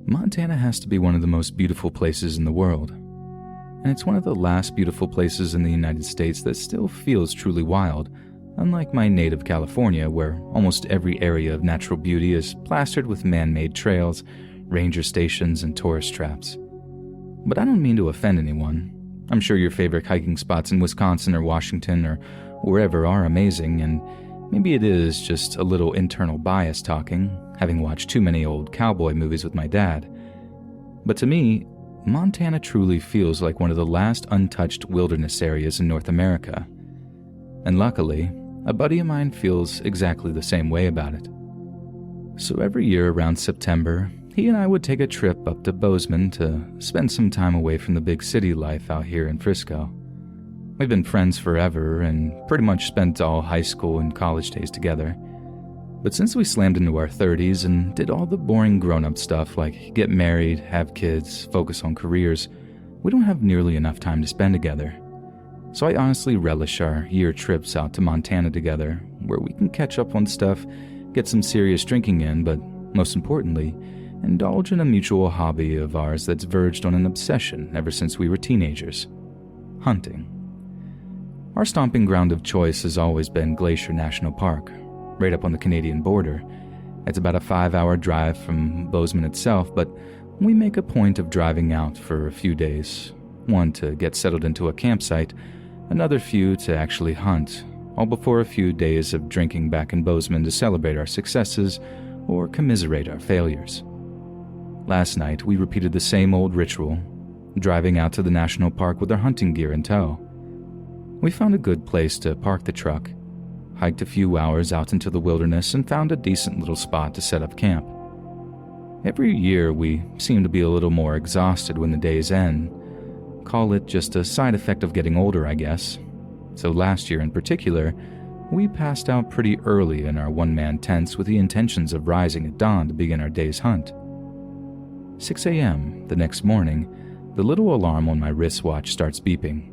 Montana has to be one of the most beautiful places in the world, and it's one of the last beautiful places in the United States that still feels truly wild, unlike my native California, where almost every area of natural beauty is plastered with man-made trails, ranger stations, and tourist traps. But I don't mean to offend anyone. I'm sure your favorite hiking spots in Wisconsin or Washington or wherever are amazing, and maybe it is just a little internal bias talking, having watched too many old cowboy movies with my dad. But to me, Montana truly feels like one of the last untouched wilderness areas in North America. And luckily, a buddy of mine feels exactly the same way about it. So every year around September, he and I would take a trip up to Bozeman to spend some time away from the big city life out here in Frisco. We've been friends forever and pretty much spent all high school and college days together. But since we slammed into our 30s and did all the boring grown-up stuff like get married, have kids, focus on careers, we don't have nearly enough time to spend together. So I honestly relish our year trips out to Montana together, where we can catch up on stuff, get some serious drinking in, but most importantly, indulge in a mutual hobby of ours that's verged on an obsession ever since we were teenagers: hunting. Our stomping ground of choice has always been Glacier National Park, right up on the Canadian border. It's about a 5-hour drive from Bozeman itself, but we make a point of driving out for a few days. One to get settled into a campsite, another few to actually hunt, all before a few days of drinking back in Bozeman to celebrate our successes or commiserate our failures. Last night, we repeated the same old ritual, driving out to the national park with our hunting gear in tow. We found a good place to park the truck, hiked a few hours out into the wilderness, and found a decent little spot to set up camp. Every year, we seem to be a little more exhausted when the days end. Call it just a side effect of getting older, I guess. So last year in particular, we passed out pretty early in our one-man tents with the intentions of rising at dawn to begin our day's hunt. 6 a.m. the next morning, the little alarm on my wristwatch starts beeping.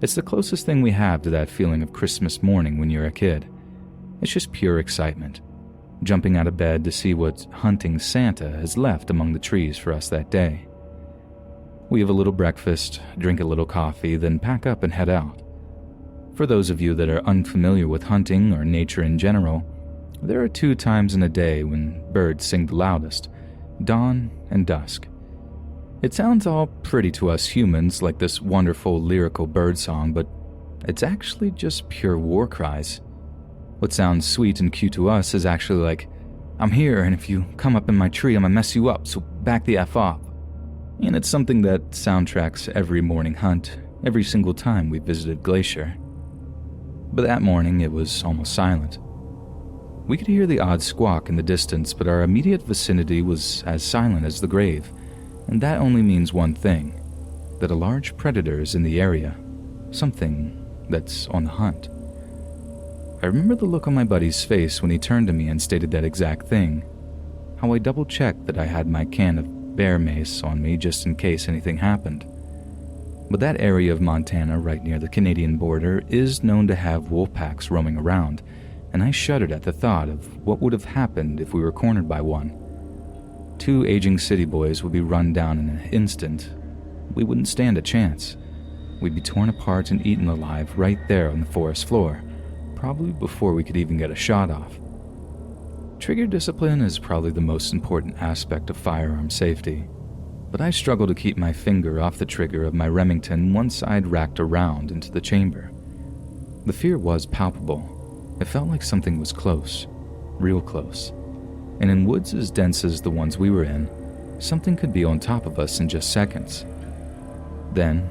It's the closest thing we have to that feeling of Christmas morning when you're a kid. It's just pure excitement, jumping out of bed to see what hunting Santa has left among the trees for us that day. We have a little breakfast, drink a little coffee, then pack up and head out. For those of you that are unfamiliar with hunting or nature in general, there are 2 times in a day when birds sing the loudest: dawn and dusk. It sounds all pretty to us humans, like this wonderful lyrical bird song, but it's actually just pure war cries. What sounds sweet and cute to us is actually like, "I'm here, and if you come up in my tree, I'm gonna mess you up, so back the F off." And it's something that soundtracks every morning hunt, every single time we visited Glacier. But that morning, it was almost silent. We could hear the odd squawk in the distance, but our immediate vicinity was as silent as the grave, and that only means one thing: that a large predator is in the area, something that's on the hunt. I remember the look on my buddy's face when he turned to me and stated that exact thing, how I double-checked that I had my can of bear mace on me just in case anything happened. But that area of Montana right near the Canadian border is known to have wolf packs roaming around, and I shuddered at the thought of what would have happened if we were cornered by one. 2 aging city boys would be run down in an instant. We wouldn't stand a chance. We'd be torn apart and eaten alive right there on the forest floor, probably before we could even get a shot off. Trigger discipline is probably the most important aspect of firearm safety, but I struggle to keep my finger off the trigger of my Remington once I'd racked around into the chamber. The fear was palpable. It felt like something was close, real close. And in woods as dense as the ones we were in, something could be on top of us in just seconds. Then,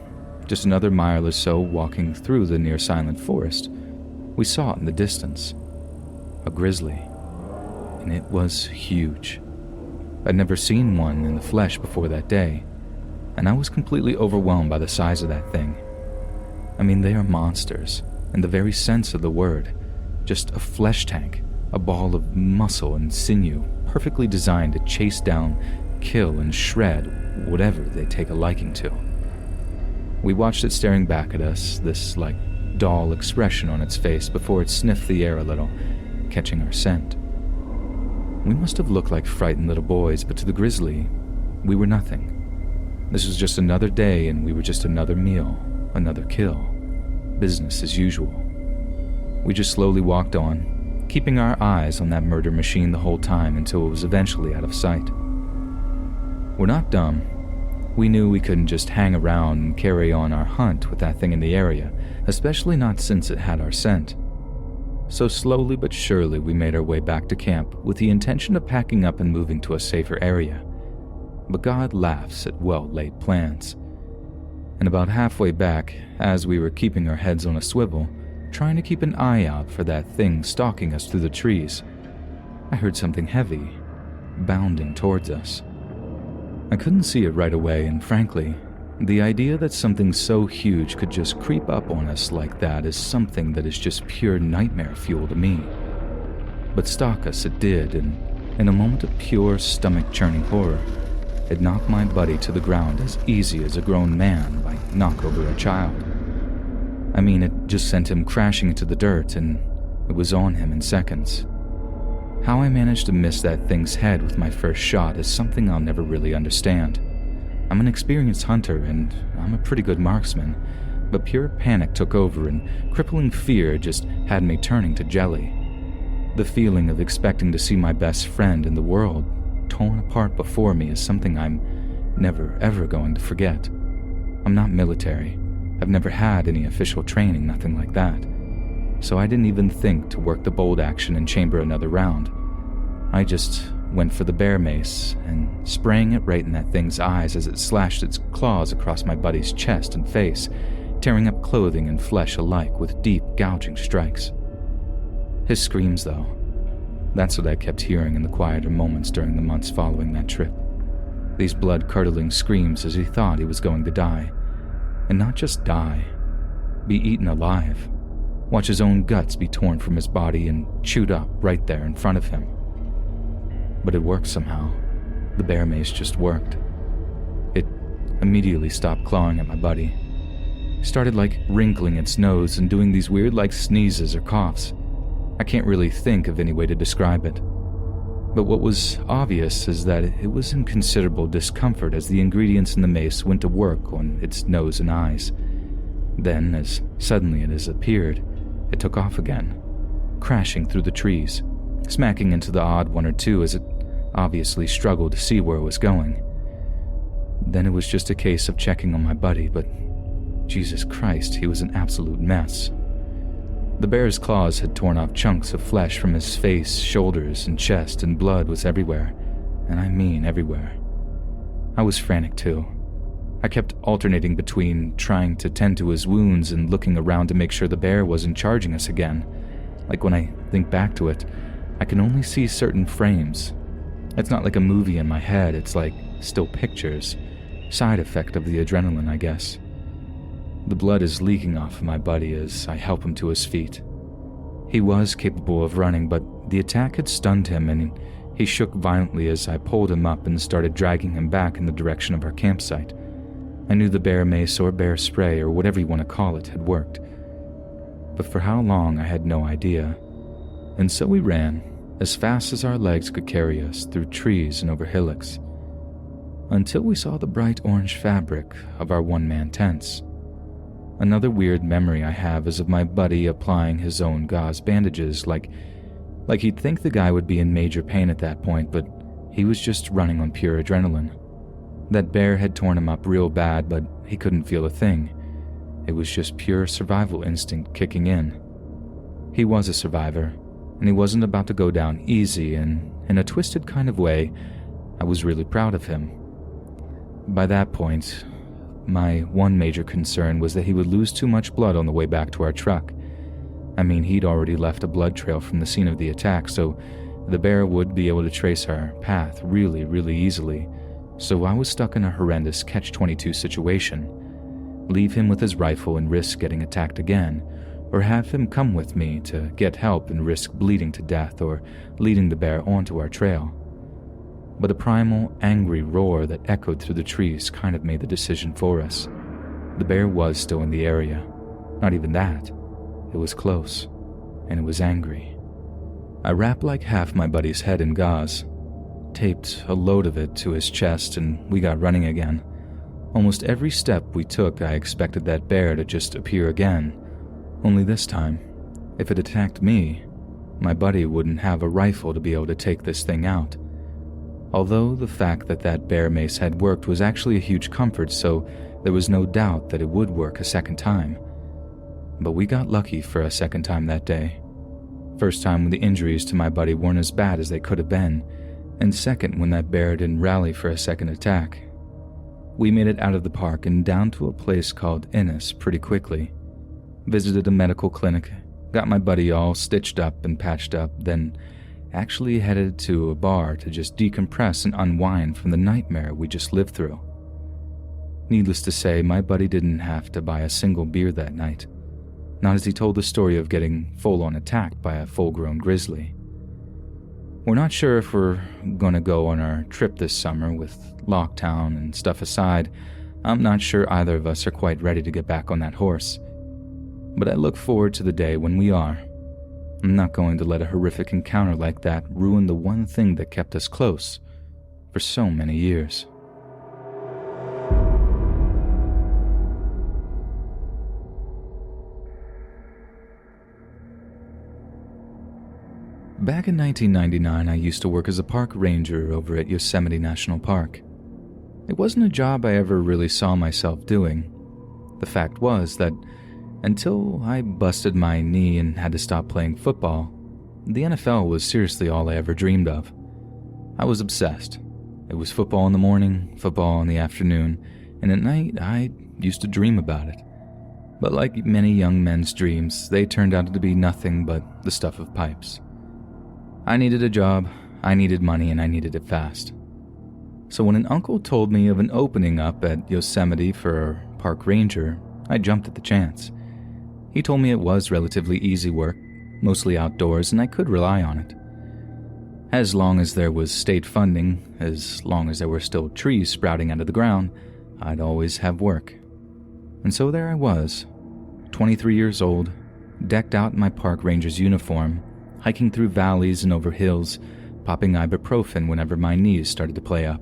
just another mile or so walking through the near silent forest, we saw it in the distance. A grizzly. And it was huge. I'd never seen one in the flesh before that day, and I was completely overwhelmed by the size of that thing. I mean, they are monsters, in the very sense of the word. Just a flesh tank, a ball of muscle and sinew, perfectly designed to chase down, kill, and shred whatever they take a liking to. We watched it staring back at us, this, doll expression on its face before it sniffed the air a little, catching our scent. We must have looked like frightened little boys, but to the grizzly, we were nothing. This was just another day and we were just another meal, another kill. Business as usual. We just slowly walked on, keeping our eyes on that murder machine the whole time until it was eventually out of sight. We're not dumb. We knew we couldn't just hang around and carry on our hunt with that thing in the area, especially not since it had our scent. So slowly but surely we made our way back to camp with the intention of packing up and moving to a safer area. But God laughs at well-laid plans. And about halfway back, as we were keeping our heads on a swivel, trying to keep an eye out for that thing stalking us through the trees, I heard something heavy, bounding towards us. I couldn't see it right away, and frankly, the idea that something so huge could just creep up on us like that is something that is just pure nightmare fuel to me. But stalk us it did, and in a moment of pure stomach-churning horror, it knocked my buddy to the ground as easy as a grown man might knock over a child. I mean, it just sent him crashing into the dirt, and it was on him in seconds. How I managed to miss that thing's head with my first shot is something I'll never really understand. I'm an experienced hunter, and I'm a pretty good marksman, but pure panic took over and crippling fear just had me turning to jelly. The feeling of expecting to see my best friend in the world torn apart before me is something I'm never ever going to forget. I'm not military. I've never had any official training, nothing like that. So I didn't even think to work the bolt action and chamber another round. I just went for the bear mace and spraying it right in that thing's eyes as it slashed its claws across my buddy's chest and face, tearing up clothing and flesh alike with deep, gouging strikes. His screams, though, that's what I kept hearing in the quieter moments during the months following that trip. These blood-curdling screams as he thought he was going to die. And not just die, be eaten alive. Watch his own guts be torn from his body and chewed up right there in front of him. But it worked somehow. The bear mace just worked. It immediately stopped clawing at my buddy. It started wrinkling its nose and doing these weird sneezes or coughs. I can't really think of any way to describe it. But what was obvious is that it was in considerable discomfort as the ingredients in the mace went to work on its nose and eyes. Then, as suddenly as it appeared, it took off again, crashing through the trees, smacking into the odd one or two as it obviously struggled to see where it was going. Then it was just a case of checking on my buddy, but Jesus Christ, he was an absolute mess. The bear's claws had torn off chunks of flesh from his face, shoulders, and chest, and blood was everywhere, and I mean everywhere. I was frantic too. I kept alternating between trying to tend to his wounds and looking around to make sure the bear wasn't charging us again. When I think back to it, I can only see certain frames. It's not like a movie in my head, it's like still pictures. Side effect of the adrenaline, I guess. The blood is leaking off of my buddy as I help him to his feet. He was capable of running, but the attack had stunned him and he shook violently as I pulled him up and started dragging him back in the direction of our campsite. I knew the bear mace or bear spray or whatever you want to call it had worked. But for how long I had no idea. And so we ran, as fast as our legs could carry us through trees and over hillocks, until we saw the bright orange fabric of our one-man tents. Another weird memory I have is of my buddy applying his own gauze bandages like he'd think the guy would be in major pain at that point, but he was just running on pure adrenaline. That bear had torn him up real bad, but he couldn't feel a thing. It was just pure survival instinct kicking in. He was a survivor, and he wasn't about to go down easy, and in a twisted kind of way, I was really proud of him. By that point, my one major concern was that he would lose too much blood on the way back to our truck. I mean, he'd already left a blood trail from the scene of the attack, so the bear would be able to trace our path really, really easily. So I was stuck in a horrendous catch-22 situation. Leave him with his rifle and risk getting attacked again, or have him come with me to get help and risk bleeding to death or leading the bear onto our trail. But a primal, angry roar that echoed through the trees kind of made the decision for us. The bear was still in the area. Not even that. It was close, and it was angry. I wrapped half my buddy's head in gauze, taped a load of it to his chest and we got running again. Almost every step we took, I expected that bear to just appear again. Only this time, if it attacked me, my buddy wouldn't have a rifle to be able to take this thing out. Although the fact that that bear mace had worked was actually a huge comfort, so there was no doubt that it would work a second time. But we got lucky for a second time that day. First time when the injuries to my buddy weren't as bad as they could have been, and second when that bear didn't rally for a second attack. We made it out of the park and down to a place called Ennis pretty quickly. Visited a medical clinic, got my buddy all stitched up and patched up, then actually headed to a bar to just decompress and unwind from the nightmare we just lived through. Needless to say, my buddy didn't have to buy a single beer that night, not as he told the story of getting full-on attacked by a full-grown grizzly. We're not sure if we're gonna go on our trip this summer with lockdown and stuff aside. I'm not sure either of us are quite ready to get back on that horse. But I look forward to the day when we are. I'm not going to let a horrific encounter like that ruin the one thing that kept us close for so many years. Back in 1999, I used to work as a park ranger over at Yosemite National Park. It wasn't a job I ever really saw myself doing. The fact was that until I busted my knee and had to stop playing football, the NFL was seriously all I ever dreamed of. I was obsessed. It was football in the morning, football in the afternoon, and at night I used to dream about it. But like many young men's dreams, they turned out to be nothing but the stuff of pipes. I needed a job, I needed money, and I needed it fast. So when an uncle told me of an opening up at Yosemite for a park ranger, I jumped at the chance. He told me it was relatively easy work, mostly outdoors, and I could rely on it. As long as there was state funding, as long as there were still trees sprouting out of the ground, I'd always have work. And so there I was, 23 years old, decked out in my park ranger's uniform, hiking through valleys and over hills, popping ibuprofen whenever my knees started to play up.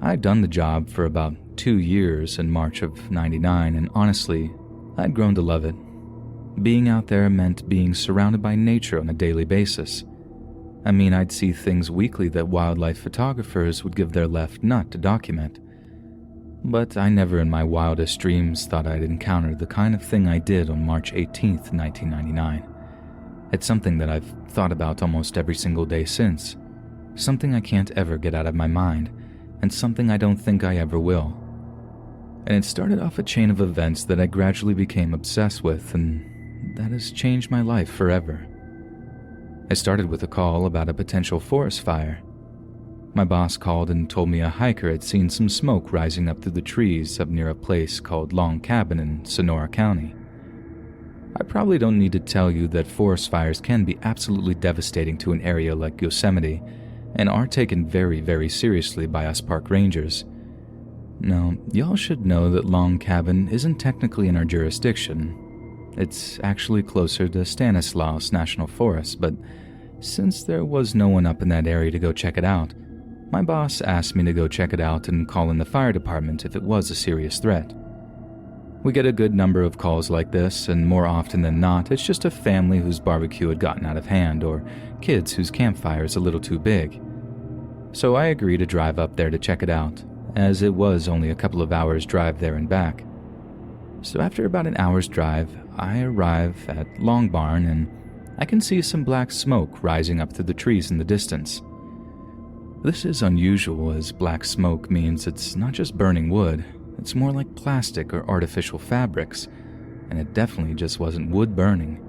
I'd done the job for about 2 years in March of '99, and honestly, I'd grown to love it. Being out there meant being surrounded by nature on a daily basis. I mean, I'd see things weekly that wildlife photographers would give their left nut to document. But I never in my wildest dreams thought I'd encounter the kind of thing I did on March 18th, 1999. It's something that I've thought about almost every single day since. Something I can't ever get out of my mind, and something I don't think I ever will. And it started off a chain of events that I gradually became obsessed with, and that has changed my life forever. I started with a call about a potential forest fire. My boss called and told me a hiker had seen some smoke rising up through the trees up near a place called Long Cabin in Sonora County. I probably don't need to tell you that forest fires can be absolutely devastating to an area like Yosemite and are taken very, very seriously by us park rangers. Now, y'all should know that Long Cabin isn't technically in our jurisdiction. It's actually closer to Stanislaus National Forest, but since there was no one up in that area to go check it out, my boss asked me to go check it out and call in the fire department if it was a serious threat. We get a good number of calls like this, and more often than not, it's just a family whose barbecue had gotten out of hand or kids whose campfire is a little too big. So I agree to drive up there to check it out, as it was only a couple of hours' drive there and back. So after about an hour's drive, I arrive at Long Barn and I can see some black smoke rising up through the trees in the distance. This is unusual, as black smoke means it's not just burning wood, it's more like plastic or artificial fabrics, and it definitely just wasn't wood burning.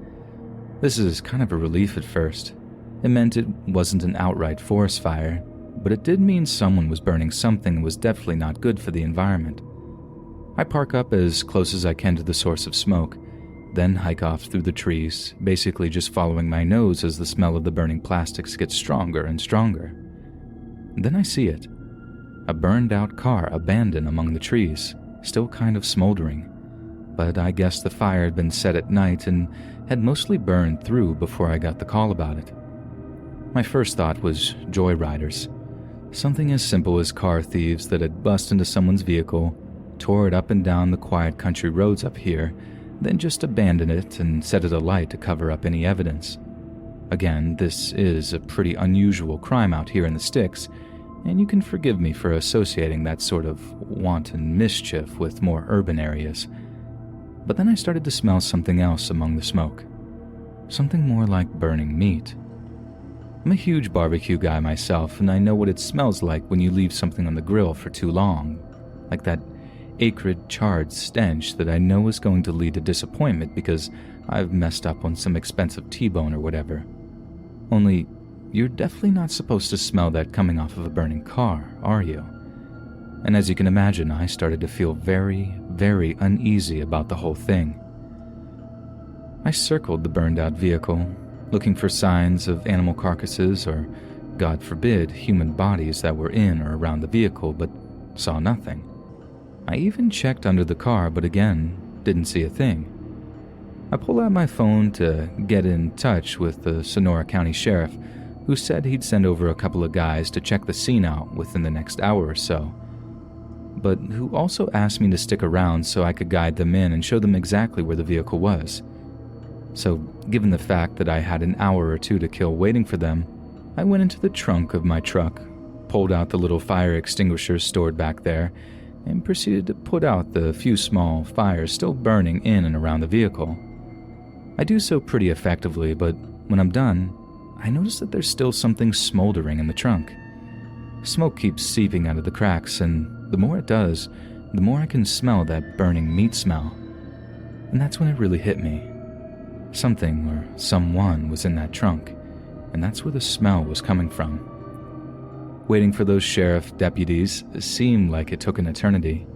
This is kind of a relief at first. It meant it wasn't an outright forest fire, but it did mean someone was burning something that was definitely not good for the environment. I park up as close as I can to the source of smoke, then hike off through the trees, basically just following my nose as the smell of the burning plastics gets stronger and stronger. Then I see it. A burned-out car abandoned among the trees, still kind of smoldering. But I guess the fire had been set at night and had mostly burned through before I got the call about it. My first thought was joyriders. Something as simple as car thieves that had bust into someone's vehicle, tore it up and down the quiet country roads up here, then just abandoned it and set it alight to cover up any evidence. Again, this is a pretty unusual crime out here in the sticks, and you can forgive me for associating that sort of wanton mischief with more urban areas. But then I started to smell something else among the smoke. Something more like burning meat. I'm a huge barbecue guy myself, and I know what it smells like when you leave something on the grill for too long. Like that acrid, charred stench that I know is going to lead to disappointment because I've messed up on some expensive T-bone or whatever. Only, you're definitely not supposed to smell that coming off of a burning car, are you? And as you can imagine, I started to feel very, very uneasy about the whole thing. I circled the burned-out vehicle, looking for signs of animal carcasses or, God forbid, human bodies that were in or around the vehicle, but saw nothing. I even checked under the car, but again, didn't see a thing. I pulled out my phone to get in touch with the Sonora County Sheriff, who said he'd send over a couple of guys to check the scene out within the next hour or so, but who also asked me to stick around so I could guide them in and show them exactly where the vehicle was. So, given the fact that I had an hour or two to kill waiting for them, I went into the trunk of my truck, pulled out the little fire extinguishers stored back there, and proceeded to put out the few small fires still burning in and around the vehicle. I do so pretty effectively, but when I'm done, I notice that there's still something smoldering in the trunk. Smoke keeps seeping out of the cracks, and the more it does, the more I can smell that burning meat smell. And that's when it really hit me. Something or someone was in that trunk, and that's where the smell was coming from. Waiting for those sheriff deputies seemed like it took an eternity,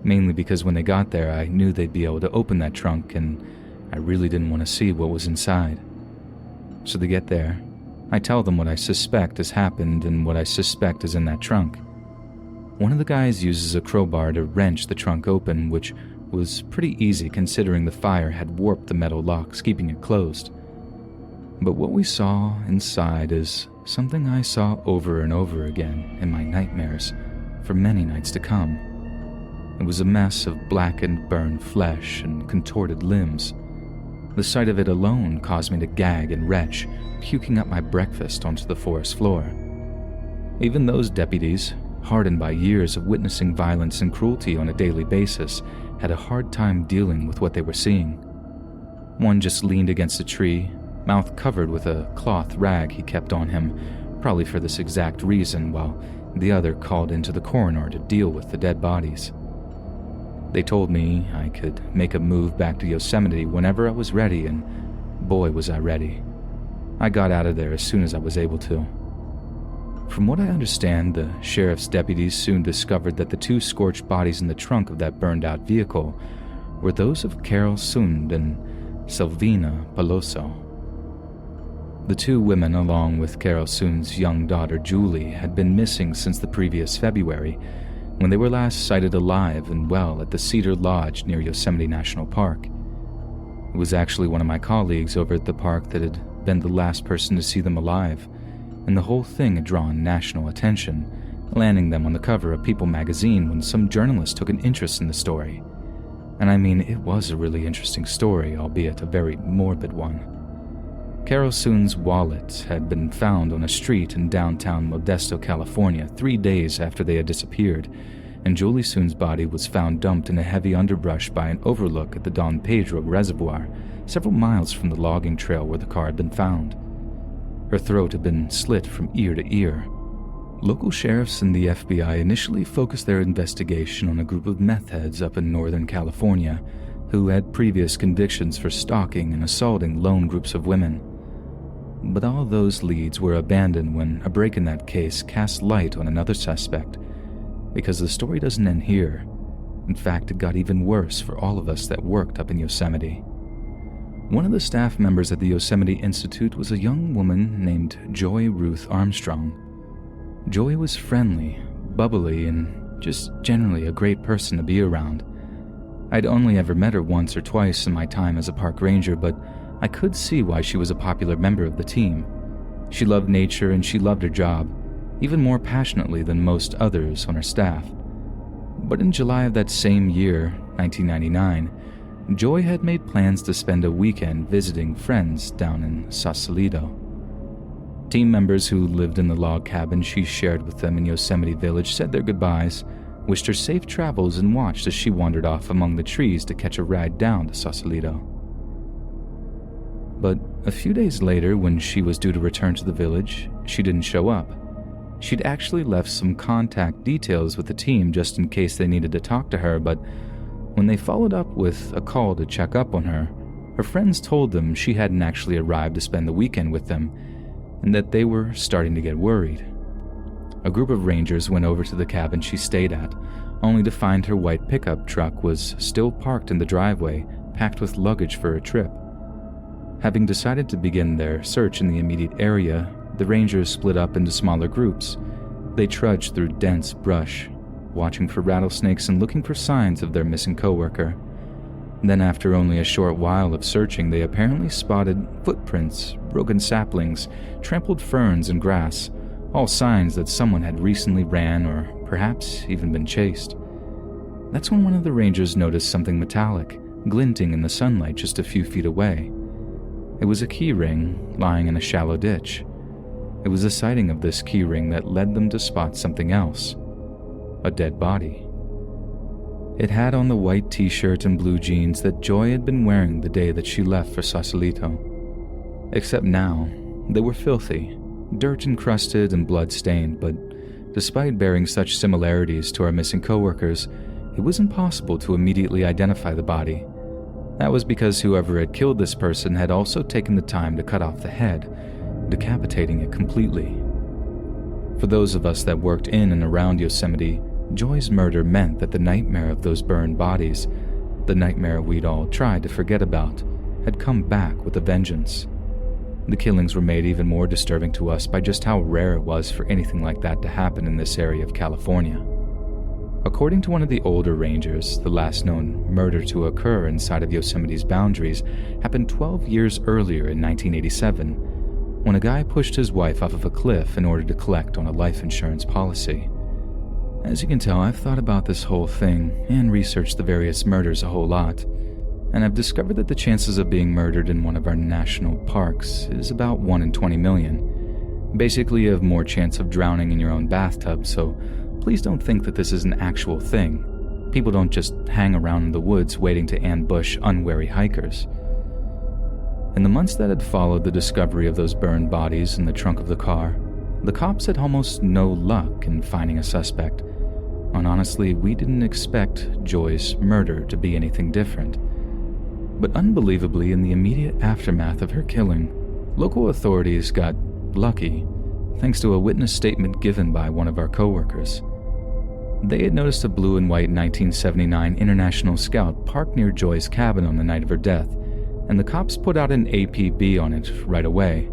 mainly because when they got there I knew they'd be able to open that trunk and I really didn't want to see what was inside. So they get there, I tell them what I suspect has happened and what I suspect is in that trunk. One of the guys uses a crowbar to wrench the trunk open, which was pretty easy considering the fire had warped the metal locks, keeping it closed. But what we saw inside is something I saw over and over again in my nightmares for many nights to come. It was a mess of blackened, burned flesh and contorted limbs. The sight of it alone caused me to gag and retch, puking up my breakfast onto the forest floor. Even those deputies, hardened by years of witnessing violence and cruelty on a daily basis, had a hard time dealing with what they were seeing. One just leaned against a tree, mouth covered with a cloth rag he kept on him, probably for this exact reason, while the other called into the coroner to deal with the dead bodies. They told me I could make a move back to Yosemite whenever I was ready, and boy was I ready. I got out of there as soon as I was able to. From what I understand, the sheriff's deputies soon discovered that the two scorched bodies in the trunk of that burned-out vehicle were those of Carol Sund and Silvina Peloso. The two women, along with Carol Sund's young daughter Julie, had been missing since the previous February, when they were last sighted alive and well at the Cedar Lodge near Yosemite National Park. It was actually one of my colleagues over at the park that had been the last person to see them alive, and the whole thing had drawn national attention, landing them on the cover of People magazine when some journalist took an interest in the story. And I mean, it was a really interesting story, albeit a very morbid one. Carol Sund's wallet had been found on a street in downtown Modesto, California, 3 days after they had disappeared, and Julie Sund's body was found dumped in a heavy underbrush by an overlook at the Don Pedro Reservoir, several miles from the logging trail where the car had been found. Her throat had been slit from ear to ear. Local sheriffs and the FBI initially focused their investigation on a group of meth heads up in Northern California who had previous convictions for stalking and assaulting lone groups of women. But all those leads were abandoned when a break in that case cast light on another suspect, because the story doesn't end here. In fact, it got even worse for all of us that worked up in Yosemite. One of the staff members at the Yosemite Institute was a young woman named Joy Ruth Armstrong. Joy was friendly, bubbly, and just generally a great person to be around. I'd only ever met her once or twice in my time as a park ranger, but I could see why she was a popular member of the team. She loved nature and she loved her job, even more passionately than most others on her staff. But in July of that same year, 1999, Joy had made plans to spend a weekend visiting friends down in Sausalito. Team members who lived in the log cabin she shared with them in Yosemite Village said their goodbyes, wished her safe travels, and watched as she wandered off among the trees to catch a ride down to Sausalito. But a few days later, when she was due to return to the village, she didn't show up. She'd actually left some contact details with the team just in case they needed to talk to her, but when they followed up with a call to check up on her, her friends told them she hadn't actually arrived to spend the weekend with them, and that they were starting to get worried. A group of rangers went over to the cabin she stayed at, only to find her white pickup truck was still parked in the driveway, packed with luggage for a trip. Having decided to begin their search in the immediate area, the rangers split up into smaller groups. They trudged through dense brush, watching for rattlesnakes and looking for signs of their missing coworker. Then, after only a short while of searching, they apparently spotted footprints, broken saplings, trampled ferns and grass, all signs that someone had recently ran or perhaps even been chased. That's when one of the rangers noticed something metallic, glinting in the sunlight just a few feet away. It was a key ring lying in a shallow ditch. It was the sighting of this key ring that led them to spot something else, a dead body. It had on the white t-shirt and blue jeans that Joy had been wearing the day that she left for Sausalito. Except now, they were filthy, dirt-encrusted and blood-stained, but despite bearing such similarities to our missing coworkers, it was impossible to immediately identify the body. That was because whoever had killed this person had also taken the time to cut off the head, decapitating it completely. For those of us that worked in and around Yosemite, Joy's murder meant that the nightmare of those burned bodies, the nightmare we'd all tried to forget about, had come back with a vengeance. The killings were made even more disturbing to us by just how rare it was for anything like that to happen in this area of California. According to one of the older rangers, the last known murder to occur inside of Yosemite's boundaries happened 12 years earlier in 1987, when a guy pushed his wife off of a cliff in order to collect on a life insurance policy. As you can tell, I've thought about this whole thing and researched the various murders a whole lot, and I've discovered that the chances of being murdered in one of our national parks is about 1 in 20 million. Basically, you have more chance of drowning in your own bathtub, so please don't think that this is an actual thing. People don't just hang around in the woods waiting to ambush unwary hikers. In the months that had followed the discovery of those burned bodies in the trunk of the car, the cops had almost no luck in finding a suspect. And honestly, we didn't expect Joy's murder to be anything different. But unbelievably, in the immediate aftermath of her killing, local authorities got lucky thanks to a witness statement given by one of our coworkers. They had noticed a blue and white 1979 International Scout parked near Joy's cabin on the night of her death, and the cops put out an APB on it right away.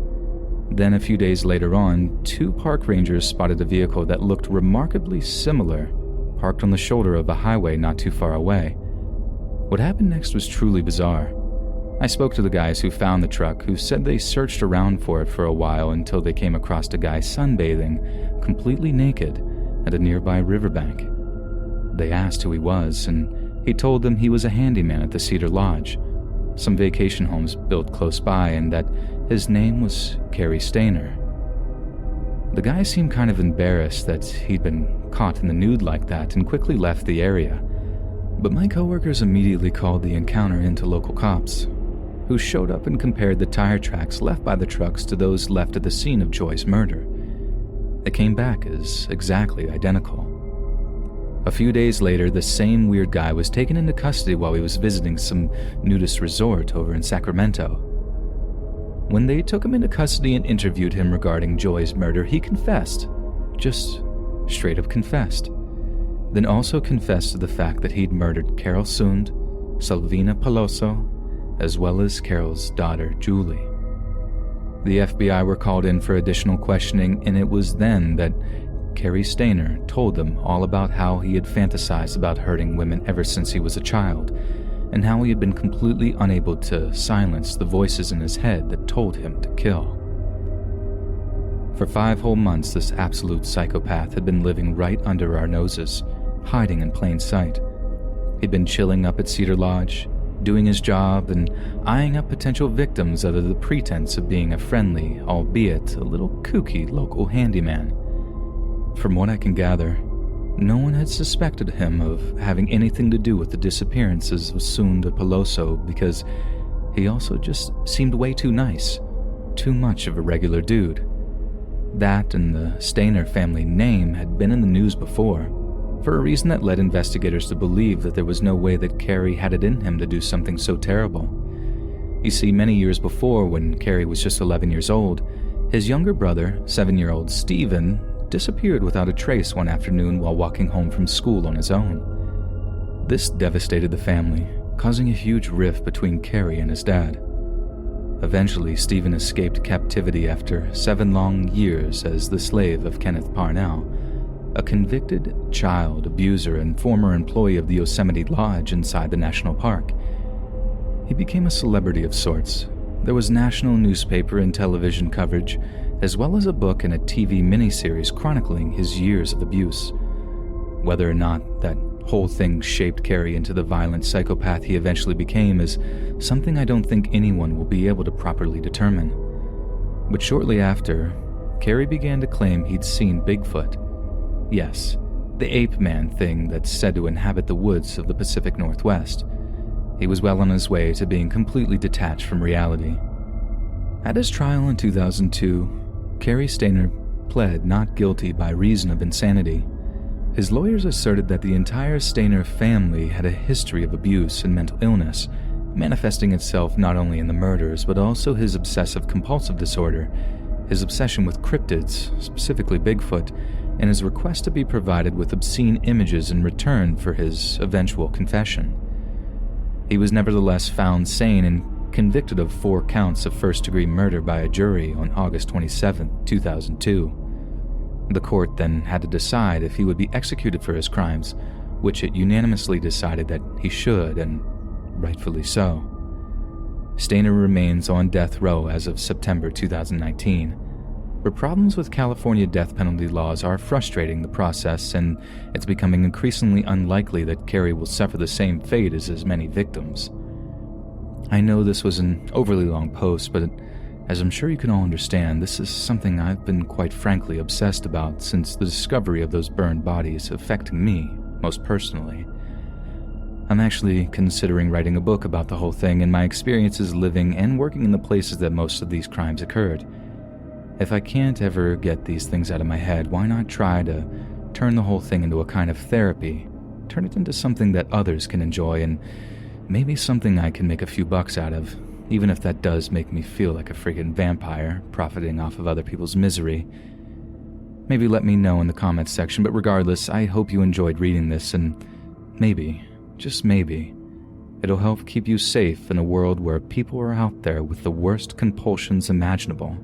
Then a few days later on, 2 park rangers spotted a vehicle that looked remarkably similar, parked on the shoulder of a highway not too far away. What happened next was truly bizarre. I spoke to the guys who found the truck, who said they searched around for it for a while until they came across a guy sunbathing, completely naked, at a nearby riverbank. They asked who he was, and he told them he was a handyman at the Cedar Lodge, some vacation homes built close by, and that his name was Cary Stayner. The guy seemed kind of embarrassed that he'd been caught in the nude like that and quickly left the area. But my coworkers immediately called the encounter into local cops, who showed up and compared the tire tracks left by the trucks to those left at the scene of Joy's murder. They came back as exactly identical. A few days later, the same weird guy was taken into custody while he was visiting some nudist resort over in Sacramento. When they took him into custody and interviewed him regarding Joy's murder, he confessed. Just straight up confessed. Then also confessed to the fact that he'd murdered Carol Sund, Salvina Peloso, as well as Carol's daughter, Julie. The FBI were called in for additional questioning, and it was then that Cary Stayner told them all about how he had fantasized about hurting women ever since he was a child, and how he had been completely unable to silence the voices in his head that told him to kill. For 5 whole months, this absolute psychopath had been living right under our noses, hiding in plain sight. He'd been chilling up at Cedar Lodge, doing his job, and eyeing up potential victims under the pretense of being a friendly, albeit a little kooky, local handyman. From what I can gather, no one had suspected him of having anything to do with the disappearances of Sunda Peloso because he also just seemed way too nice, too much of a regular dude. That and the Stainer family name had been in the news before, for a reason that led investigators to believe that there was no way that Carrie had it in him to do something so terrible. You see, many years before, when Carrie was just 11 years old, his younger brother, 7-year-old Stephen, disappeared without a trace one afternoon while walking home from school on his own. This devastated the family, causing a huge rift between Carrie and his dad. Eventually, Stephen escaped captivity after 7 long years as the slave of Kenneth Parnell, a convicted child abuser and former employee of the Yosemite Lodge inside the national park. He became a celebrity of sorts. There was national newspaper and television coverage, as well as a book and a TV miniseries chronicling his years of abuse. Whether or not that whole thing shaped Carrie into the violent psychopath he eventually became is something I don't think anyone will be able to properly determine. But shortly after, Carrie began to claim he'd seen Bigfoot. Yes, the ape man thing that's said to inhabit the woods of the Pacific Northwest. He was well on his way to being completely detached from reality. At his trial in 2002, Carrie Stainer pled not guilty by reason of insanity. His lawyers asserted that the entire Stainer family had a history of abuse and mental illness, manifesting itself not only in the murders but also his obsessive-compulsive disorder, his obsession with cryptids, specifically Bigfoot, and his request to be provided with obscene images in return for his eventual confession. He was nevertheless found sane and convicted of 4 counts of first-degree murder by a jury on August 27, 2002. The court then had to decide if he would be executed for his crimes, which it unanimously decided that he should, and rightfully so. Stainer remains on death row as of September 2019. But problems with California death penalty laws are frustrating the process, and it's becoming increasingly unlikely that Carrie will suffer the same fate as his many victims. I know this was an overly long post, but as I'm sure you can all understand, this is something I've been quite frankly obsessed about since the discovery of those burned bodies affecting me, most personally. I'm actually considering writing a book about the whole thing and my experiences living and working in the places that most of these crimes occurred. If I can't ever get these things out of my head, why not try to turn the whole thing into a kind of therapy, turn it into something that others can enjoy, and maybe something I can make a few bucks out of, even if that does make me feel like a freaking vampire, profiting off of other people's misery. Maybe let me know in the comments section, but regardless, I hope you enjoyed reading this, and maybe, just maybe, it'll help keep you safe in a world where people are out there with the worst compulsions imaginable,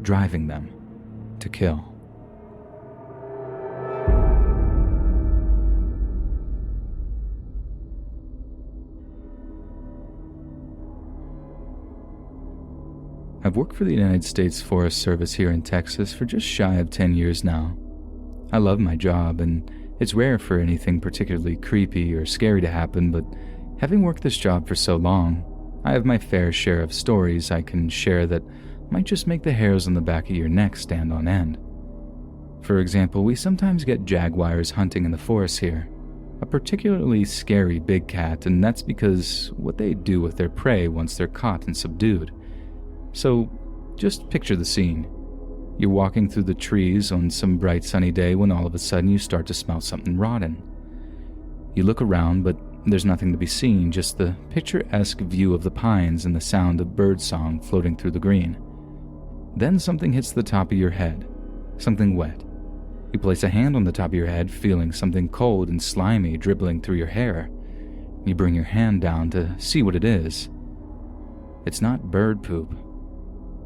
driving them to kill. I've worked for the United States Forest Service here in Texas for just shy of 10 years now. I love my job, and it's rare for anything particularly creepy or scary to happen, but having worked this job for so long, I have my fair share of stories I can share that might just make the hairs on the back of your neck stand on end. For example, we sometimes get jaguars hunting in the forest here, a particularly scary big cat, and that's because what they do with their prey once they're caught and subdued. So, just picture the scene. You're walking through the trees on some bright sunny day when all of a sudden you start to smell something rotten. You look around, but there's nothing to be seen, just the picturesque view of the pines and the sound of birdsong floating through the green. Then something hits the top of your head, something wet. You place a hand on the top of your head, feeling something cold and slimy dribbling through your hair. You bring your hand down to see what it is. It's not bird poop.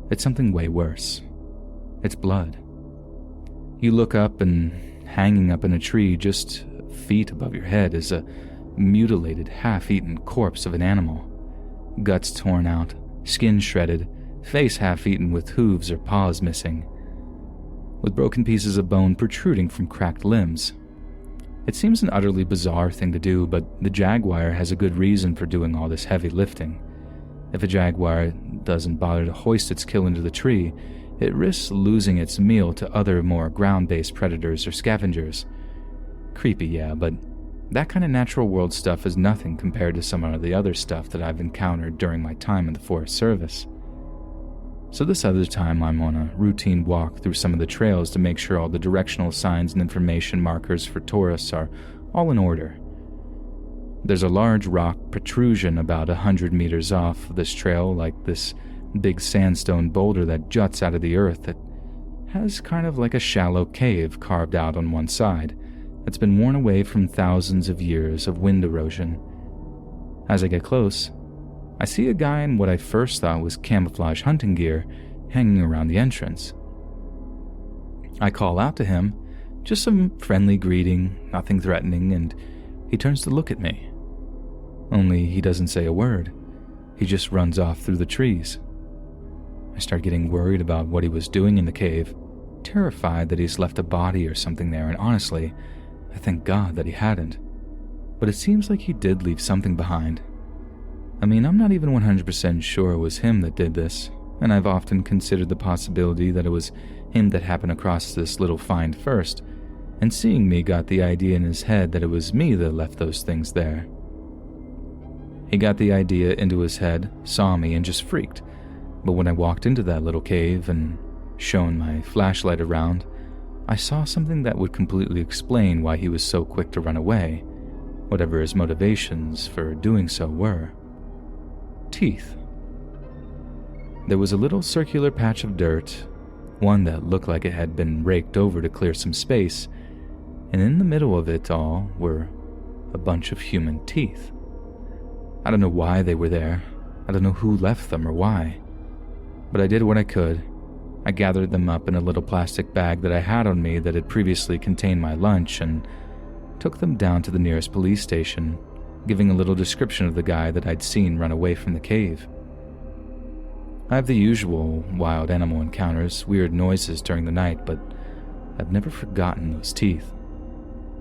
It's something way worse. It's blood. You look up, and hanging up in a tree just feet above your head is a mutilated, half-eaten corpse of an animal. Guts torn out, skin shredded, face half-eaten with hooves or paws missing. with broken pieces of bone protruding from cracked limbs. It seems an utterly bizarre thing to do, but the jaguar has a good reason for doing all this heavy lifting. If a jaguar doesn't bother to hoist its kill into the tree, it risks losing its meal to other more ground-based predators or scavengers. Creepy, yeah, but that kind of natural world stuff is nothing compared to some of the other stuff that I've encountered during my time in the Forest Service. So this other time I'm on a routine walk through some of the trails to make sure all the directional signs and information markers for tourists are all in order. There's a large rock protrusion about 100 meters off this trail, like this big sandstone boulder that juts out of the earth that has kind of like a shallow cave carved out on one side that's been worn away from thousands of years of wind erosion. As I get close, I see a guy in what I first thought was camouflage hunting gear hanging around the entrance. I call out to him, just some friendly greeting, nothing threatening, and he turns to look at me. Only he doesn't say a word. He just runs off through the trees. I start getting worried about what he was doing in the cave, terrified that he's left a body or something there, and honestly, I thank God that he hadn't. But it seems like he did leave something behind. I mean, I'm not even 100% sure it was him that did this, and I've often considered the possibility that it was him that happened across this little find first, and seeing me got the idea in his head that it was me that left those things there. He got the idea into his head, saw me, and just freaked. But when I walked into that little cave and shone my flashlight around, I saw something that would completely explain why he was so quick to run away, whatever his motivations for doing so were. Teeth. There was a little circular patch of dirt, one that looked like it had been raked over to clear some space, and in the middle of it all were a bunch of human teeth. I don't know why they were there. I don't know who left them or why. But I did what I could. I gathered them up in a little plastic bag that I had on me that had previously contained my lunch and took them down to the nearest police station, giving a little description of the guy that I'd seen run away from the cave. I have the usual wild animal encounters, weird noises during the night, but I've never forgotten those teeth.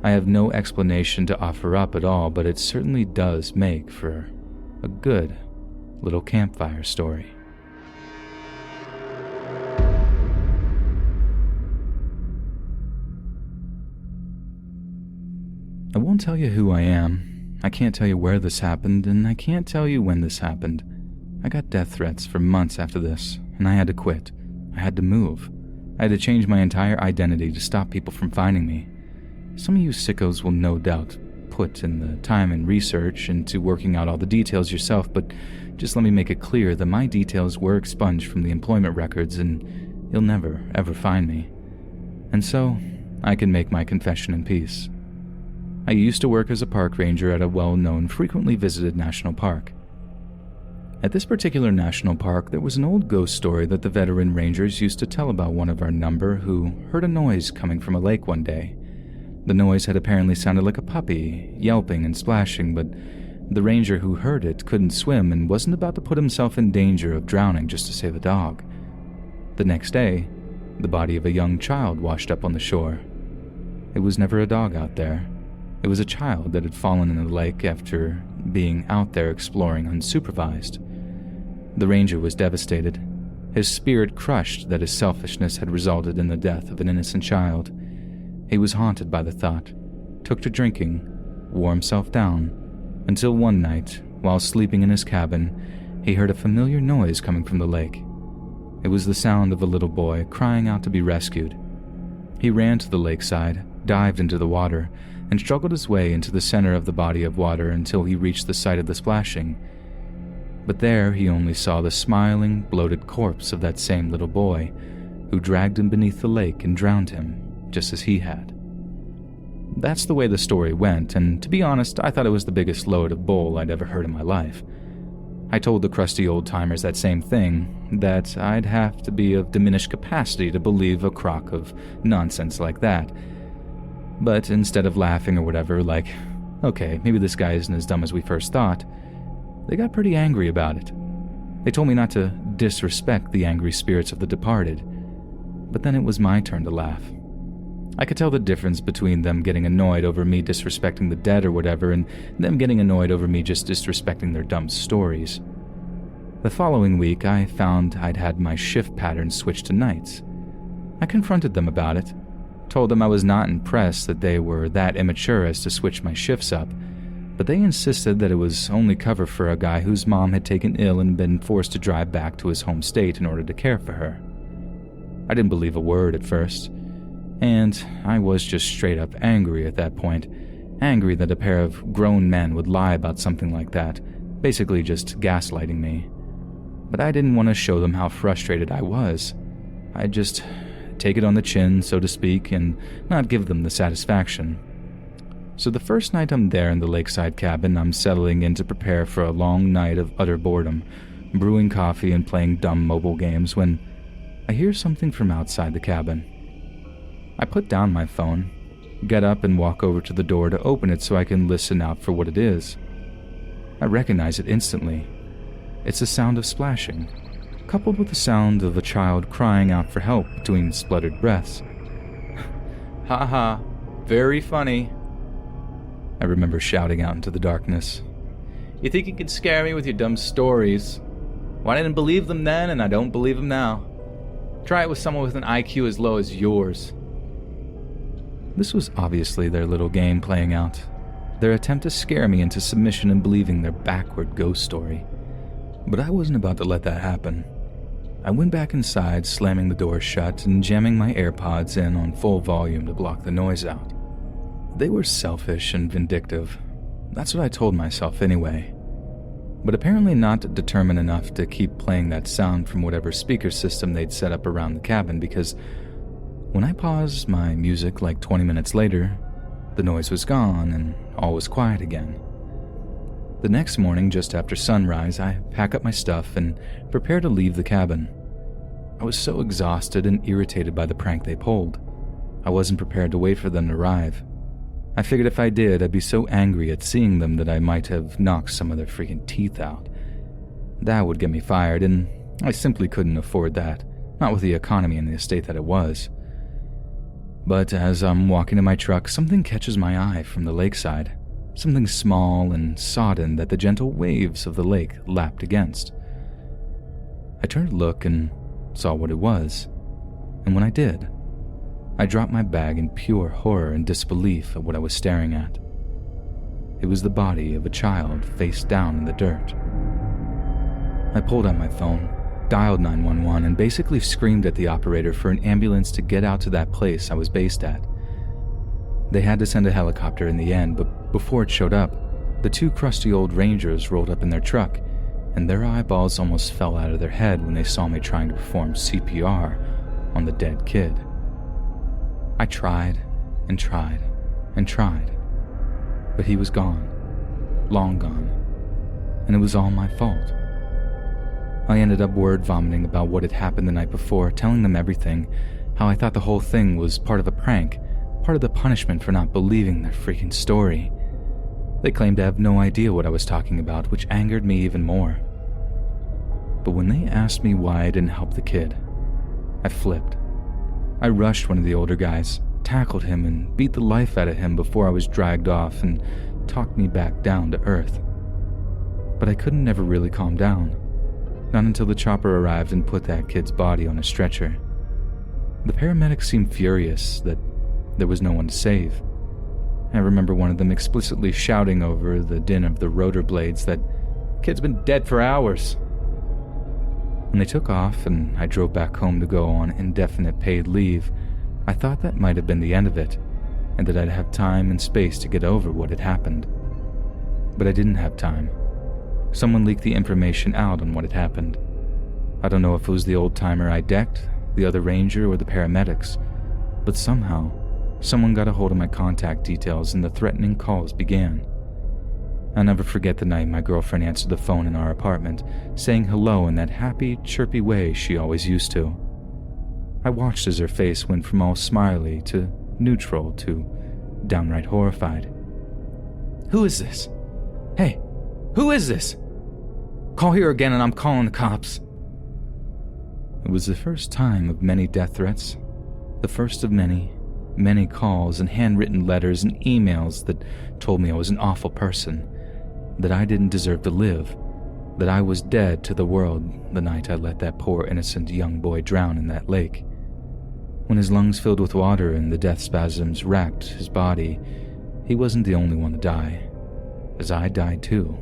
I have no explanation to offer up at all, but it certainly does make for a good little campfire story. I won't tell you who I am. I can't tell you where this happened, and I can't tell you when this happened. I got death threats for months after this, and I had to quit. I had to move. I had to change my entire identity to stop people from finding me. Some of you sickos will no doubt put in the time and research into working out all the details yourself, but just let me make it clear that my details were expunged from the employment records and you'll never, ever find me. And so, I can make my confession in peace. I used to work as a park ranger at a well-known, frequently visited national park. At this particular national park, there was an old ghost story that the veteran rangers used to tell about one of our number who heard a noise coming from a lake one day. The noise had apparently sounded like a puppy, yelping and splashing, but the ranger who heard it couldn't swim and wasn't about to put himself in danger of drowning just to save a dog. The next day, the body of a young child washed up on the shore. It was never a dog out there. It was a child that had fallen in the lake after being out there exploring unsupervised. The ranger was devastated, his spirit crushed that his selfishness had resulted in the death of an innocent child. He was haunted by the thought, took to drinking, wore himself down, until one night, while sleeping in his cabin, he heard a familiar noise coming from the lake. It was the sound of a little boy crying out to be rescued. He ran to the lakeside, dived into the water, and struggled his way into the center of the body of water until he reached the site of the splashing. But there he only saw the smiling, bloated corpse of that same little boy, who dragged him beneath the lake and drowned him, just as he had. That's the way the story went, and to be honest, I thought it was the biggest load of bull I'd ever heard in my life. I told the crusty old-timers that same thing, that I'd have to be of diminished capacity to believe a crock of nonsense like that. But instead of laughing or whatever, like, okay, maybe this guy isn't as dumb as we first thought, they got pretty angry about it. They told me not to disrespect the angry spirits of the departed. But then it was my turn to laugh. I could tell the difference between them getting annoyed over me disrespecting the dead or whatever, and them getting annoyed over me just disrespecting their dumb stories. The following week, I found I'd had my shift pattern switched to nights. I confronted them about it, told them I was not impressed that they were that immature as to switch my shifts up, but they insisted that it was only cover for a guy whose mom had taken ill and been forced to drive back to his home state in order to care for her. I didn't believe a word at first, and I was just straight up angry at that point, angry that a pair of grown men would lie about something like that, basically just gaslighting me. But I didn't want to show them how frustrated I was. I'd just take it on the chin, so to speak, and not give them the satisfaction. So the first night I'm there in the lakeside cabin, I'm settling in to prepare for a long night of utter boredom, brewing coffee and playing dumb mobile games when I hear something from outside the cabin. I put down my phone, get up and walk over to the door to open it so I can listen out for what it is. I recognize it instantly. It's the sound of splashing, coupled with the sound of a child crying out for help between spluttered breaths. Ha ha, very funny, I remember shouting out into the darkness. You think you could scare me with your dumb stories? Well, I didn't believe them then, and I don't believe them now. Try it with someone with an IQ as low as yours. This was obviously their little game playing out, their attempt to scare me into submission and believing their backward ghost story. But I wasn't about to let that happen. I went back inside, slamming the door shut and jamming my AirPods in on full volume to block the noise out. They were selfish and vindictive. That's what I told myself anyway. But apparently not determined enough to keep playing that sound from whatever speaker system they'd set up around the cabin, because when I paused my music like 20 minutes later, the noise was gone and all was quiet again. The next morning, just after sunrise, I pack up my stuff and prepare to leave the cabin. I was so exhausted and irritated by the prank they pulled. I wasn't prepared to wait for them to arrive. I figured if I did, I'd be so angry at seeing them that I might have knocked some of their freaking teeth out. That would get me fired, and I simply couldn't afford that, not with the economy and the estate that it was. But as I'm walking to my truck, something catches my eye from the lakeside. Something small and sodden that the gentle waves of the lake lapped against. I turned to look and saw what it was, and when I did, I dropped my bag in pure horror and disbelief at what I was staring at. It was the body of a child face down in the dirt. I pulled out my phone, dialed 911, and basically screamed at the operator for an ambulance to get out to that place I was based at. They had to send a helicopter in the end, but before it showed up, the two crusty old rangers rolled up in their truck, and their eyeballs almost fell out of their head when they saw me trying to perform CPR on the dead kid. I tried and tried and tried, but he was gone, long gone, and it was all my fault. I ended up word vomiting about what had happened the night before, telling them everything, how I thought the whole thing was part of a prank, part of the punishment for not believing their freaking story. They claimed to have no idea what I was talking about, which angered me even more. But when they asked me why I didn't help the kid, I flipped. I rushed one of the older guys, tackled him, and beat the life out of him before I was dragged off and talked me back down to earth. But I couldn't ever really calm down, not until the chopper arrived and put that kid's body on a stretcher. The paramedics seemed furious that there was no one to save. I remember one of them explicitly shouting over the din of the rotor blades that kid's been dead for hours. When they took off and I drove back home to go on indefinite paid leave, I thought that might have been the end of it, and that I'd have time and space to get over what had happened. But I didn't have time. Someone leaked the information out on what had happened. I don't know if it was the old-timer I decked, the other ranger, or the paramedics, but somehow, someone got a hold of my contact details and the threatening calls began. I'll never forget the night my girlfriend answered the phone in our apartment, saying hello in that happy, chirpy way she always used to. I watched as her face went from all smiley to neutral to downright horrified. "Who is this? Hey, who is this? Call here again and I'm calling the cops." It was the first time of many death threats, the first of many, many calls and handwritten letters and emails that told me I was an awful person, that I didn't deserve to live, that I was dead to the world the night I let that poor innocent young boy drown in that lake. When his lungs filled with water and the death spasms racked his body, he wasn't the only one to die, as I died too.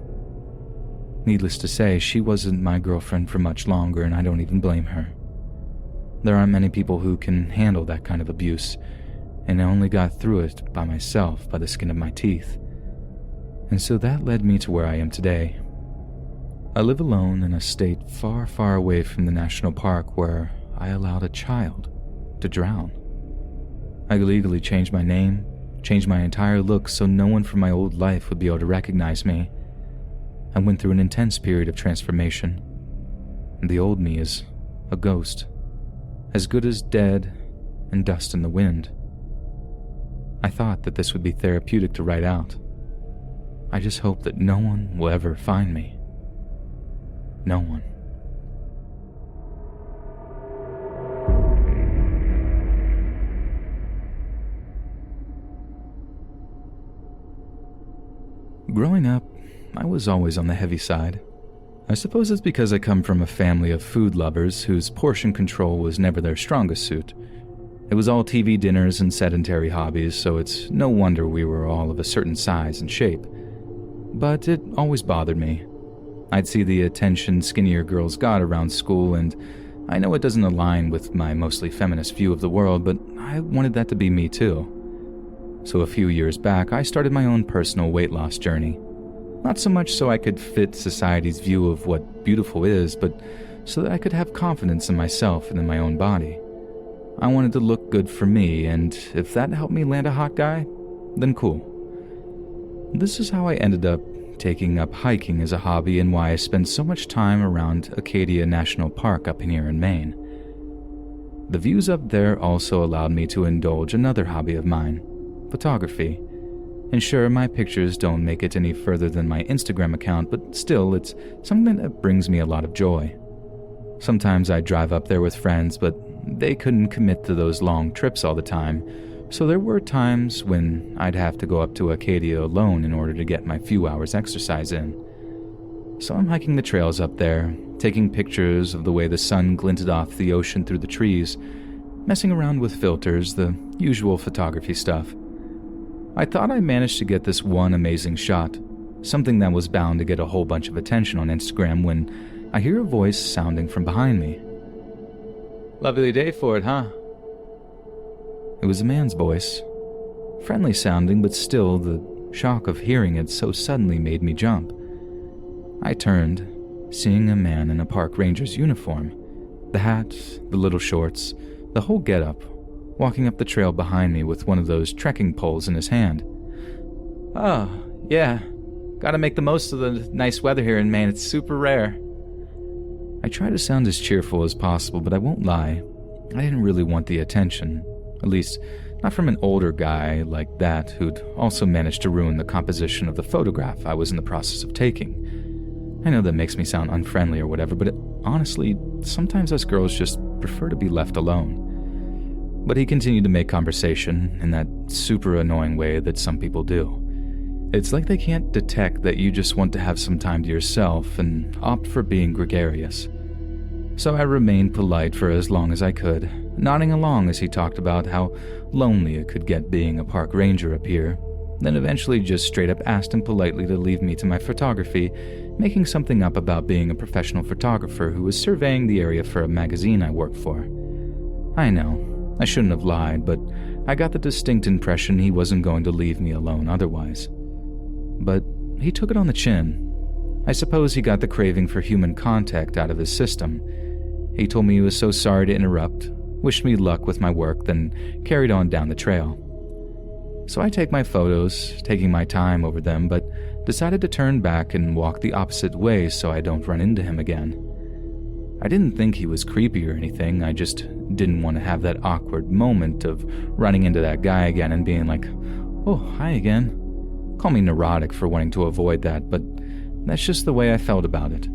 Needless to say, she wasn't my girlfriend for much longer, and I don't even blame her. There aren't many people who can handle that kind of abuse, and I only got through it by myself, by the skin of my teeth. And so that led me to where I am today. I live alone in a state far, far away from the national park where I allowed a child to drown. I illegally changed my name, changed my entire look so no one from my old life would be able to recognize me. I went through an intense period of transformation, and the old me is a ghost, as good as dead and dust in the wind. I thought that this would be therapeutic to write out. I just hope that no one will ever find me. No one. Growing up, I was always on the heavy side. I suppose it's because I come from a family of food lovers whose portion control was never their strongest suit. It was all TV dinners and sedentary hobbies, so it's no wonder we were all of a certain size and shape. But it always bothered me. I'd see the attention skinnier girls got around school, and I know it doesn't align with my mostly feminist view of the world, but I wanted that to be me too. So a few years back, I started my own personal weight loss journey. Not so much so I could fit society's view of what beautiful is, but so that I could have confidence in myself and in my own body. I wanted to look good for me, and if that helped me land a hot guy, then cool. This is how I ended up taking up hiking as a hobby and why I spend so much time around Acadia National Park up here in Maine. The views up there also allowed me to indulge another hobby of mine, photography. And sure, my pictures don't make it any further than my Instagram account, but still, it's something that brings me a lot of joy. Sometimes I drive up there with friends, but they couldn't commit to those long trips all the time, so there were times when I'd have to go up to Acadia alone in order to get my few hours exercise in. So I'm hiking the trails up there, taking pictures of the way the sun glinted off the ocean through the trees, messing around with filters, the usual photography stuff. I thought I managed to get this one amazing shot, something that was bound to get a whole bunch of attention on Instagram, when I hear a voice sounding from behind me. "Lovely day for it, huh?" It was a man's voice. Friendly sounding, but still the shock of hearing it so suddenly made me jump. I turned, seeing a man in a park ranger's uniform. The hat, the little shorts, the whole getup, walking up the trail behind me with one of those trekking poles in his hand. "Oh, yeah. Gotta make the most of the nice weather here in Maine. It's super rare." I try to sound as cheerful as possible, but I won't lie. I didn't really want the attention. At least, not from an older guy like that who'd also managed to ruin the composition of the photograph I was in the process of taking. I know that makes me sound unfriendly or whatever, but honestly, sometimes us girls just prefer to be left alone. But he continued to make conversation in that super annoying way that some people do. It's like they can't detect that you just want to have some time to yourself and opt for being gregarious. So I remained polite for as long as I could, nodding along as he talked about how lonely it could get being a park ranger up here, then eventually just straight up asked him politely to leave me to my photography, making something up about being a professional photographer who was surveying the area for a magazine I worked for. I know, I shouldn't have lied, but I got the distinct impression he wasn't going to leave me alone otherwise. But he took it on the chin. I suppose he got the craving for human contact out of his system. He told me he was so sorry to interrupt, wished me luck with my work, then carried on down the trail. So I take my photos, taking my time over them, but decided to turn back and walk the opposite way so I don't run into him again. I didn't think he was creepy or anything, I just didn't want to have that awkward moment of running into that guy again and being like, "Oh, hi again." Call me neurotic for wanting to avoid that, but that's just the way I felt about it.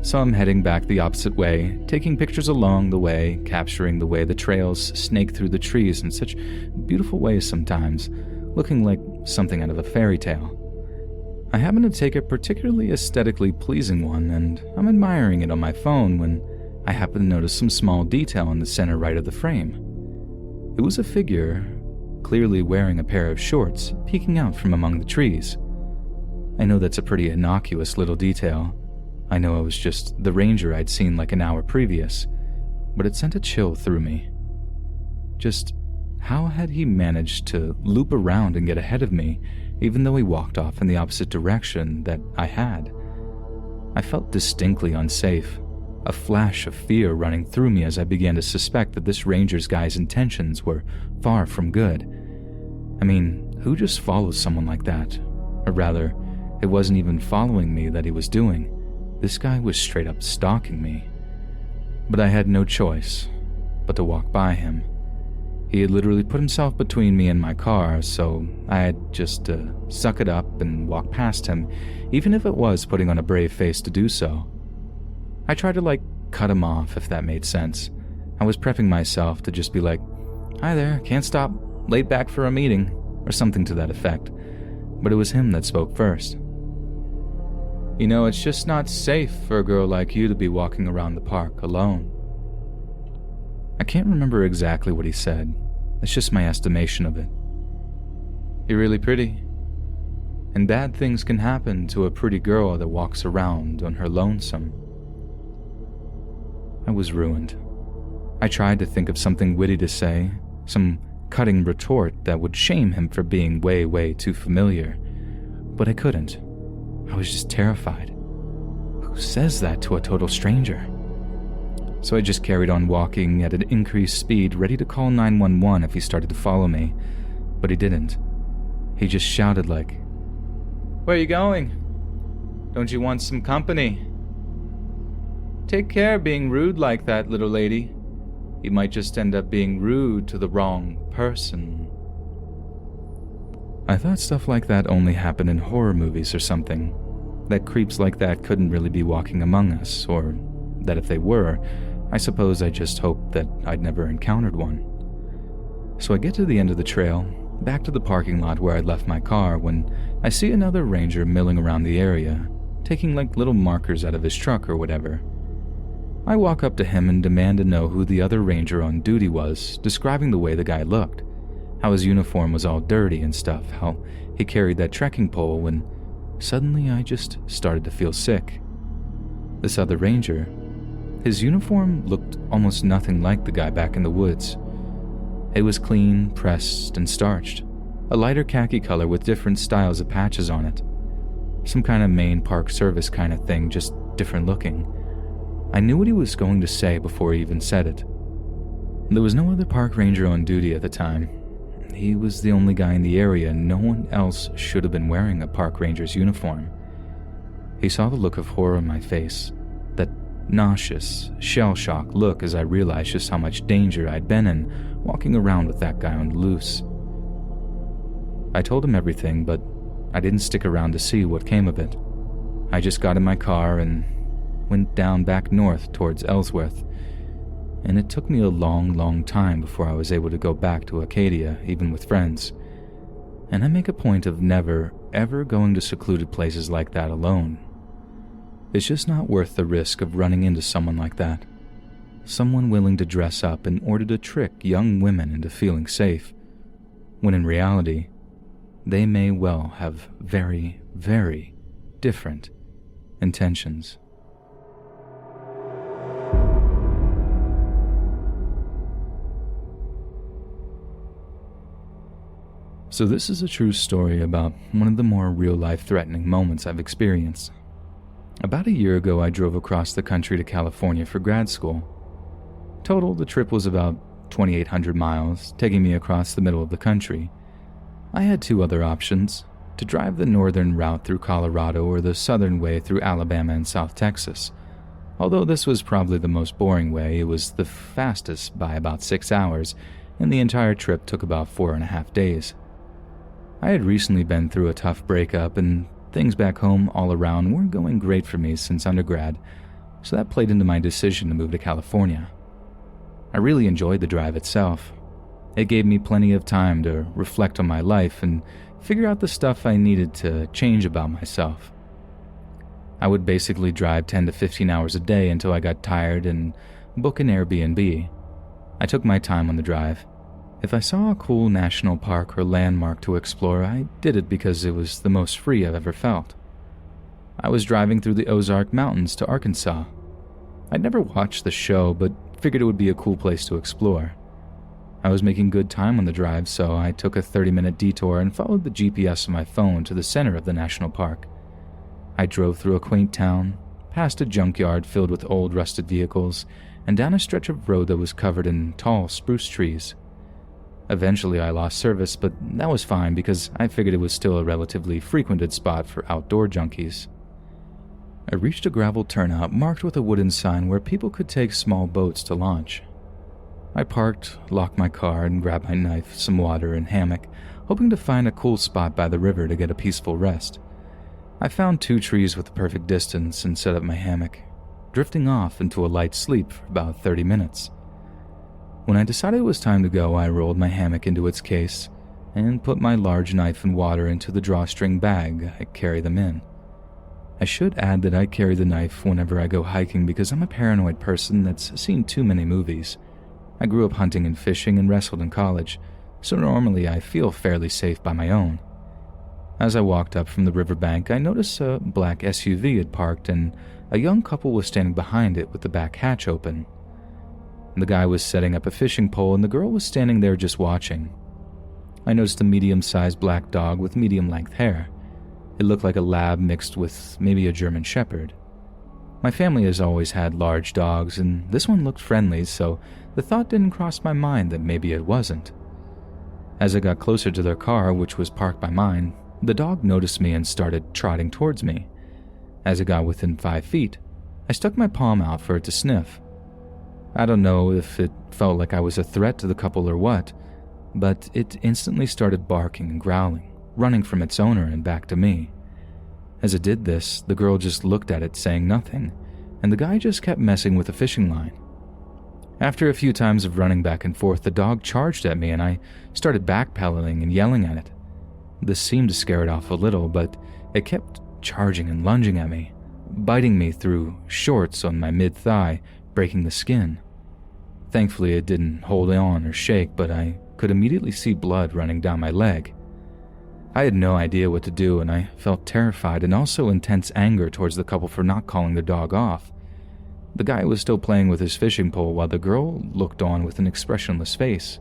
So I'm heading back the opposite way, taking pictures along the way, capturing the way the trails snake through the trees in such beautiful ways sometimes, looking like something out of a fairy tale. I happen to take a particularly aesthetically pleasing one, and I'm admiring it on my phone when I happen to notice some small detail in the center right of the frame. It was a figure, clearly wearing a pair of shorts, peeking out from among the trees. I know that's a pretty innocuous little detail. I know it was just the ranger I'd seen like an hour previous, but it sent a chill through me. Just how had he managed to loop around and get ahead of me, even though he walked off in the opposite direction that I had? I felt distinctly unsafe, a flash of fear running through me as I began to suspect that this ranger's guy's intentions were far from good. I mean, who just follows someone like that? Or rather, it wasn't even following me that he was doing. This guy was straight up stalking me. But I had no choice but to walk by him. He had literally put himself between me and my car, so I had just to suck it up and walk past him, even if it was putting on a brave face to do so. I tried to cut him off, if that made sense. I was prepping myself to just be like, "Hi there, can't stop, late back for a meeting," or something to that effect. But it was him that spoke first. "You know, it's just not safe for a girl like you to be walking around the park alone." I can't remember exactly what he said. It's just my estimation of it. "You're really pretty. And bad things can happen to a pretty girl that walks around on her lonesome." I was ruined. I tried to think of something witty to say, some cutting retort that would shame him for being way, way too familiar. But I couldn't. I was just terrified. Who says that to a total stranger? So I just carried on walking at an increased speed, ready to call 911 if he started to follow me. But he didn't. He just shouted like, "Where are you going? Don't you want some company? Take care being rude like that, little lady. You might just end up being rude to the wrong person." I thought stuff like that only happened in horror movies or something. That creeps like that couldn't really be walking among us, or that if they were, I suppose I just hoped that I'd never encountered one. So I get to the end of the trail, back to the parking lot where I'd left my car, when I see another ranger milling around the area, taking little markers out of his truck or whatever. I walk up to him and demand to know who the other ranger on duty was, describing the way the guy looked, how his uniform was all dirty and stuff, how he carried that trekking pole, when suddenly I just started to feel sick. This other ranger, his uniform looked almost nothing like the guy back in the woods. It was clean, pressed, and starched, a lighter khaki color with different styles of patches on it. Some kind of Maine Park Service kind of thing, just different looking. I knew what he was going to say before he even said it. There was no other park ranger on duty at the time. He was the only guy in the area, and no one else should have been wearing a park ranger's uniform. He saw the look of horror on my face, that nauseous, shell-shock look as I realized just how much danger I'd been in walking around with that guy on the loose. I told him everything, but I didn't stick around to see what came of it. I just got in my car and went down back north towards Ellsworth, and it took me a long, long time before I was able to go back to Acadia, even with friends. And I make a point of never, ever going to secluded places like that alone. It's just not worth the risk of running into someone like that. Someone willing to dress up in order to trick young women into feeling safe, when in reality, they may well have very, very different intentions. So this is a true story about one of the more real-life threatening moments I've experienced. About a year ago, I drove across the country to California for grad school. Total, the trip was about 2,800 miles, taking me across the middle of the country. I had two other options: to drive the northern route through Colorado or the southern way through Alabama and South Texas. Although this was probably the most boring way, it was the fastest by about 6 hours, and the entire trip took about 4.5 days. I had recently been through a tough breakup, and things back home all around weren't going great for me since undergrad, so that played into my decision to move to California. I really enjoyed the drive itself. It gave me plenty of time to reflect on my life and figure out the stuff I needed to change about myself. I would basically drive 10 to 15 hours a day until I got tired and book an Airbnb. I took my time on the drive. If I saw a cool national park or landmark to explore, I did it because it was the most free I've ever felt. I was driving through the Ozark Mountains to Arkansas. I'd never watched the show, but figured it would be a cool place to explore. I was making good time on the drive, so I took a 30-minute detour and followed the GPS on my phone to the center of the national park. I drove through a quaint town, past a junkyard filled with old rusted vehicles, and down a stretch of road that was covered in tall spruce trees. Eventually I lost service, but that was fine because I figured it was still a relatively frequented spot for outdoor junkies. I reached a gravel turnout marked with a wooden sign where people could take small boats to launch. I parked, locked my car, and grabbed my knife, some water, and hammock, hoping to find a cool spot by the river to get a peaceful rest. I found 2 trees with the perfect distance and set up my hammock, drifting off into a light sleep for about 30 minutes. When I decided it was time to go, I rolled my hammock into its case and put my large knife and water into the drawstring bag I carry them in. I should add that I carry the knife whenever I go hiking because I'm a paranoid person that's seen too many movies. I grew up hunting and fishing and wrestled in college, so normally I feel fairly safe by my own. As I walked up from the riverbank, I noticed a black SUV had parked and a young couple was standing behind it with the back hatch open. The guy was setting up a fishing pole and the girl was standing there just watching. I noticed a medium-sized black dog with medium-length hair. It looked like a lab mixed with maybe a German shepherd. My family has always had large dogs, and this one looked friendly, so the thought didn't cross my mind that maybe it wasn't. As I got closer to their car, which was parked by mine, the dog noticed me and started trotting towards me. As it got within 5 feet, I stuck my palm out for it to sniff. I don't know if it felt like I was a threat to the couple or what, but it instantly started barking and growling, running from its owner and back to me. As it did this, the girl just looked at it saying nothing, and the guy just kept messing with the fishing line. After a few times of running back and forth, the dog charged at me and I started backpedaling and yelling at it. This seemed to scare it off a little, but it kept charging and lunging at me, biting me through shorts on my mid-thigh, breaking the skin. Thankfully, it didn't hold on or shake, but I could immediately see blood running down my leg. I had no idea what to do, and I felt terrified and also intense anger towards the couple for not calling the dog off. The guy was still playing with his fishing pole while the girl looked on with an expressionless face.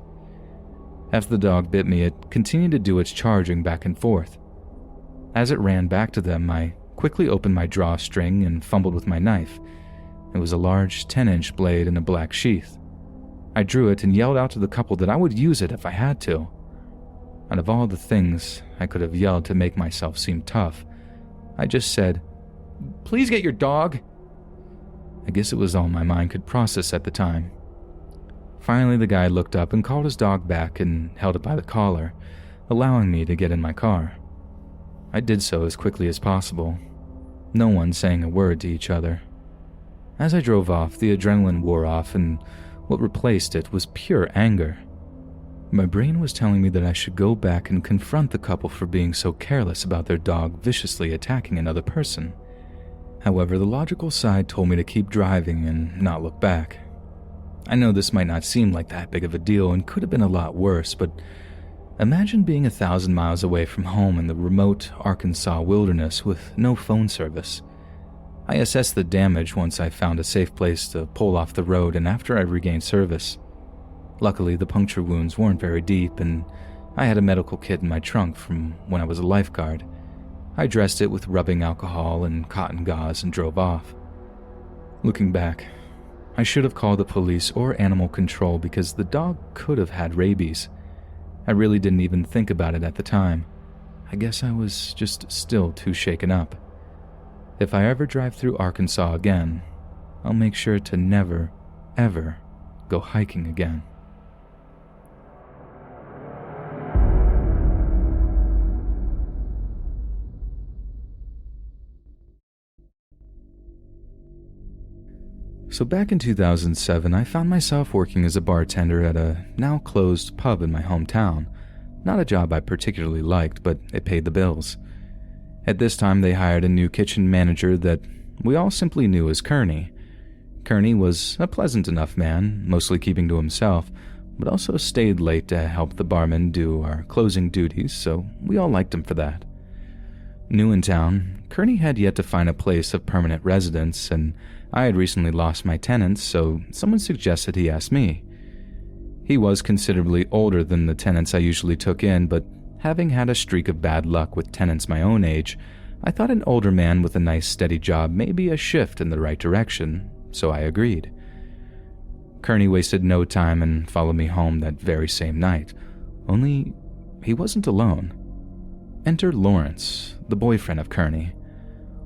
After the dog bit me, it continued to do its charging back and forth. As it ran back to them, I quickly opened my drawstring and fumbled with my knife. It was a large 10-inch blade in a black sheath. I drew it and yelled out to the couple that I would use it if I had to. Out of all the things I could have yelled to make myself seem tough, I just said, "Please get your dog." I guess it was all my mind could process at the time. Finally, the guy looked up and called his dog back and held it by the collar, allowing me to get in my car. I did so as quickly as possible, no one saying a word to each other. As I drove off, the adrenaline wore off, and what replaced it was pure anger. My brain was telling me that I should go back and confront the couple for being so careless about their dog viciously attacking another person. However, the logical side told me to keep driving and not look back. I know this might not seem like that big of a deal and could have been a lot worse, but imagine being 1,000 miles away from home in the remote Arkansas wilderness with no phone service. I assessed the damage once I found a safe place to pull off the road and after I regained service. Luckily, the puncture wounds weren't very deep, and I had a medical kit in my trunk from when I was a lifeguard. I dressed it with rubbing alcohol and cotton gauze and drove off. Looking back, I should have called the police or animal control because the dog could have had rabies. I really didn't even think about it at the time. I guess I was just still too shaken up. If I ever drive through Arkansas again, I'll make sure to never, ever go hiking again. So back in 2007, I found myself working as a bartender at a now-closed pub in my hometown. Not a job I particularly liked, but it paid the bills. At this time, they hired a new kitchen manager that we all simply knew as Kearney. Kearney was a pleasant enough man, mostly keeping to himself, but also stayed late to help the barman do our closing duties, so we all liked him for that. New in town, Kearney had yet to find a place of permanent residence, and I had recently lost my tenants, so someone suggested he ask me. He was considerably older than the tenants I usually took in, but having had a streak of bad luck with tenants my own age, I thought an older man with a nice steady job may be a shift in the right direction, so I agreed. Kearney wasted no time and followed me home that very same night, only he wasn't alone. Enter Lawrence, the boyfriend of Kearney.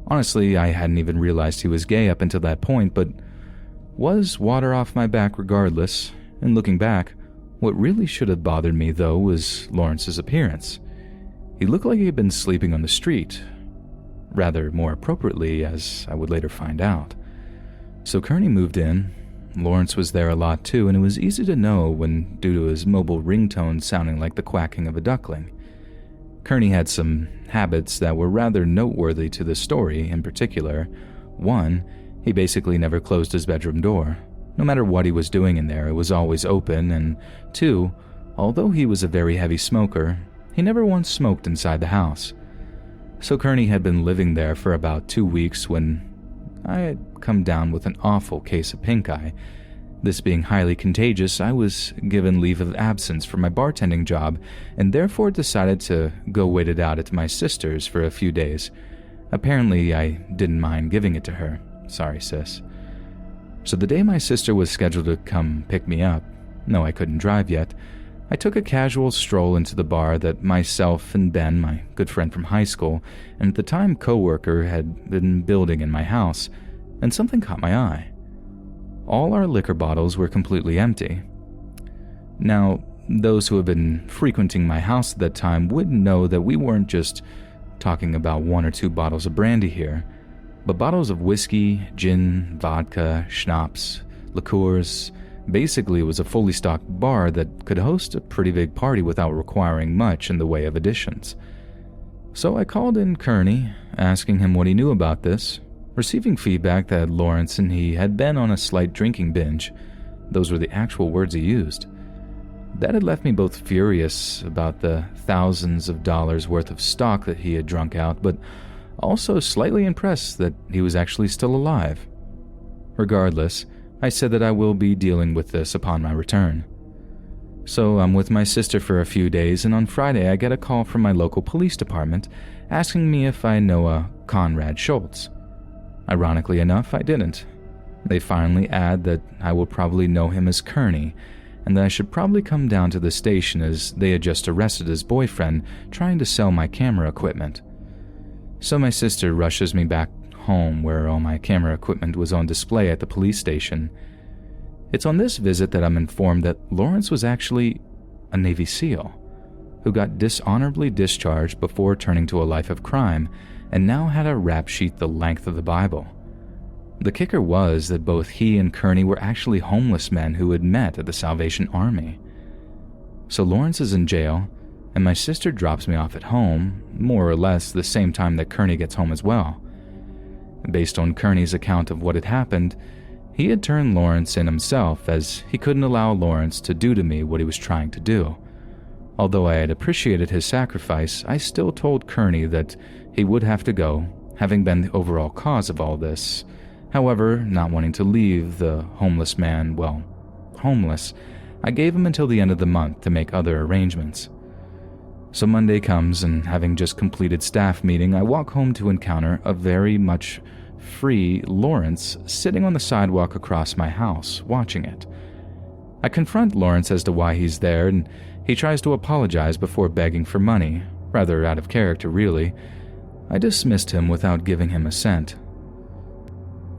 Honestly, I hadn't even realized he was gay up until that point, but was water off my back regardless, and looking back, what really should have bothered me though was Lawrence's appearance. He looked like he had been sleeping on the street, rather more appropriately as I would later find out. So Kearney moved in. Lawrence was there a lot too, and it was easy to know when due to his mobile ringtone sounding like the quacking of a duckling. Kearney had some habits that were rather noteworthy to the story. In particular, one, he basically never closed his bedroom door. No matter what he was doing in there, it was always open, and two, although he was a very heavy smoker, he never once smoked inside the house. So Kearney had been living there for about 2 weeks when I had come down with an awful case of pink eye. This being highly contagious, I was given leave of absence from my bartending job and therefore decided to go wait it out at my sister's for a few days. Apparently, I didn't mind giving it to her. Sorry, sis. So the day my sister was scheduled to come pick me up, no, I couldn't drive yet, I took a casual stroll into the bar that myself and Ben, my good friend from high school, and at the time co-worker, had been building in my house, and something caught my eye. All our liquor bottles were completely empty. Now, those who have been frequenting my house at that time would know that we weren't just talking about 1 or 2 bottles of brandy here, but bottles of whiskey, gin, vodka, schnapps, liqueurs. Basically, it was a fully stocked bar that could host a pretty big party without requiring much in the way of additions. So I called in Kearney, asking him what he knew about this, receiving feedback that Lawrence and he had been on a slight drinking binge. Those were the actual words he used. That had left me both furious about the thousands of dollars worth of stock that he had drunk out, but also slightly impressed that he was actually still alive. Regardless, I said that I will be dealing with this upon my return. So I'm with my sister for a few days, and on Friday I get a call from my local police department asking me if I know a Conrad Schultz. Ironically enough, I didn't. They finally add that I will probably know him as Kearney, and that I should probably come down to the station as they had just arrested his boyfriend trying to sell my camera equipment. So my sister rushes me back home where all my camera equipment was on display at the police station. It's on this visit that I'm informed that Lawrence was actually a Navy SEAL who got dishonorably discharged before turning to a life of crime and now had a rap sheet the length of the Bible. The kicker was that both he and Kearney were actually homeless men who had met at the Salvation Army. So Lawrence is in jail, and my sister drops me off at home, more or less the same time that Kearney gets home as well. Based on Kearney's account of what had happened, he had turned Lawrence in himself as he couldn't allow Lawrence to do to me what he was trying to do. Although I had appreciated his sacrifice, I still told Kearney that he would have to go, having been the overall cause of all this. However, not wanting to leave the homeless man, well, homeless, I gave him until the end of the month to make other arrangements. So Monday comes, and having just completed staff meeting, I walk home to encounter a very much free Lawrence sitting on the sidewalk across my house, watching it. I confront Lawrence as to why he's there, and he tries to apologize before begging for money, rather out of character really. I dismissed him without giving him a cent.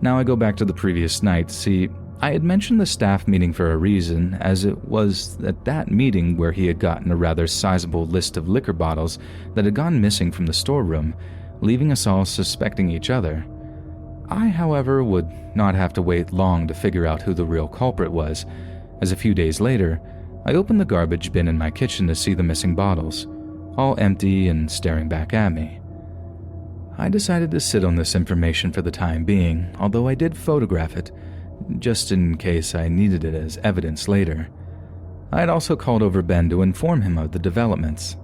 Now I go back to the previous night. See, I had mentioned the staff meeting for a reason, as it was at that meeting where he had gotten a rather sizable list of liquor bottles that had gone missing from the storeroom, leaving us all suspecting each other. I, however, would not have to wait long to figure out who the real culprit was, as a few days later, I opened the garbage bin in my kitchen to see the missing bottles, all empty and staring back at me. I decided to sit on this information for the time being, although I did photograph it, just in case I needed it as evidence later. I had also called over Ben to inform him of the developments.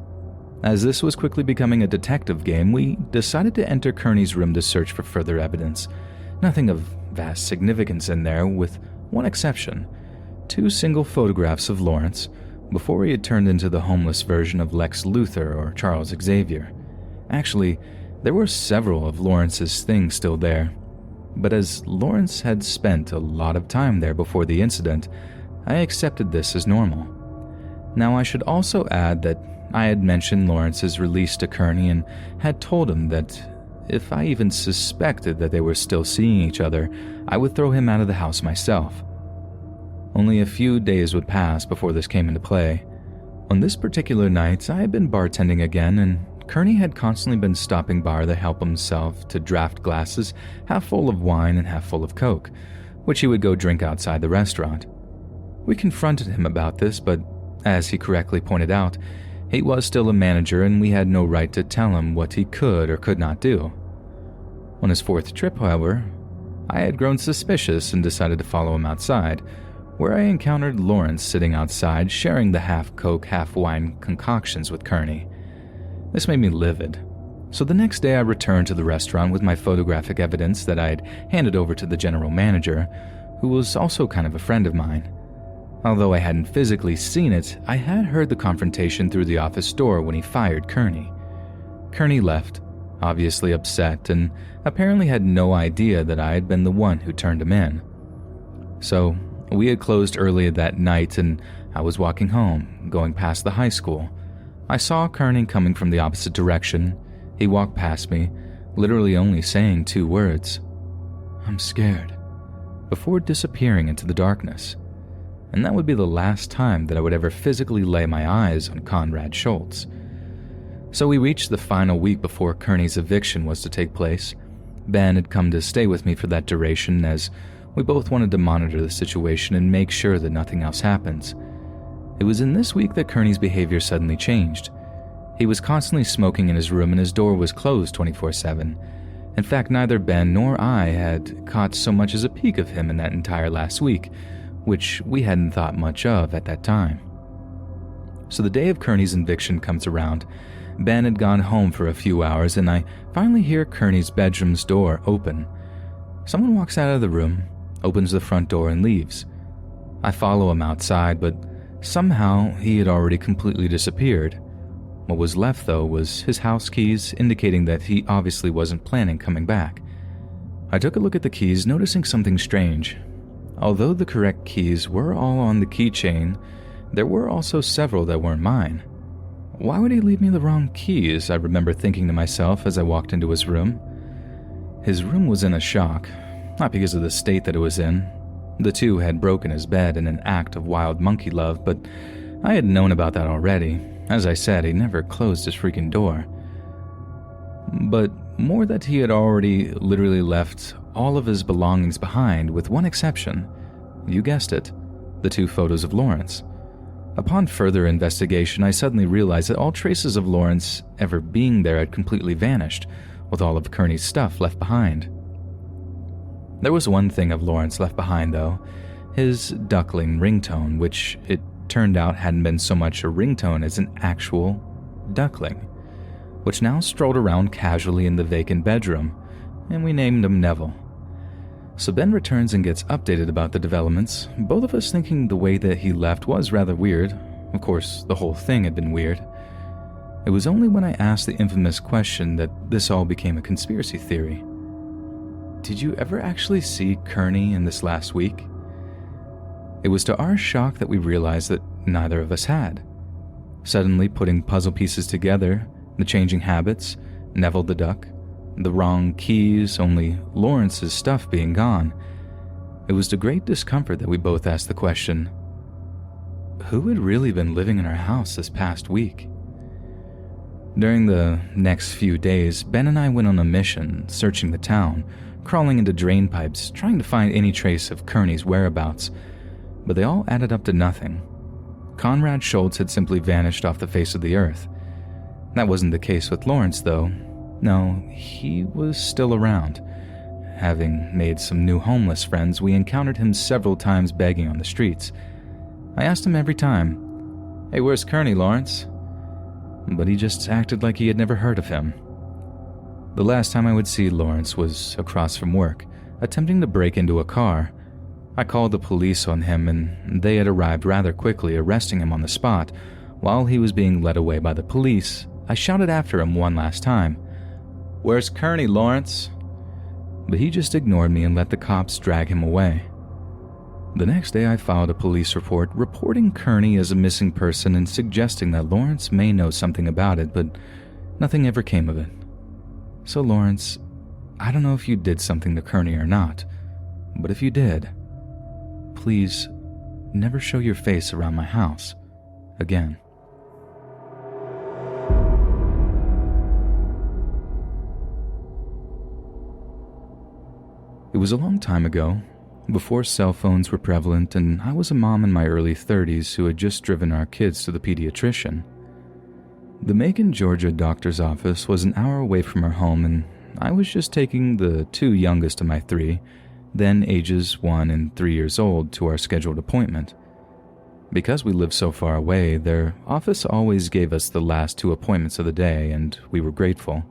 As this was quickly becoming a detective game, we decided to enter Kearney's room to search for further evidence. Nothing of vast significance in there, with one exception: 2 single photographs of Lawrence before he had turned into the homeless version of Lex Luthor or Charles Xavier. Actually, there were several of Lawrence's things still there, but as Lawrence had spent a lot of time there before the incident, I accepted this as normal. Now, I should also add that I had mentioned Lawrence's release to Kearney and had told him that if I even suspected that they were still seeing each other, I would throw him out of the house myself. Only a few days would pass before this came into play. On this particular night, I had been bartending again, and Kearney had constantly been stopping by to help himself to draft glasses half full of wine and half full of Coke, which he would go drink outside the restaurant. We confronted him about this, but as he correctly pointed out, he was still a manager and we had no right to tell him what he could or could not do. On his 4th trip, however, I had grown suspicious and decided to follow him outside, where I encountered Lawrence sitting outside sharing the half-Coke, half-wine concoctions with Kearney. This made me livid, so the next day I returned to the restaurant with my photographic evidence that I had handed over to the general manager, who was also kind of a friend of mine. Although I hadn't physically seen it, I had heard the confrontation through the office door when he fired Kearney. Kearney left, obviously upset, and apparently had no idea that I had been the one who turned him in. So, we had closed early that night and I was walking home, going past the high school. I saw Kearney coming from the opposite direction. He walked past me, literally only saying 2 words, "I'm scared," before disappearing into the darkness. And that would be the last time that I would ever physically lay my eyes on Conrad Schultz. So we reached the final week before Kearney's eviction was to take place. Ben had come to stay with me for that duration, as we both wanted to monitor the situation and make sure that nothing else happens. It was in this week that Kearney's behavior suddenly changed. He was constantly smoking in his room and his door was closed 24/7. In fact, neither Ben nor I had caught so much as a peek of him in that entire last week, which we hadn't thought much of at that time. So the day of Kearney's eviction comes around. Ben had gone home for a few hours and I finally hear Kearney's bedroom's door open. Someone walks out of the room, opens the front door and leaves. I follow him outside, but somehow he had already completely disappeared. What was left, though, was his house keys, indicating that he obviously wasn't planning coming back. I took a look at the keys, noticing something strange. Although the correct keys were all on the keychain, there were also several that weren't mine. Why would he leave me the wrong keys? I remember thinking to myself as I walked into his room. His room was in a shock, not because of the state that it was in. The 2 had broken his bed in an act of wild monkey love, but I had known about that already. As I said, he never closed his freaking door. But more that he had already literally left all of his belongings behind, with one exception. You guessed it, the 2 photos of Lawrence. Upon further investigation, I suddenly realized that all traces of Lawrence ever being there had completely vanished, with all of Kearney's stuff left behind. There was one thing of Lawrence left behind, though, his duckling ringtone, which it turned out hadn't been so much a ringtone as an actual duckling, which now strolled around casually in the vacant bedroom, and we named him Neville. So Ben returns and gets updated about the developments, both of us thinking the way that he left was rather weird. Of course, the whole thing had been weird. It was only when I asked the infamous question that this all became a conspiracy theory. Did you ever actually see Kearney in this last week? It was to our shock that we realized that neither of us had. Suddenly putting puzzle pieces together, the changing habits, Neville the duck, the wrong keys, only Lawrence's stuff being gone. It was to great discomfort that we both asked the question, who had really been living in our house this past week? During the next few days, Ben and I went on a mission, searching the town, crawling into drain pipes, trying to find any trace of Kearney's whereabouts, but they all added up to nothing. Conrad Schultz had simply vanished off the face of the earth. That wasn't the case with Lawrence, though. No, he was still around. Having made some new homeless friends, we encountered him several times begging on the streets. I asked him every time, "Hey, where's Kearney, Lawrence?" But he just acted like he had never heard of him. The last time I would see Lawrence was across from work, attempting to break into a car. I called the police on him, and they had arrived rather quickly, arresting him on the spot. While he was being led away by the police, I shouted after him one last time, "Where's Kearney, Lawrence?" But he just ignored me and let the cops drag him away. The next day I filed a police report reporting Kearney as a missing person and suggesting that Lawrence may know something about it, but nothing ever came of it. So Lawrence, I don't know if you did something to Kearney or not, but if you did, please never show your face around my house again. It was a long time ago, before cell phones were prevalent, and I was a mom in my early 30s who had just driven our kids to the pediatrician. The Macon, Georgia doctor's office was an hour away from our home, and I was just taking the two youngest of my three, then ages 1 and 3 years old, to our scheduled appointment. Because we lived so far away, their office always gave us the last 2 appointments of the day, and we were grateful.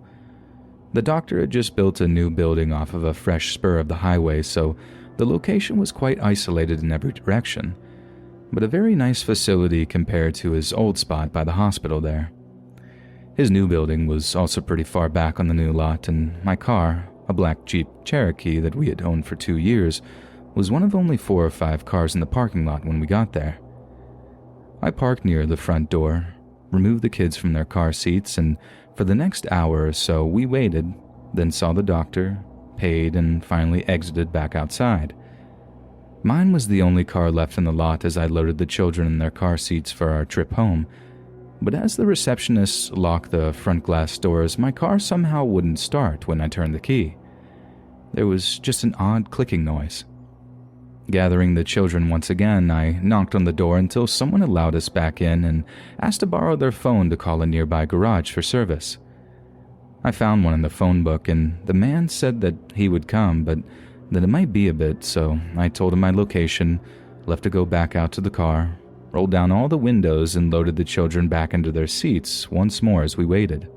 The doctor had just built a new building off of a fresh spur of the highway, so the location was quite isolated in every direction, but a very nice facility compared to his old spot by the hospital there. His new building was also pretty far back on the new lot, and my car, a black Jeep Cherokee that we had owned for 2 years, was one of only 4 or 5 cars in the parking lot when we got there. I parked near the front door, removed the kids from their car seats, and for the next hour or so we waited, then saw the doctor, paid, and finally exited back outside. Mine was the only car left in the lot as I loaded the children in their car seats for our trip home, but as the receptionist locked the front glass doors, my car somehow wouldn't start when I turned the key. There was just an odd clicking noise. Gathering the children once again, I knocked on the door until someone allowed us back in and asked to borrow their phone to call a nearby garage for service. I found one in the phone book, and the man said that he would come, but that it might be a bit, so I told him my location, left to go back out to the car, rolled down all the windows, and loaded the children back into their seats once more as we waited.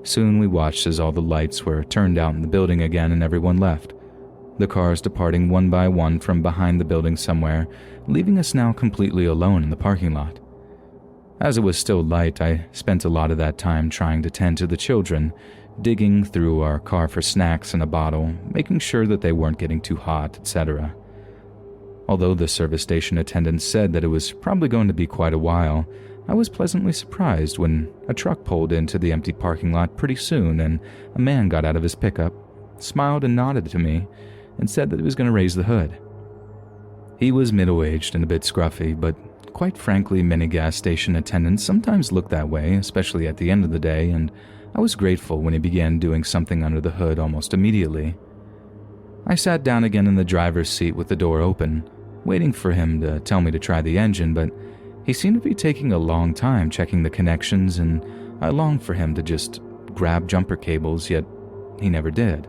Soon we watched as all the lights were turned out in the building again and everyone left, the cars departing one by one from behind the building somewhere, leaving us now completely alone in the parking lot. As it was still light, I spent a lot of that time trying to tend to the children, digging through our car for snacks and a bottle, making sure that they weren't getting too hot, etc. Although the service station attendant said that it was probably going to be quite a while, I was pleasantly surprised when a truck pulled into the empty parking lot pretty soon and a man got out of his pickup, smiled and nodded to me, and said that he was going to raise the hood. He was middle-aged and a bit scruffy, but quite frankly, many gas station attendants sometimes look that way, especially at the end of the day, and I was grateful when he began doing something under the hood almost immediately. I sat down again in the driver's seat with the door open, waiting for him to tell me to try the engine, but he seemed to be taking a long time checking the connections, and I longed for him to just grab jumper cables, yet he never did.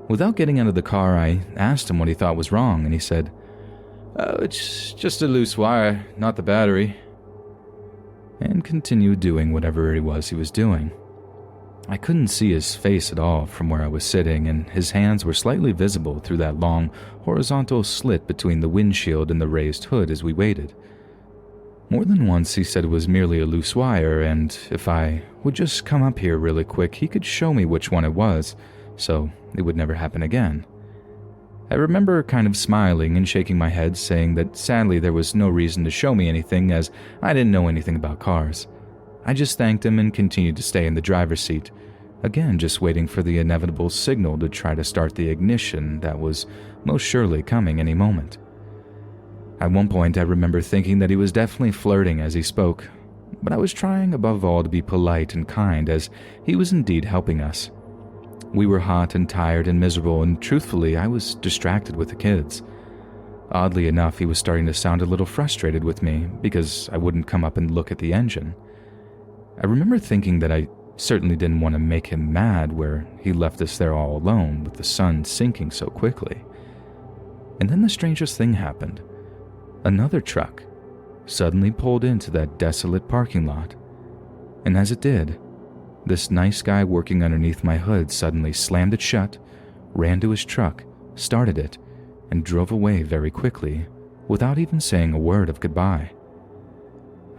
Without getting out of the car, I asked him what he thought was wrong, and he said, "Oh, it's just a loose wire, not the battery," and continued doing whatever it was he was doing. I couldn't see his face at all from where I was sitting, and his hands were slightly visible through that long, horizontal slit between the windshield and the raised hood as we waited. More than once he said it was merely a loose wire, and if I would just come up here really quick, he could show me which one it was, so it would never happen again. I remember kind of smiling and shaking my head, saying that sadly there was no reason to show me anything as I didn't know anything about cars. I just thanked him and continued to stay in the driver's seat, again just waiting for the inevitable signal to try to start the ignition that was most surely coming any moment. At one point I remember thinking that he was definitely flirting as he spoke, but I was trying above all to be polite and kind as he was indeed helping us. We were hot and tired and miserable, and truthfully, I was distracted with the kids. Oddly enough, he was starting to sound a little frustrated with me because I wouldn't come up and look at the engine. I remember thinking that I certainly didn't want to make him mad where he left us there all alone with the sun sinking so quickly. And then the strangest thing happened. Another truck suddenly pulled into that desolate parking lot. And as it did, this nice guy working underneath my hood suddenly slammed it shut, ran to his truck, started it, and drove away very quickly without even saying a word of goodbye.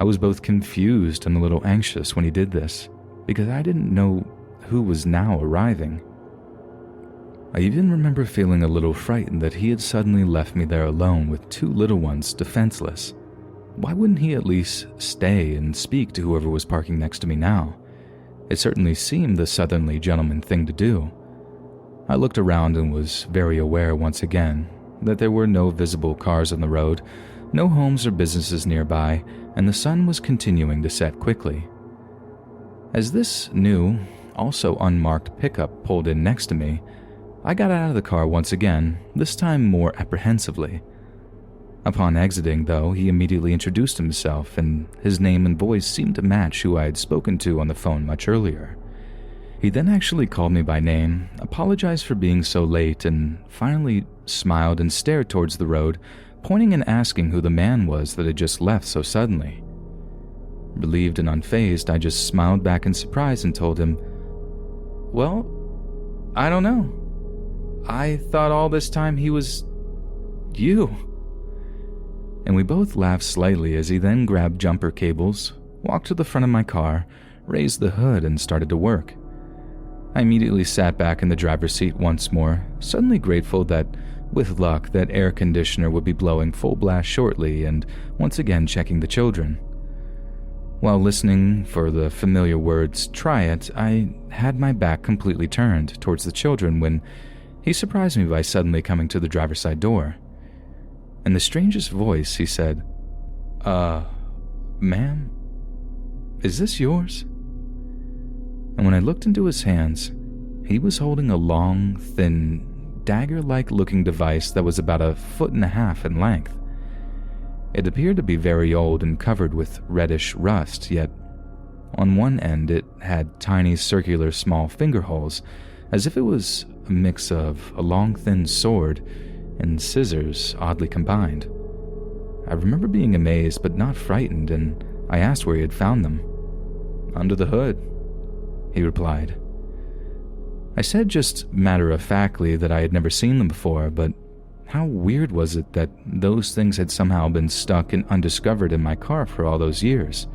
I was both confused and a little anxious when he did this because I didn't know who was now arriving. I even remember feeling a little frightened that he had suddenly left me there alone with two little ones defenseless. Why wouldn't he at least stay and speak to whoever was parking next to me now? It certainly seemed the southerly gentleman thing to do. I looked around and was very aware once again that there were no visible cars on the road, no homes or businesses nearby, and the sun was continuing to set quickly. As this new, also unmarked pickup pulled in next to me, I got out of the car once again, this time more apprehensively. Upon exiting, though, he immediately introduced himself, and his name and voice seemed to match who I had spoken to on the phone much earlier. He then actually called me by name, apologized for being so late, and finally smiled and stared towards the road, pointing and asking who the man was that had just left so suddenly. Relieved and unfazed, I just smiled back in surprise and told him, "Well, I don't know. I thought all this time he was you." And we both laughed slightly as he then grabbed jumper cables, walked to the front of my car, raised the hood, and started to work. I immediately sat back in the driver's seat once more, suddenly grateful that, with luck, that air conditioner would be blowing full blast shortly, and once again checking the children. While listening for the familiar words, "try it," I had my back completely turned towards the children when he surprised me by suddenly coming to the driver's side door. In the strangest voice, he said, "Ma'am, is this yours?" And when I looked into his hands, he was holding a long, thin, dagger-like looking device that was about 1.5 feet in length. It appeared to be very old and covered with reddish rust, yet on one end it had tiny circular small finger holes, as if it was a mix of a long thin sword and scissors oddly combined. I remember being amazed but not frightened, and I asked where he had found them. "Under the hood," he replied. I said just matter-of-factly that I had never seen them before, but how weird was it that those things had somehow been stuck and undiscovered in my car for all those years?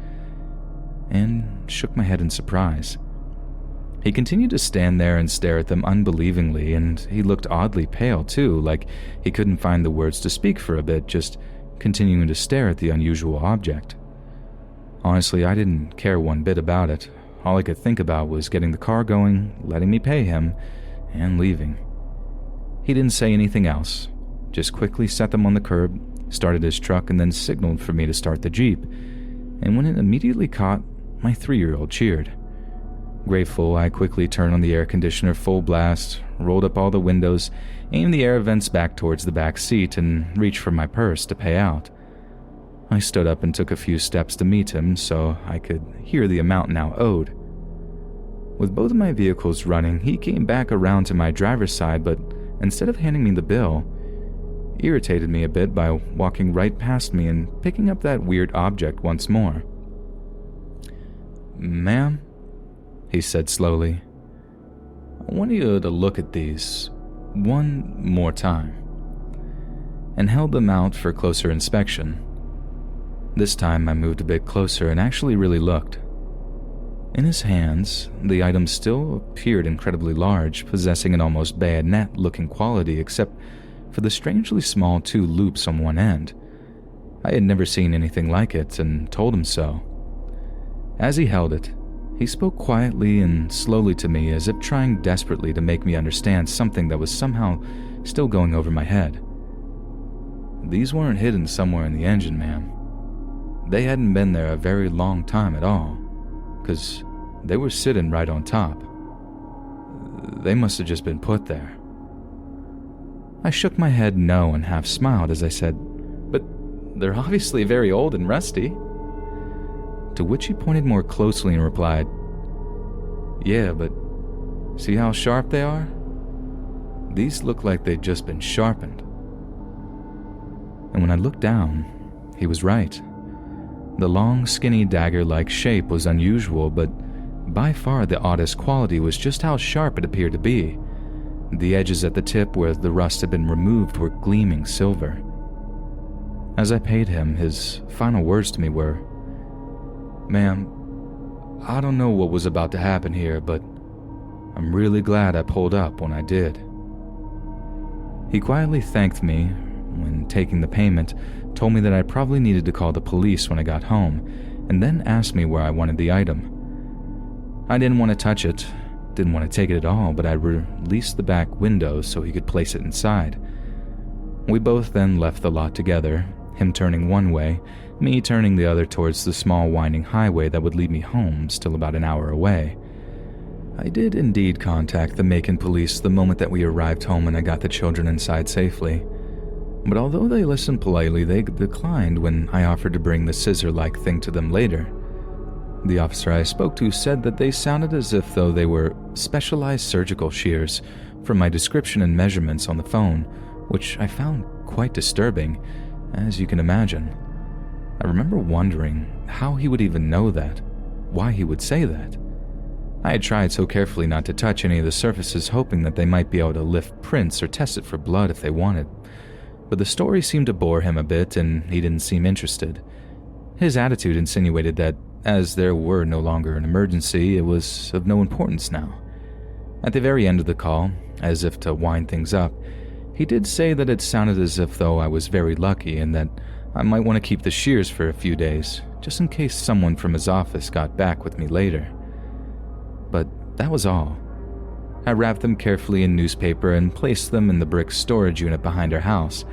And shook my head in surprise. He continued to stand there and stare at them unbelievingly, and he looked oddly pale too, like he couldn't find the words to speak for a bit, just continuing to stare at the unusual object. Honestly, I didn't care one bit about it. All I could think about was getting the car going, letting me pay him, and leaving. He didn't say anything else, just quickly set them on the curb, started his truck, and then signaled for me to start the Jeep. And when it immediately caught, my 3-year-old cheered. Grateful, I quickly turned on the air conditioner full blast, rolled up all the windows, aimed the air vents back towards the back seat, and reached for my purse to pay out. I stood up and took a few steps to meet him so I could hear the amount now owed. With both of my vehicles running, he came back around to my driver's side, but instead of handing me the bill, irritated me a bit by walking right past me and picking up that weird object once more. "Ma'am," he said slowly, "I want you to look at these one more time," and held them out for closer inspection. This time I moved a bit closer and actually really looked. In his hands, the item still appeared incredibly large, possessing an almost bayonet-looking quality except for the strangely small 2 loops on one end. I had never seen anything like it and told him so. As he held it, he spoke quietly and slowly to me as if trying desperately to make me understand something that was somehow still going over my head. "These weren't hidden somewhere in the engine, ma'am. They hadn't been there a very long time at all, 'cause they were sitting right on top. They must have just been put there. I shook my head no and half smiled as I said, "But they're obviously very old and rusty." To which he pointed more closely and replied, "Yeah, but see how sharp they are? These look like they'd just been sharpened." And when I looked down, he was right. The long, skinny dagger-like shape was unusual, but by far the oddest quality was just how sharp it appeared to be. The edges at the tip where the rust had been removed were gleaming silver. As I paid him, his final words to me were, "Ma'am, I don't know what was about to happen here, but I'm really glad I pulled up when I did." He quietly thanked me when taking the payment, told me that I probably needed to call the police when I got home, and then asked me where I wanted the item. I didn't want to touch it, didn't want to take it at all, but I released the back window so he could place it inside. We both then left the lot together, him turning one way, me turning the other towards the small winding highway that would lead me home, still about an hour away. I did indeed contact the Macon police the moment that we arrived home and I got the children inside safely. But although they listened politely, they declined when I offered to bring the scissor-like thing to them later. The officer I spoke to said that they sounded as if though they were specialized surgical shears from my description and measurements on the phone, which I found quite disturbing, as you can imagine. I remember wondering how he would even know that, why he would say that. I had tried so carefully not to touch any of the surfaces, hoping that they might be able to lift prints or test it for blood if they wanted. But the story seemed to bore him a bit, and he didn't seem interested. His attitude insinuated that, as there were no longer an emergency, it was of no importance now. At the very end of the call, as if to wind things up, he did say that it sounded as if though I was very lucky and that I might want to keep the shears for a few days, just in case someone from his office got back with me later. But that was all. I wrapped them carefully in newspaper and placed them in the brick storage unit behind our house,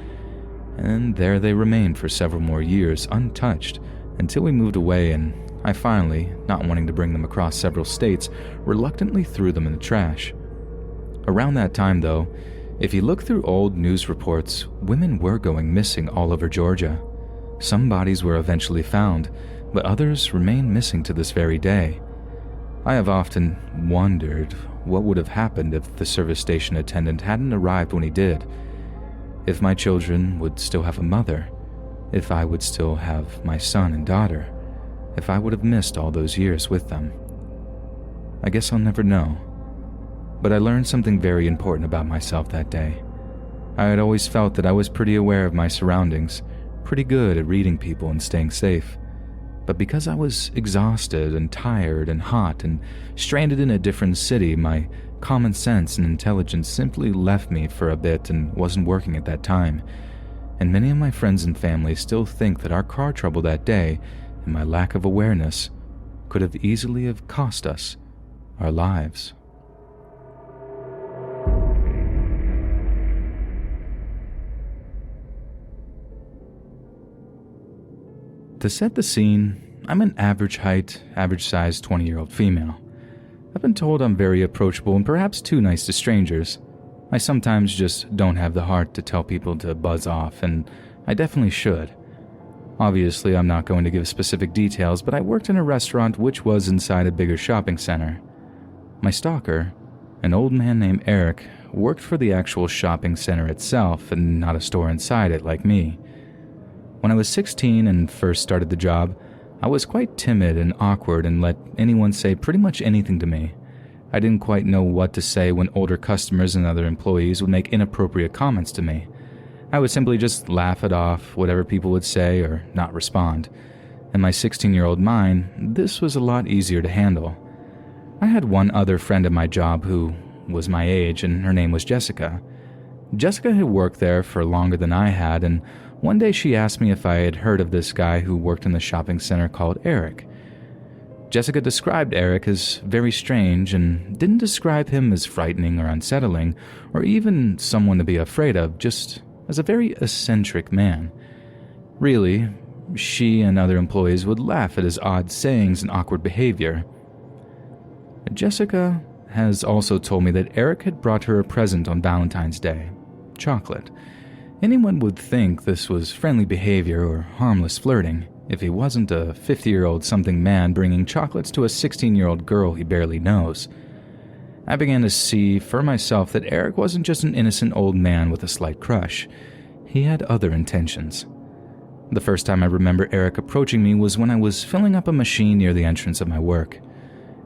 and there they remained for several more years untouched until we moved away, and I finally, not wanting to bring them across several states, reluctantly threw them in the trash. Around that time, though, if you look through old news reports, women were going missing all over Georgia. Some bodies were eventually found, but others remain missing to this very day. I have often wondered what would have happened if the service station attendant hadn't arrived when he did, if my children would still have a mother, if I would still have my son and daughter, if I would have missed all those years with them. I guess I'll never know. But I learned something very important about myself that day. I had always felt that I was pretty aware of my surroundings, pretty good at reading people and staying safe. But because I was exhausted and tired and hot and stranded in a different city, my common sense and intelligence simply left me for a bit and wasn't working at that time. And many of my friends and family still think that our car trouble that day and my lack of awareness could have easily have cost us our lives. To set the scene, I'm an average height, average size 20-year-old female. I've been told I'm very approachable and perhaps too nice to strangers. I sometimes just don't have the heart to tell people to buzz off, and I definitely should. Obviously, I'm not going to give specific details, but I worked in a restaurant which was inside a bigger shopping center. My stalker, an old man named Eric, worked for the actual shopping center itself and not a store inside it like me. When I was 16 and first started the job, I was quite timid and awkward and let anyone say pretty much anything to me. I didn't quite know what to say when older customers and other employees would make inappropriate comments to me. I would simply just laugh it off, whatever people would say, or not respond. In my 16-year-old mind, this was a lot easier to handle. I had one other friend at my job who was my age, and her name was Jessica. Jessica had worked there for longer than I had, and one day she asked me if I had heard of this guy who worked in the shopping center called Eric. Jessica described Eric as very strange and didn't describe him as frightening or unsettling, or even someone to be afraid of, just as a very eccentric man. Really, she and other employees would laugh at his odd sayings and awkward behavior. Jessica has also told me that Eric had brought her a present on Valentine's Day. Chocolate. Anyone would think this was friendly behavior or harmless flirting if he wasn't a 50-year-old something man bringing chocolates to a 16-year-old girl he barely knows. I began to see for myself that Eric wasn't just an innocent old man with a slight crush. He had other intentions. The first time I remember Eric approaching me was when I was filling up a machine near the entrance of my work.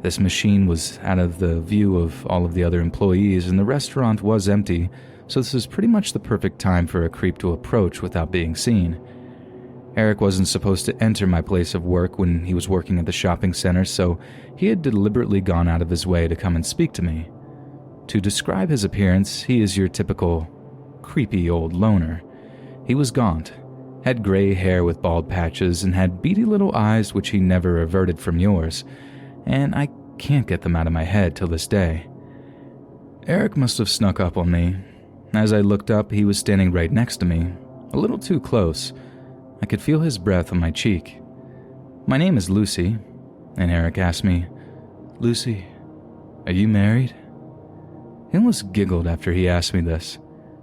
This machine was out of the view of all of the other employees, and the restaurant was empty, so this is pretty much the perfect time for a creep to approach without being seen. Eric wasn't supposed to enter my place of work when he was working at the shopping center, so he had deliberately gone out of his way to come and speak to me. To describe his appearance, he is your typical creepy old loner. He was gaunt, had gray hair with bald patches, and had beady little eyes which he never averted from yours, and I can't get them out of my head till this day. Eric must have snuck up on me. As I looked up, he was standing right next to me, a little too close. I could feel his breath on my cheek. "My name is Lucy," and Eric asked me, "Lucy, are you married?" He almost giggled after he asked me this.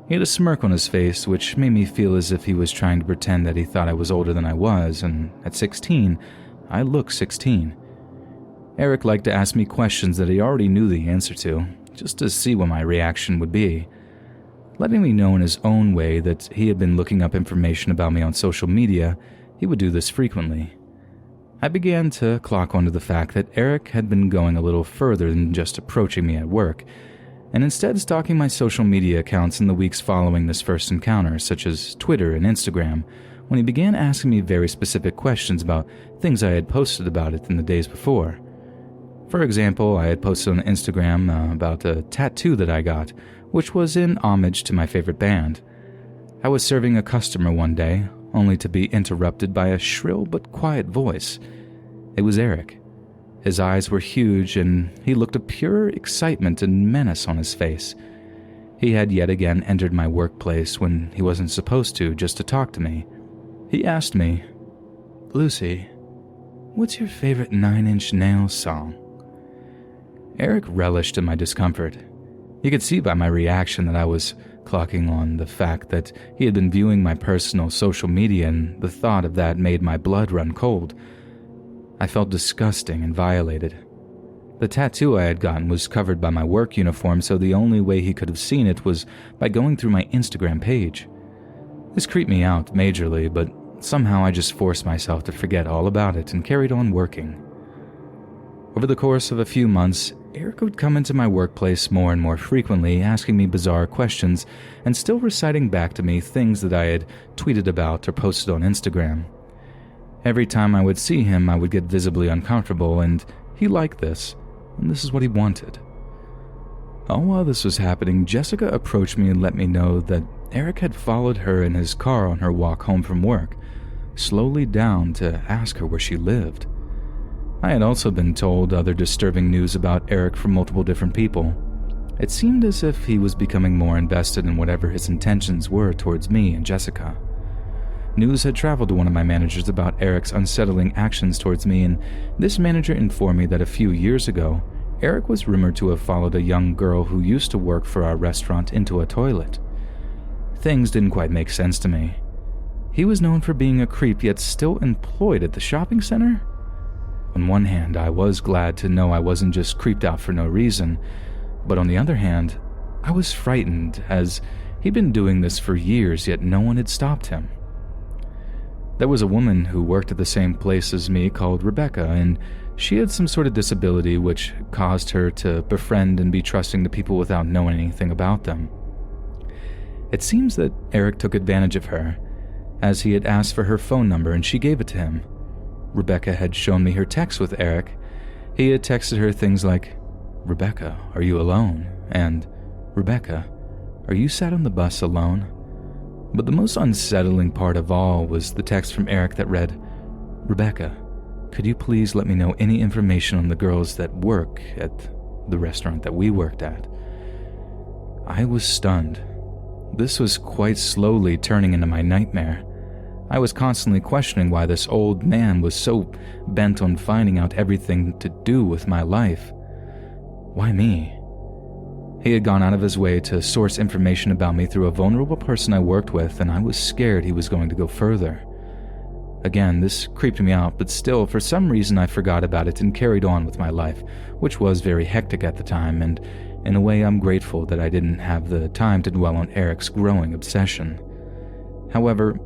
He had a smirk on his face, which made me feel as if he was trying to pretend that he thought I was older than I was, and at 16, I looked 16. Eric liked to ask me questions that he already knew the answer to, just to see what my reaction would be. Letting me know in his own way that he had been looking up information about me on social media, he would do this frequently. I began to clock onto the fact that Eric had been going a little further than just approaching me at work, and instead stalking my social media accounts in the weeks following this first encounter, such as Twitter and Instagram, when he began asking me very specific questions about things I had posted about it in the days before. For example, I had posted on Instagram about a tattoo that I got, which was in homage to my favorite band. I was serving a customer one day, only to be interrupted by a shrill but quiet voice. It was Eric. His eyes were huge, and he looked a pure excitement and menace on his face. He had yet again entered my workplace when he wasn't supposed to, just to talk to me. He asked me, "Lucy, what's your favorite Nine Inch Nails song?" Eric relished in my discomfort. You could see by my reaction that I was clocking on the fact that he had been viewing my personal social media, and the thought of that made my blood run cold. I felt disgusting and violated. The tattoo I had gotten was covered by my work uniform, so the only way he could have seen it was by going through my Instagram page. This creeped me out majorly, but somehow I just forced myself to forget all about it and carried on working. Over the course of a few months, Eric would come into my workplace more and more frequently, asking me bizarre questions and still reciting back to me things that I had tweeted about or posted on Instagram. Every time I would see him, I would get visibly uncomfortable, and he liked this, and this is what he wanted. All while this was happening, Jessica approached me and let me know that Eric had followed her in his car on her walk home from work, slowly down to ask her where she lived. I had also been told other disturbing news about Eric from multiple different people. It seemed as if he was becoming more invested in whatever his intentions were towards me and Jessica. News had traveled to one of my managers about Eric's unsettling actions towards me, and this manager informed me that a few years ago, Eric was rumored to have followed a young girl who used to work for our restaurant into a toilet. Things didn't quite make sense to me. He was known for being a creep, yet still employed at the shopping center? On one hand, I was glad to know I wasn't just creeped out for no reason, but on the other hand, I was frightened, as he'd been doing this for years, yet no one had stopped him. There was a woman who worked at the same place as me called Rebecca, and she had some sort of disability which caused her to befriend and be trusting to people without knowing anything about them. It seems that Eric took advantage of her, as he had asked for her phone number and she gave it to him. Rebecca had shown me her text with Eric. He had texted her things like, "Rebecca, are you alone?" and "Rebecca, are you sat on the bus alone?" But the most unsettling part of all was the text from Eric that read, "Rebecca, could you please let me know any information on the girls that work at the restaurant that we worked at?" I was stunned. This was quite slowly turning into my nightmare. I was constantly questioning why this old man was so bent on finding out everything to do with my life. Why me? He had gone out of his way to source information about me through a vulnerable person I worked with, and I was scared he was going to go further. Again, this creeped me out, but still, for some reason I forgot about it and carried on with my life, which was very hectic at the time, and in a way I'm grateful that I didn't have the time to dwell on Eric's growing obsession. However,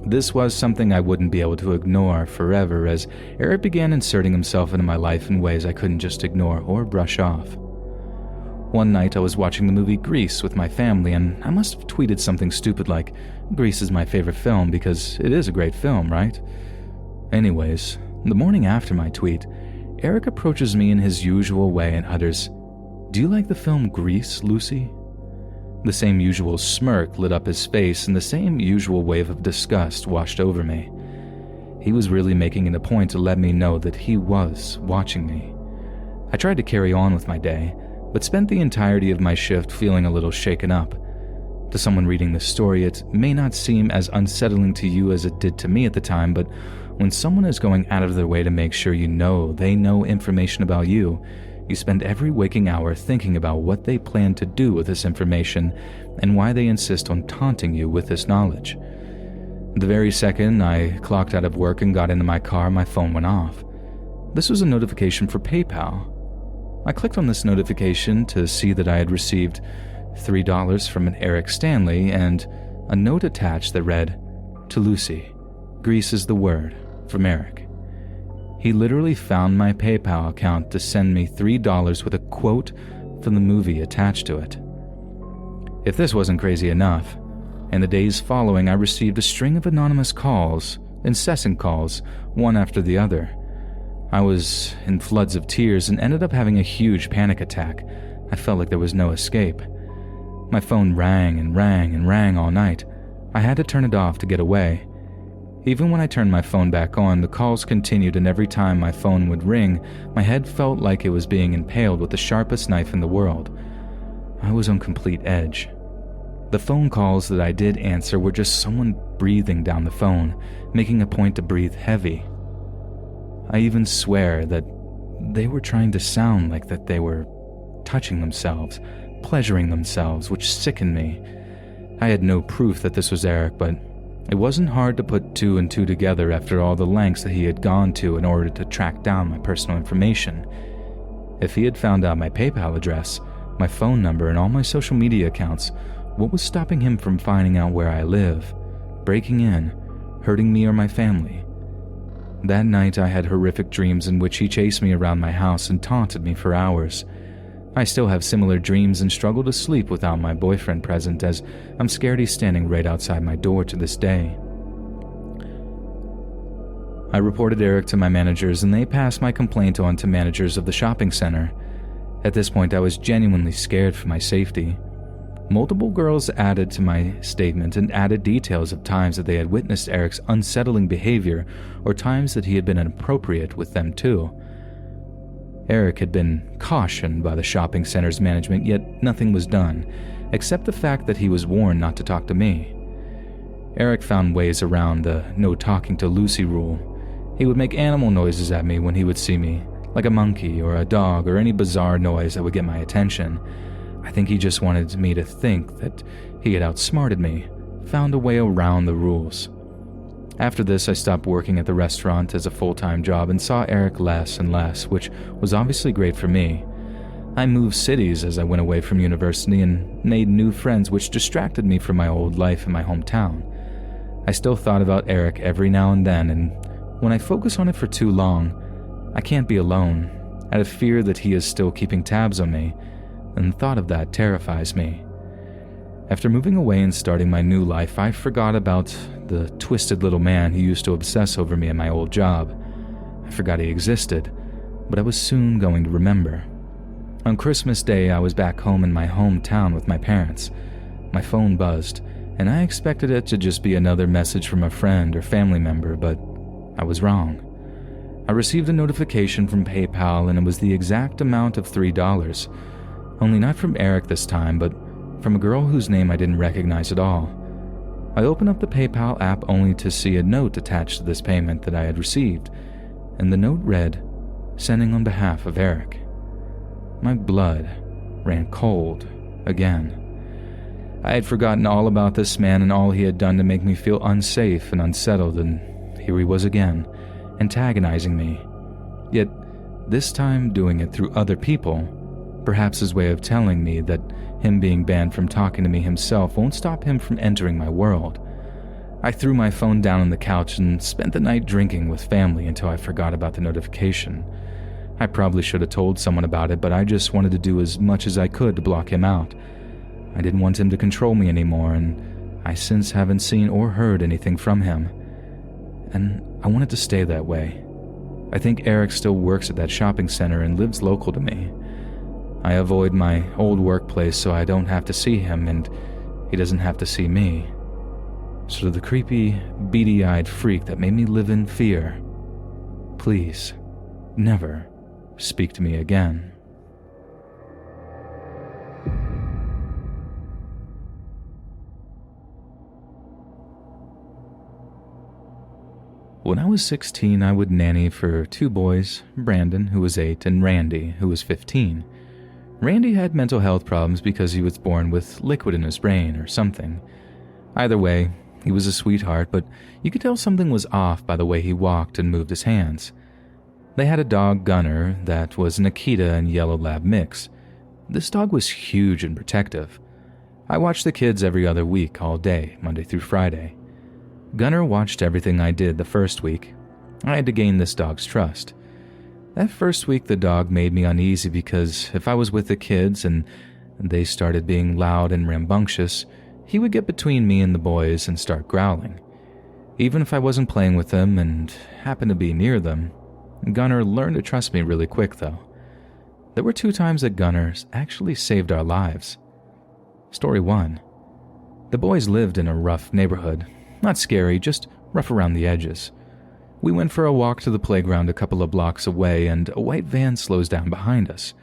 this was something I wouldn't be able to ignore forever, as Eric began inserting himself into my life in ways I couldn't just ignore or brush off. One night I was watching the movie Grease with my family, and I must have tweeted something stupid like, "Grease is my favorite film," because it is a great film, right? Anyways, the morning after my tweet, Eric approaches me in his usual way and utters, "Do you like the film Grease, Lucy?" The same usual smirk lit up his face, and the same usual wave of disgust washed over me. He was really making it a point to let me know that he was watching me. I tried to carry on with my day, but spent the entirety of my shift feeling a little shaken up. To someone reading this story, it may not seem as unsettling to you as it did to me at the time, but when someone is going out of their way to make sure you know they know information about you, you spend every waking hour thinking about what they plan to do with this information and why they insist on taunting you with this knowledge. The very second I clocked out of work and got into my car, my phone went off. This was a notification for PayPal. I clicked on this notification to see that I had received $3 from an Eric Stanley and a note attached that read, "To Lucy, Grease is the word, from Eric." He literally found my PayPal account to send me $3 with a quote from the movie attached to it. If this wasn't crazy enough, in the days following I received a string of anonymous calls, incessant calls, one after the other. I was in floods of tears and ended up having a huge panic attack. I felt like there was no escape. My phone rang and rang and rang all night. I had to turn it off to get away. Even when I turned my phone back on, the calls continued, and every time my phone would ring, my head felt like it was being impaled with the sharpest knife in the world. I was on complete edge. The phone calls that I did answer were just someone breathing down the phone, making a point to breathe heavy. I even swear that they were trying to sound like that they were touching themselves, pleasuring themselves, which sickened me. I had no proof that this was Eric, but it wasn't hard to put two and two together after all the lengths that he had gone to in order to track down my personal information. If he had found out my PayPal address, my phone number, and all my social media accounts, what was stopping him from finding out where I live, breaking in, hurting me or my family? That night I had horrific dreams in which he chased me around my house and taunted me for hours. I still have similar dreams and struggle to sleep without my boyfriend present, as I'm scared he's standing right outside my door to this day. I reported Eric to my managers, and they passed my complaint on to managers of the shopping center. At this point I was genuinely scared for my safety. Multiple girls added to my statement and added details of times that they had witnessed Eric's unsettling behavior or times that he had been inappropriate with them too. Eric had been cautioned by the shopping center's management, yet nothing was done, except the fact that he was warned not to talk to me. Eric found ways around the no talking to Lucy rule. He would make animal noises at me when he would see me, like a monkey or a dog or any bizarre noise that would get my attention. I think he just wanted me to think that he had outsmarted me, found a way around the rules. After this, I stopped working at the restaurant as a full-time job and saw Eric less and less, which was obviously great for me. I moved cities as I went away from university and made new friends, which distracted me from my old life in my hometown. I still thought about Eric every now and then, and when I focus on it for too long, I can't be alone, out of fear that he is still keeping tabs on me, and the thought of that terrifies me. After moving away and starting my new life, I forgot about the twisted little man who used to obsess over me at my old job. I forgot he existed, but I was soon going to remember. On Christmas Day, I was back home in my hometown with my parents. My phone buzzed, and I expected it to just be another message from a friend or family member, but I was wrong. I received a notification from PayPal, and it was the exact amount of $3. Only not from Eric this time, but from a girl whose name I didn't recognize at all. I opened up the PayPal app only to see a note attached to this payment that I had received, and the note read, "Sending on behalf of Eric." My blood ran cold again. I had forgotten all about this man and all he had done to make me feel unsafe and unsettled, and here he was again, antagonizing me. Yet, this time doing it through other people, perhaps his way of telling me that him being banned from talking to me himself won't stop him from entering my world. I threw my phone down on the couch and spent the night drinking with family until I forgot about the notification. I probably should have told someone about it, but I just wanted to do as much as I could to block him out. I didn't want him to control me anymore, and I since haven't seen or heard anything from him. And I wanted to stay that way. I think Eric still works at that shopping center and lives local to me. I avoid my old workplace so I don't have to see him and he doesn't have to see me. Sort of the creepy, beady-eyed freak that made me live in fear. Please, never speak to me again. When I was 16, I would nanny for two boys, Brandon, who was 8, and Randy, who was 15. Randy had mental health problems because he was born with liquid in his brain or something. Either way, he was a sweetheart, but you could tell something was off by the way he walked and moved his hands. They had a dog, Gunner, that was an Akita and Yellow Lab mix. This dog was huge and protective. I watched the kids every other week, all day, Monday through Friday. Gunner watched everything I did the first week. I had to gain this dog's trust. That first week the dog made me uneasy because if I was with the kids and they started being loud and rambunctious, he would get between me and the boys and start growling. Even if I wasn't playing with them and happened to be near them, Gunner learned to trust me really quick though. There were 2 times that Gunner actually saved our lives. Story 1. The boys lived in a rough neighborhood. Not scary, just rough around the edges. We went for a walk to the playground a couple of blocks away, and a white van slows down behind us.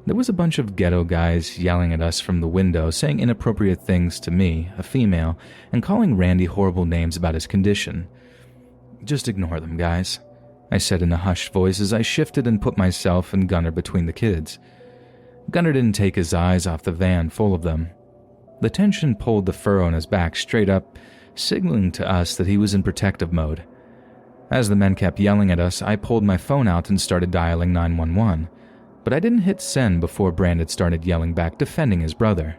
There was a bunch of ghetto guys yelling at us from the window, saying inappropriate things to me, a female, and calling Randy horrible names about his condition. "Just ignore them, guys," I said in a hushed voice as I shifted and put myself and Gunner between the kids. Gunner didn't take his eyes off the van full of them. The tension pulled the fur on his back straight up, signaling to us that he was in protective mode. As the men kept yelling at us, I pulled my phone out and started dialing 911, but I didn't hit send before Brandon started yelling back, defending his brother.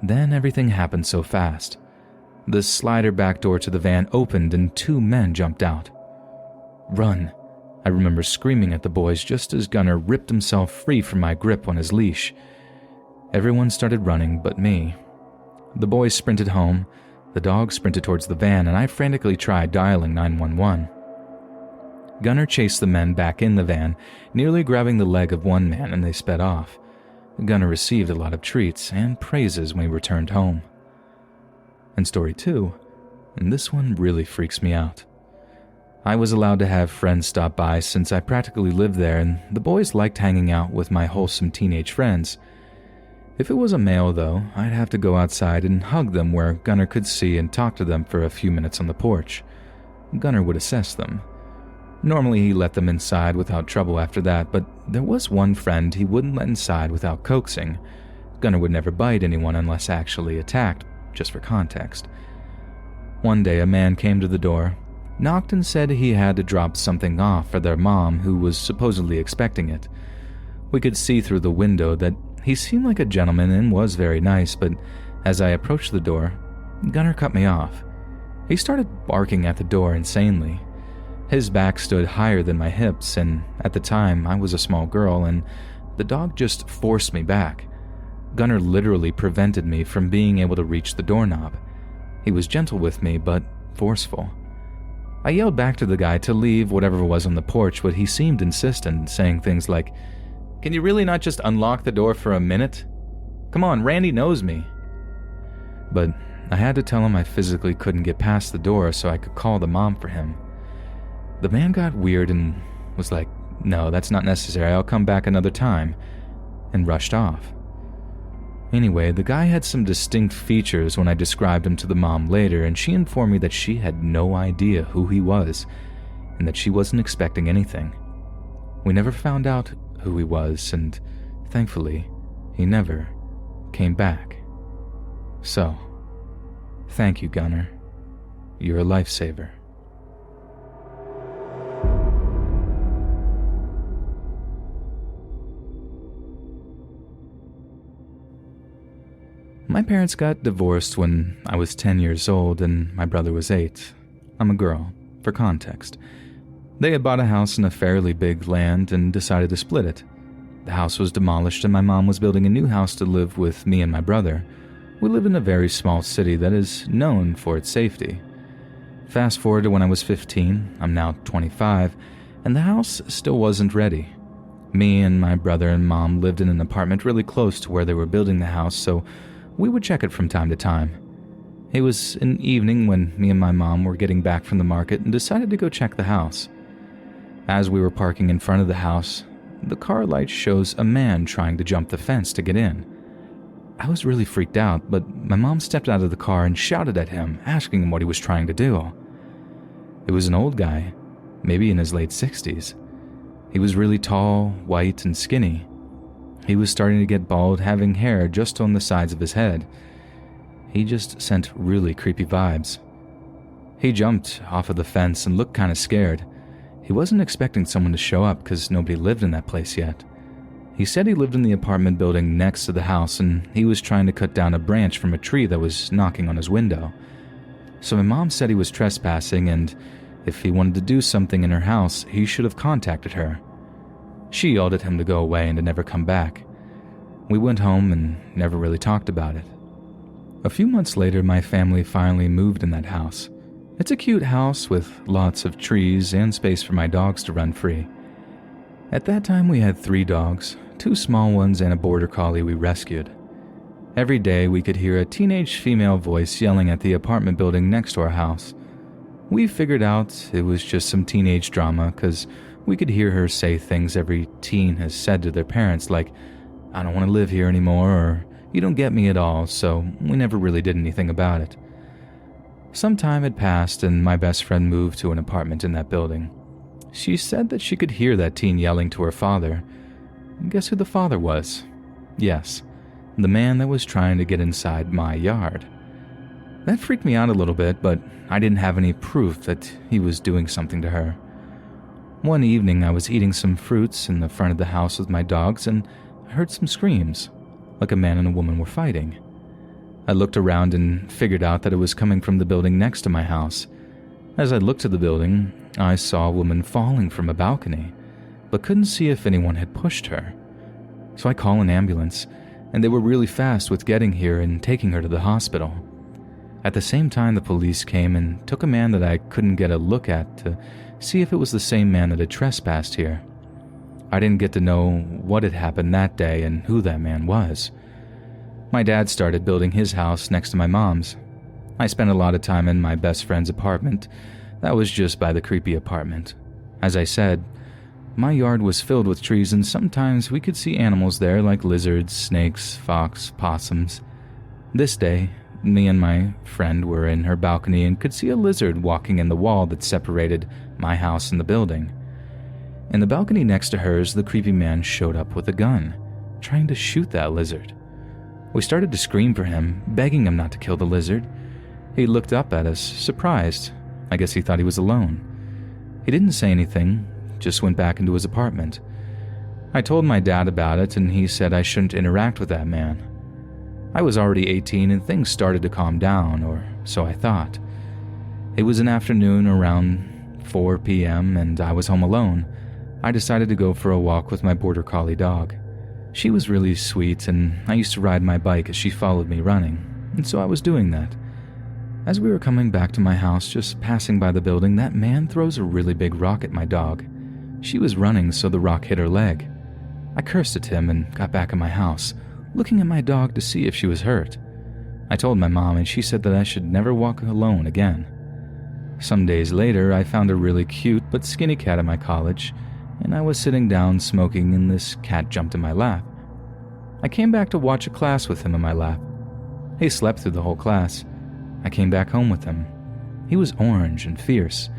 Then everything happened so fast. The slider back door to the van opened and 2 men jumped out. "Run!" I remember screaming at the boys just as Gunner ripped himself free from my grip on his leash. Everyone started running but me. The boys sprinted home. The dog sprinted towards the van, and I frantically tried dialing 911. Gunner chased the men back in the van, nearly grabbing the leg of one man, and they sped off. Gunner received a lot of treats and praises when he returned home. And story 2, and this one really freaks me out. I was allowed to have friends stop by since I practically lived there, and the boys liked hanging out with my wholesome teenage friends. If it was a male, though, I'd have to go outside and hug them where Gunner could see and talk to them for a few minutes on the porch. Gunner would assess them. Normally he let them inside without trouble after that, but there was one friend he wouldn't let inside without coaxing. Gunner would never bite anyone unless actually attacked, just for context. One day a man came to the door, knocked and said he had to drop something off for their mom who was supposedly expecting it. We could see through the window that he seemed like a gentleman and was very nice, but as I approached the door, Gunner cut me off. He started barking at the door insanely. His back stood higher than my hips, and at the time I was a small girl, and the dog just forced me back. Gunner literally prevented me from being able to reach the doorknob. He was gentle with me, but forceful. I yelled back to the guy to leave whatever was on the porch, but he seemed insistent, saying things like, "Can you really not just unlock the door for a minute? Come on, Randy knows me." But I had to tell him I physically couldn't get past the door so I could call the mom for him. The man got weird and was like, "No, that's not necessary, I'll come back another time," and rushed off. Anyway, the guy had some distinct features when I described him to the mom later, and she informed me that she had no idea who he was and that she wasn't expecting anything. We never found out who he was, and Thankfully, he never came back. So, thank you, Gunner. You're a lifesaver. My parents got divorced when I was 10 years old and my brother was 8. I'm a girl, for context. They had bought a house in a fairly big land and decided to split it. The house was demolished and my mom was building a new house to live with me and my brother. We live in a very small city that is known for its safety. Fast forward to when I was 15, I'm now 25, and the house still wasn't ready. Me and my brother and mom lived in an apartment really close to where they were building the house, so we would check it from time to time. It was an evening when me and my mom were getting back from the market and decided to go check the house. As we were parking in front of the house, the car light shows a man trying to jump the fence to get in. I was really freaked out, but my mom stepped out of the car and shouted at him, asking him what he was trying to do. It was an old guy, maybe in his late 60s. He was really tall, white, and skinny. He was starting to get bald, having hair just on the sides of his head. He just sent really creepy vibes. He jumped off of the fence and looked kind of scared. He wasn't expecting someone to show up because nobody lived in that place yet. He said he lived in the apartment building next to the house and he was trying to cut down a branch from a tree that was knocking on his window. So my mom said he was trespassing and if he wanted to do something in her house, he should have contacted her. She yelled at him to go away and to never come back. We went home and never really talked about it. A few months later, my family finally moved in that house. It's a cute house with lots of trees and space for my dogs to run free. At that time, we had 3 dogs, 2 small ones and a border collie we rescued. Every day, we could hear a teenage female voice yelling at the apartment building next to our house. We figured out it was just some teenage drama because we could hear her say things every teen has said to their parents like, "I don't want to live here anymore," or "You don't get me at all," so we never really did anything about it. Some time had passed and my best friend moved to an apartment in that building. She said that she could hear that teen yelling to her father. Guess who the father was? Yes, the man that was trying to get inside my yard. That freaked me out a little bit, but I didn't have any proof that he was doing something to her. One evening, I was eating some fruits in the front of the house with my dogs and I heard some screams, like a man and a woman were fighting. I looked around and figured out that it was coming from the building next to my house. As I looked at the building, I saw a woman falling from a balcony, but couldn't see if anyone had pushed her. So I called an ambulance, and they were really fast with getting here and taking her to the hospital. At the same time, the police came and took a man that I couldn't get a look at to see if it was the same man that had trespassed here. I didn't get to know what had happened that day and who that man was. My dad started building his house next to my mom's. I spent a lot of time in my best friend's apartment. That was just by the creepy apartment. As I said, my yard was filled with trees and sometimes we could see animals there like lizards, snakes, fox, possums. This day, me and my friend were in her balcony and could see a lizard walking in the wall that separated my house and the building. In the balcony next to hers, the creepy man showed up with a gun, trying to shoot that lizard. We started to scream for him, begging him not to kill the lizard. He looked up at us, surprised. I guess he thought he was alone. He didn't say anything, just went back into his apartment. I told my dad about it and he said I shouldn't interact with that man. I was already 18 and things started to calm down, or so I thought. It was an afternoon around 4 p.m. and I was home alone. I decided to go for a walk with my border collie dog. She was really sweet and I used to ride my bike as she followed me running, and so I was doing that. As we were coming back to my house, just passing by the building, that man throws a really big rock at my dog. She was running, so the rock hit her leg. I cursed at him and got back in my house, looking at my dog to see if she was hurt. I told my mom and she said that I should never walk alone again. Some days later, I found a really cute but skinny cat at my college, and I was sitting down smoking and this cat jumped in my lap. I came back to watch a class with him in my lap. He slept through the whole class. I came back home with him. He was orange and fierce.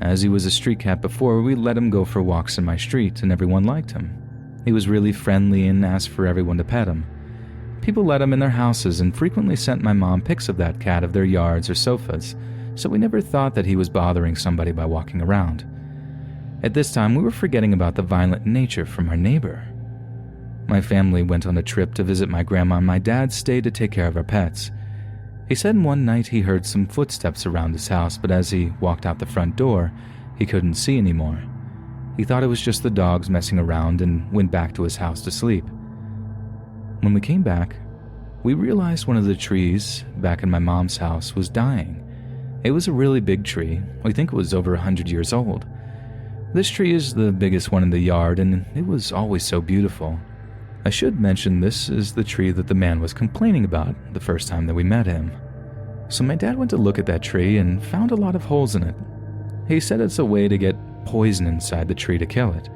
As he was a street cat before, we let him go for walks in my street and everyone liked him. He was really friendly and asked for everyone to pet him. People let him in their houses and frequently sent my mom pics of that cat of their yards or sofas, so we never thought that he was bothering somebody by walking around. At this time, we were forgetting about the violent nature from our neighbor. My family went on a trip to visit my grandma and my dad stayed to take care of our pets. He said one night he heard some footsteps around his house, but as he walked out the front door, he couldn't see anymore. He thought it was just the dogs messing around and went back to his house to sleep. When we came back, we realized one of the trees back in my mom's house was dying. It was a really big tree. We think it was over 100 years old. This tree is the biggest one in the yard, and it was always so beautiful. I should mention this is the tree that the man was complaining about the first time that we met him. So my dad went to look at that tree and found a lot of holes in it. He said it's a way to get poison inside the tree to kill it.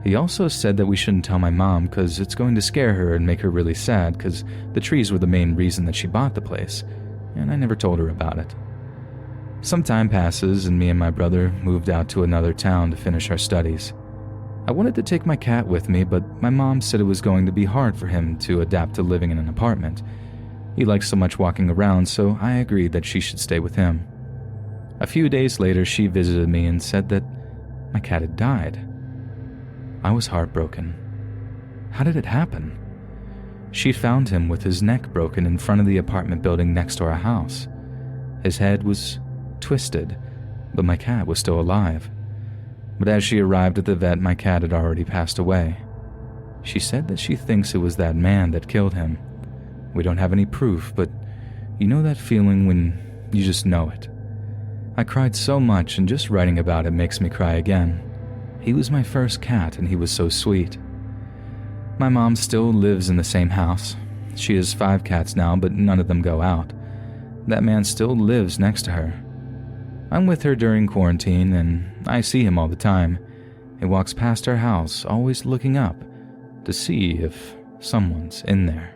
He also said that we shouldn't tell my mom because it's going to scare her and make her really sad because the trees were the main reason that she bought the place, and I never told her about it. Some time passes and me and my brother moved out to another town to finish our studies. I wanted to take my cat with me, but my mom said it was going to be hard for him to adapt to living in an apartment. He likes so much walking around, so I agreed that she should stay with him. A few days later, she visited me and said that my cat had died. I was heartbroken. How did it happen? She found him with his neck broken in front of the apartment building next to our house. His head was twisted, but my cat was still alive. But as she arrived at the vet, my cat had already passed away. She said that she thinks it was that man that killed him. We don't have any proof, but you know that feeling when you just know it. I cried so much, and just writing about it makes me cry again. He was my first cat, and he was so sweet. My mom still lives in the same house. She has 5 cats now, but none of them go out. That man still lives next to her. I'm with her during quarantine, and I see him all the time. He walks past our house, always looking up to see if someone's in there.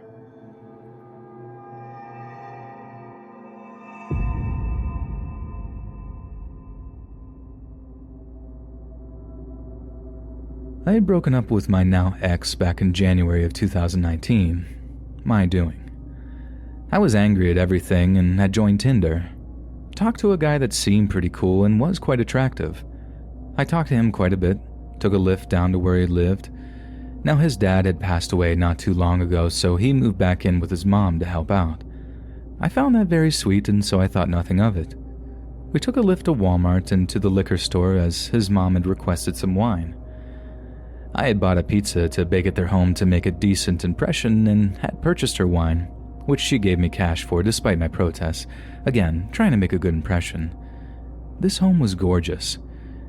I had broken up with my now ex back in January of 2019. My doing. I was angry at everything and had joined Tinder. Talked to a guy that seemed pretty cool and was quite attractive. I talked to him quite a bit, took a lift down to where he lived. Now his dad had passed away not too long ago, so he moved back in with his mom to help out. I found that very sweet, and so I thought nothing of it. We took a lift to Walmart and to the liquor store as his mom had requested some wine. I had bought a pizza to bake at their home to make a decent impression and had purchased her wine, which she gave me cash for despite my protests, again, trying to make a good impression. This home was gorgeous.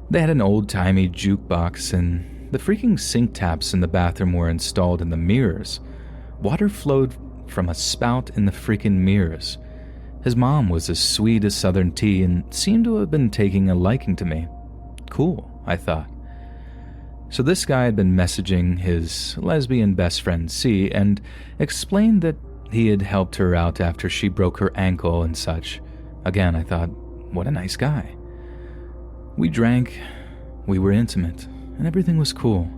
They had an old-timey jukebox, and the freaking sink taps in the bathroom were installed in the mirrors. Water flowed from a spout in the freaking mirrors. His mom was as sweet as Southern tea and seemed to have been taking a liking to me. Cool, I thought. So this guy had been messaging his lesbian best friend C and explained that he had helped her out after she broke her ankle and such. Again, I thought, what a nice guy. We drank, we were intimate, and everything was cool.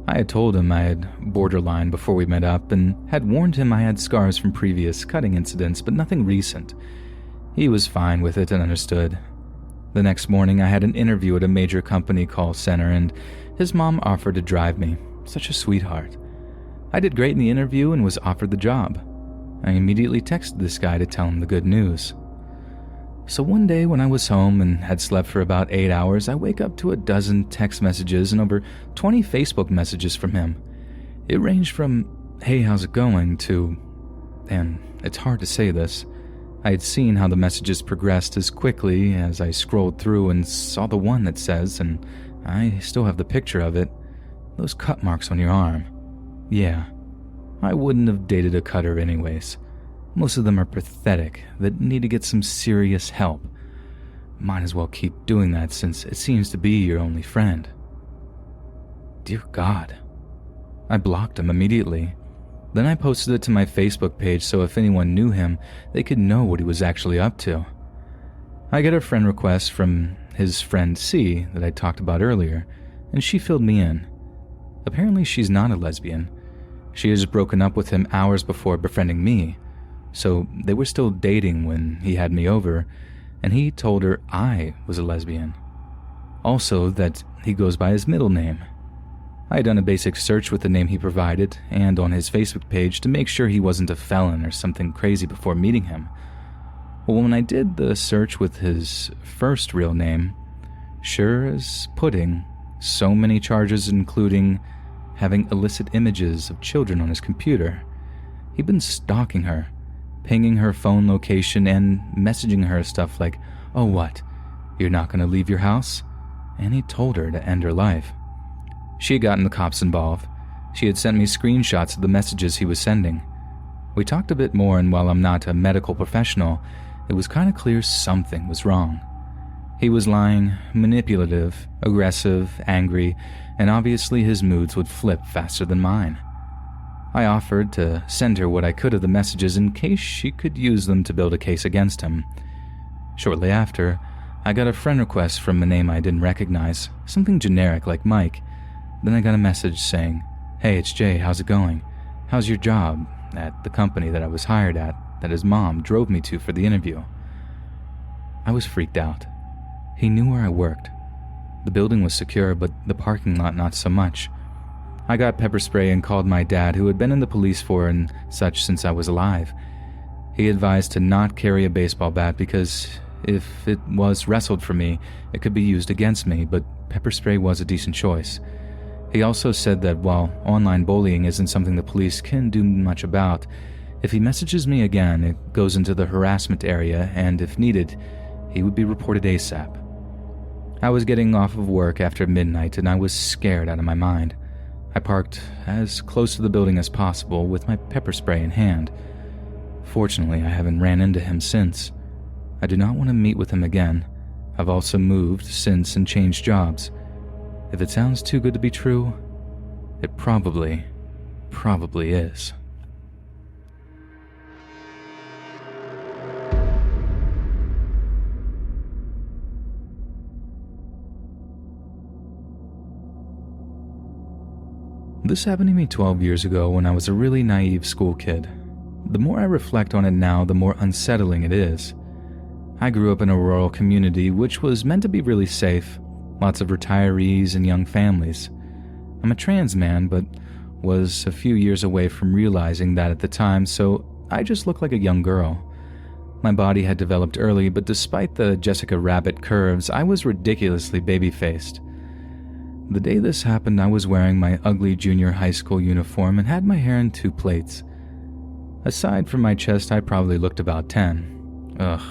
I had told him I had borderline before we met up and had warned him I had scars from previous cutting incidents, but nothing recent. He was fine with it and understood. The next morning, I had an interview at a major company call center, and his mom offered to drive me. Such a sweetheart. I did great in the interview and was offered the job. I immediately texted this guy to tell him the good news. So one day when I was home and had slept for about 8 hours, I wake up to a dozen text messages and over 20 Facebook messages from him. It ranged from, "Hey, how's it going?" to, and it's hard to say this, I had seen how the messages progressed as quickly as I scrolled through and saw the one that says, and I still have the picture of it, "Those cut marks on your arm." Yeah, I wouldn't have dated a cutter anyways. Most of them are pathetic, that need to get some serious help. Might as well keep doing that since it seems to be your only friend. Dear God. I blocked him immediately. Then I posted it to my Facebook page so if anyone knew him, they could know what he was actually up to. I get a friend request from his friend C that I talked about earlier, and she filled me in. Apparently she's not a lesbian. She has broken up with him hours before befriending me, so they were still dating when he had me over, and he told her I was a lesbian. Also that he goes by his middle name. I had done a basic search with the name he provided and on his Facebook page to make sure he wasn't a felon or something crazy before meeting him. Well, when I did the search with his first real name, sure as pudding, so many charges including having illicit images of children on his computer. He'd been stalking her, pinging her phone location and messaging her stuff like, "Oh what, you're not going to leave your house?" And he told her to end her life. She had gotten the cops involved. She had sent me screenshots of the messages he was sending. We talked a bit more, and while I'm not a medical professional, it was kind of clear something was wrong. He was lying, manipulative, aggressive, angry, and obviously his moods would flip faster than mine. I offered to send her what I could of the messages in case she could use them to build a case against him. Shortly after, I got a friend request from a name I didn't recognize, something generic like Mike. Then I got a message saying, "Hey, it's Jay, how's it going? How's your job at the company that I was hired at that his mom drove me to for the interview?" I was freaked out. He knew where I worked. The building was secure, but the parking lot not so much. I got pepper spray and called my dad, who had been in the police force and such since I was alive. He advised to not carry a baseball bat because if it was wrestled for me, it could be used against me, but pepper spray was a decent choice. He also said that while online bullying isn't something the police can do much about, if he messages me again, it goes into the harassment area, and if needed, he would be reported ASAP. I was getting off of work after midnight, and I was scared out of my mind. I parked as close to the building as possible with my pepper spray in hand. Fortunately, I haven't ran into him since. I do not want to meet with him again. I've also moved since and changed jobs. If it sounds too good to be true, it probably is. This happened to me 12 years ago when I was a really naive school kid. The more I reflect on it now, the more unsettling it is. I grew up in a rural community which was meant to be really safe, lots of retirees and young families. I'm a trans man, but was a few years away from realizing that at the time, so I just looked like a young girl. My body had developed early, but despite the Jessica Rabbit curves, I was ridiculously baby-faced. The day this happened, I was wearing my ugly junior high school uniform and had my hair in 2 plaits. Aside from my chest, I probably looked about 10. Ugh.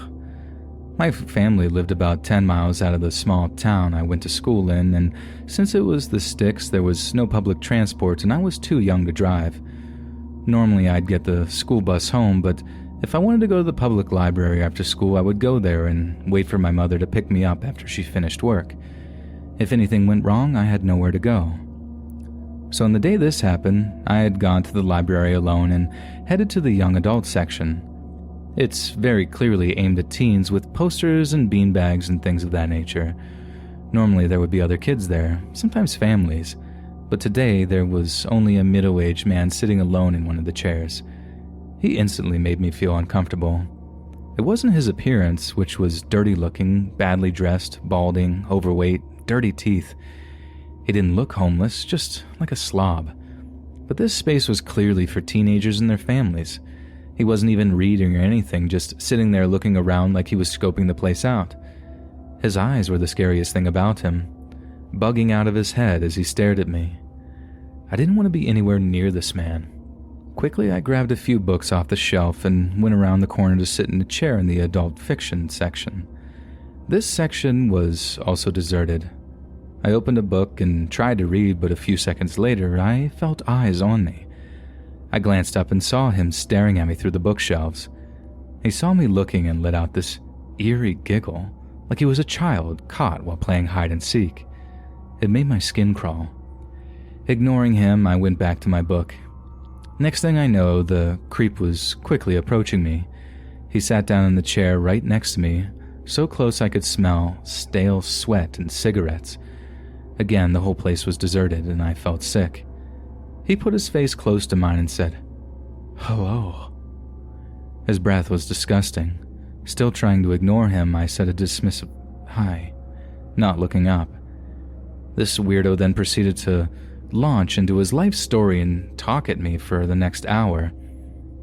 My family lived about 10 miles out of the small town I went to school in, and since it was the sticks, there was no public transport and I was too young to drive. Normally I'd get the school bus home, but if I wanted to go to the public library after school, I would go there and wait for my mother to pick me up after she finished work. If anything went wrong, I had nowhere to go. So on the day this happened, I had gone to the library alone and headed to the young adult section. It's very clearly aimed at teens with posters and beanbags and things of that nature. Normally there would be other kids there, sometimes families, but today there was only a middle-aged man sitting alone in one of the chairs. He instantly made me feel uncomfortable. It wasn't his appearance, which was dirty-looking, badly dressed, balding, overweight, dirty teeth. He didn't look homeless, just like a slob. But this space was clearly for teenagers and their families. He wasn't even reading or anything, just sitting there looking around like he was scoping the place out. His eyes were the scariest thing about him, bugging out of his head as he stared at me. I didn't want to be anywhere near this man. Quickly, I grabbed a few books off the shelf and went around the corner to sit in a chair in the adult fiction section. This section was also deserted. I opened a book and tried to read, but a few seconds later, I felt eyes on me. I glanced up and saw him staring at me through the bookshelves. He saw me looking and let out this eerie giggle, like he was a child caught while playing hide and seek. It made my skin crawl. Ignoring him, I went back to my book. Next thing I know, the creep was quickly approaching me. He sat down in the chair right next to me, so close I could smell stale sweat and cigarettes. Again, the whole place was deserted and I felt sick. He put his face close to mine and said, "Hello." His breath was disgusting. Still trying to ignore him, I said a dismissive "hi," not looking up. This weirdo then proceeded to launch into his life story and talk at me for the next hour.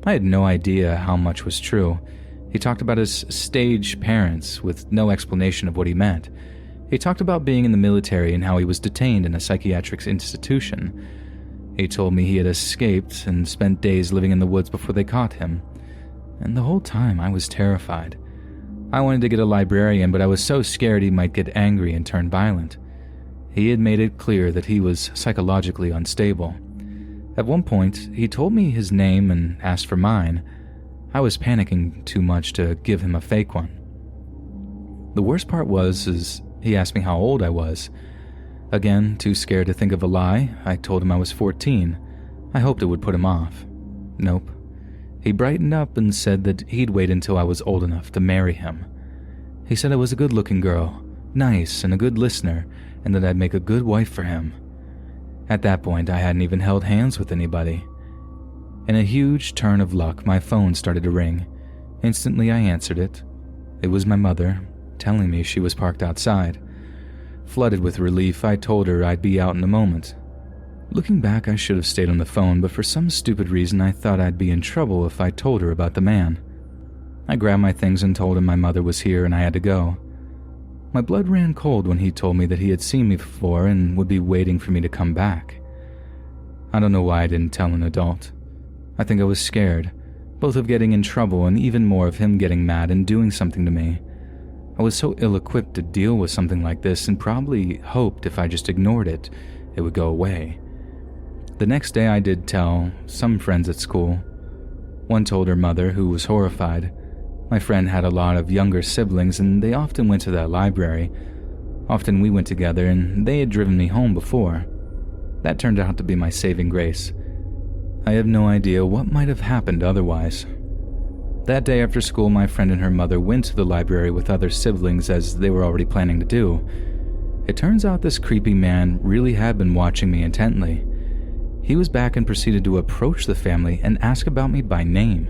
I had no idea how much was true. He talked about his stage parents with no explanation of what he meant. He talked about being in the military and how he was detained in a psychiatric institution. He told me he had escaped and spent days living in the woods before they caught him. And the whole time I was terrified. I wanted to get a librarian, but I was so scared he might get angry and turn violent. He had made it clear that he was psychologically unstable. At one point, he told me his name and asked for mine. I was panicking too much to give him a fake one. The worst part was he asked me how old I was. Again, too scared to think of a lie, I told him I was 14. I hoped it would put him off. Nope. He brightened up and said that he'd wait until I was old enough to marry him. He said I was a good-looking girl, nice and a good listener, and that I'd make a good wife for him. At that point, I hadn't even held hands with anybody. In a huge turn of luck, my phone started to ring. Instantly, I answered it. It was my mother, telling me she was parked outside. Flooded with relief, I told her I'd be out in a moment. Looking back, I should have stayed on the phone, but for some stupid reason, I thought I'd be in trouble if I told her about the man. I grabbed my things and told him my mother was here and I had to go. My blood ran cold when he told me that he had seen me before and would be waiting for me to come back. I don't know why I didn't tell an adult. I think I was scared, both of getting in trouble and even more of him getting mad and doing something to me. I was so ill-equipped to deal with something like this and probably hoped if I just ignored it, it would go away. The next day I did tell some friends at school. One told her mother, who was horrified. My friend had a lot of younger siblings and they often went to that library. Often we went together and they had driven me home before. That turned out to be my saving grace. I have no idea what might have happened otherwise. That day after school, my friend and her mother went to the library with other siblings as they were already planning to do. It turns out this creepy man really had been watching me intently. He was back and proceeded to approach the family and ask about me by name.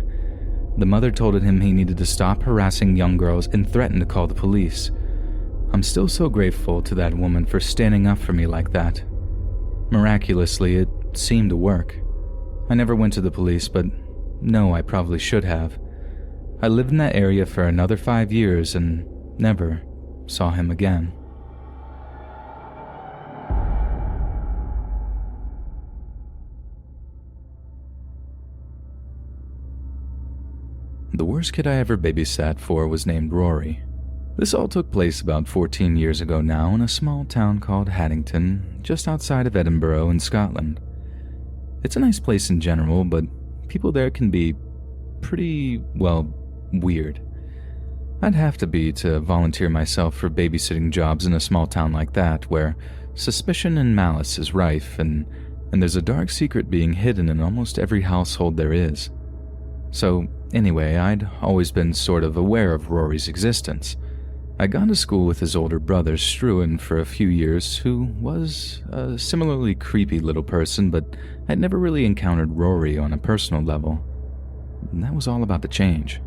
The mother told him he needed to stop harassing young girls and threatened to call the police. I'm still so grateful to that woman for standing up for me like that. Miraculously, it seemed to work. I never went to the police, but no, I probably should have. I lived in that area for another 5 years and never saw him again. The worst kid I ever babysat for was named Rory. This all took place about 14 years ago now in a small town called Haddington, just outside of Edinburgh in Scotland. It's a nice place in general, but people there can be pretty, well, weird. I'd have to be to volunteer myself for babysitting jobs in a small town like that, where suspicion and malice is rife, and there's a dark secret being hidden in almost every household there is. So, anyway, I'd always been sort of aware of Rory's existence. I'd gone to school with his older brother, Struan, for a few years, who was a similarly creepy little person, but I'd never really encountered Rory on a personal level. And that was all about to change.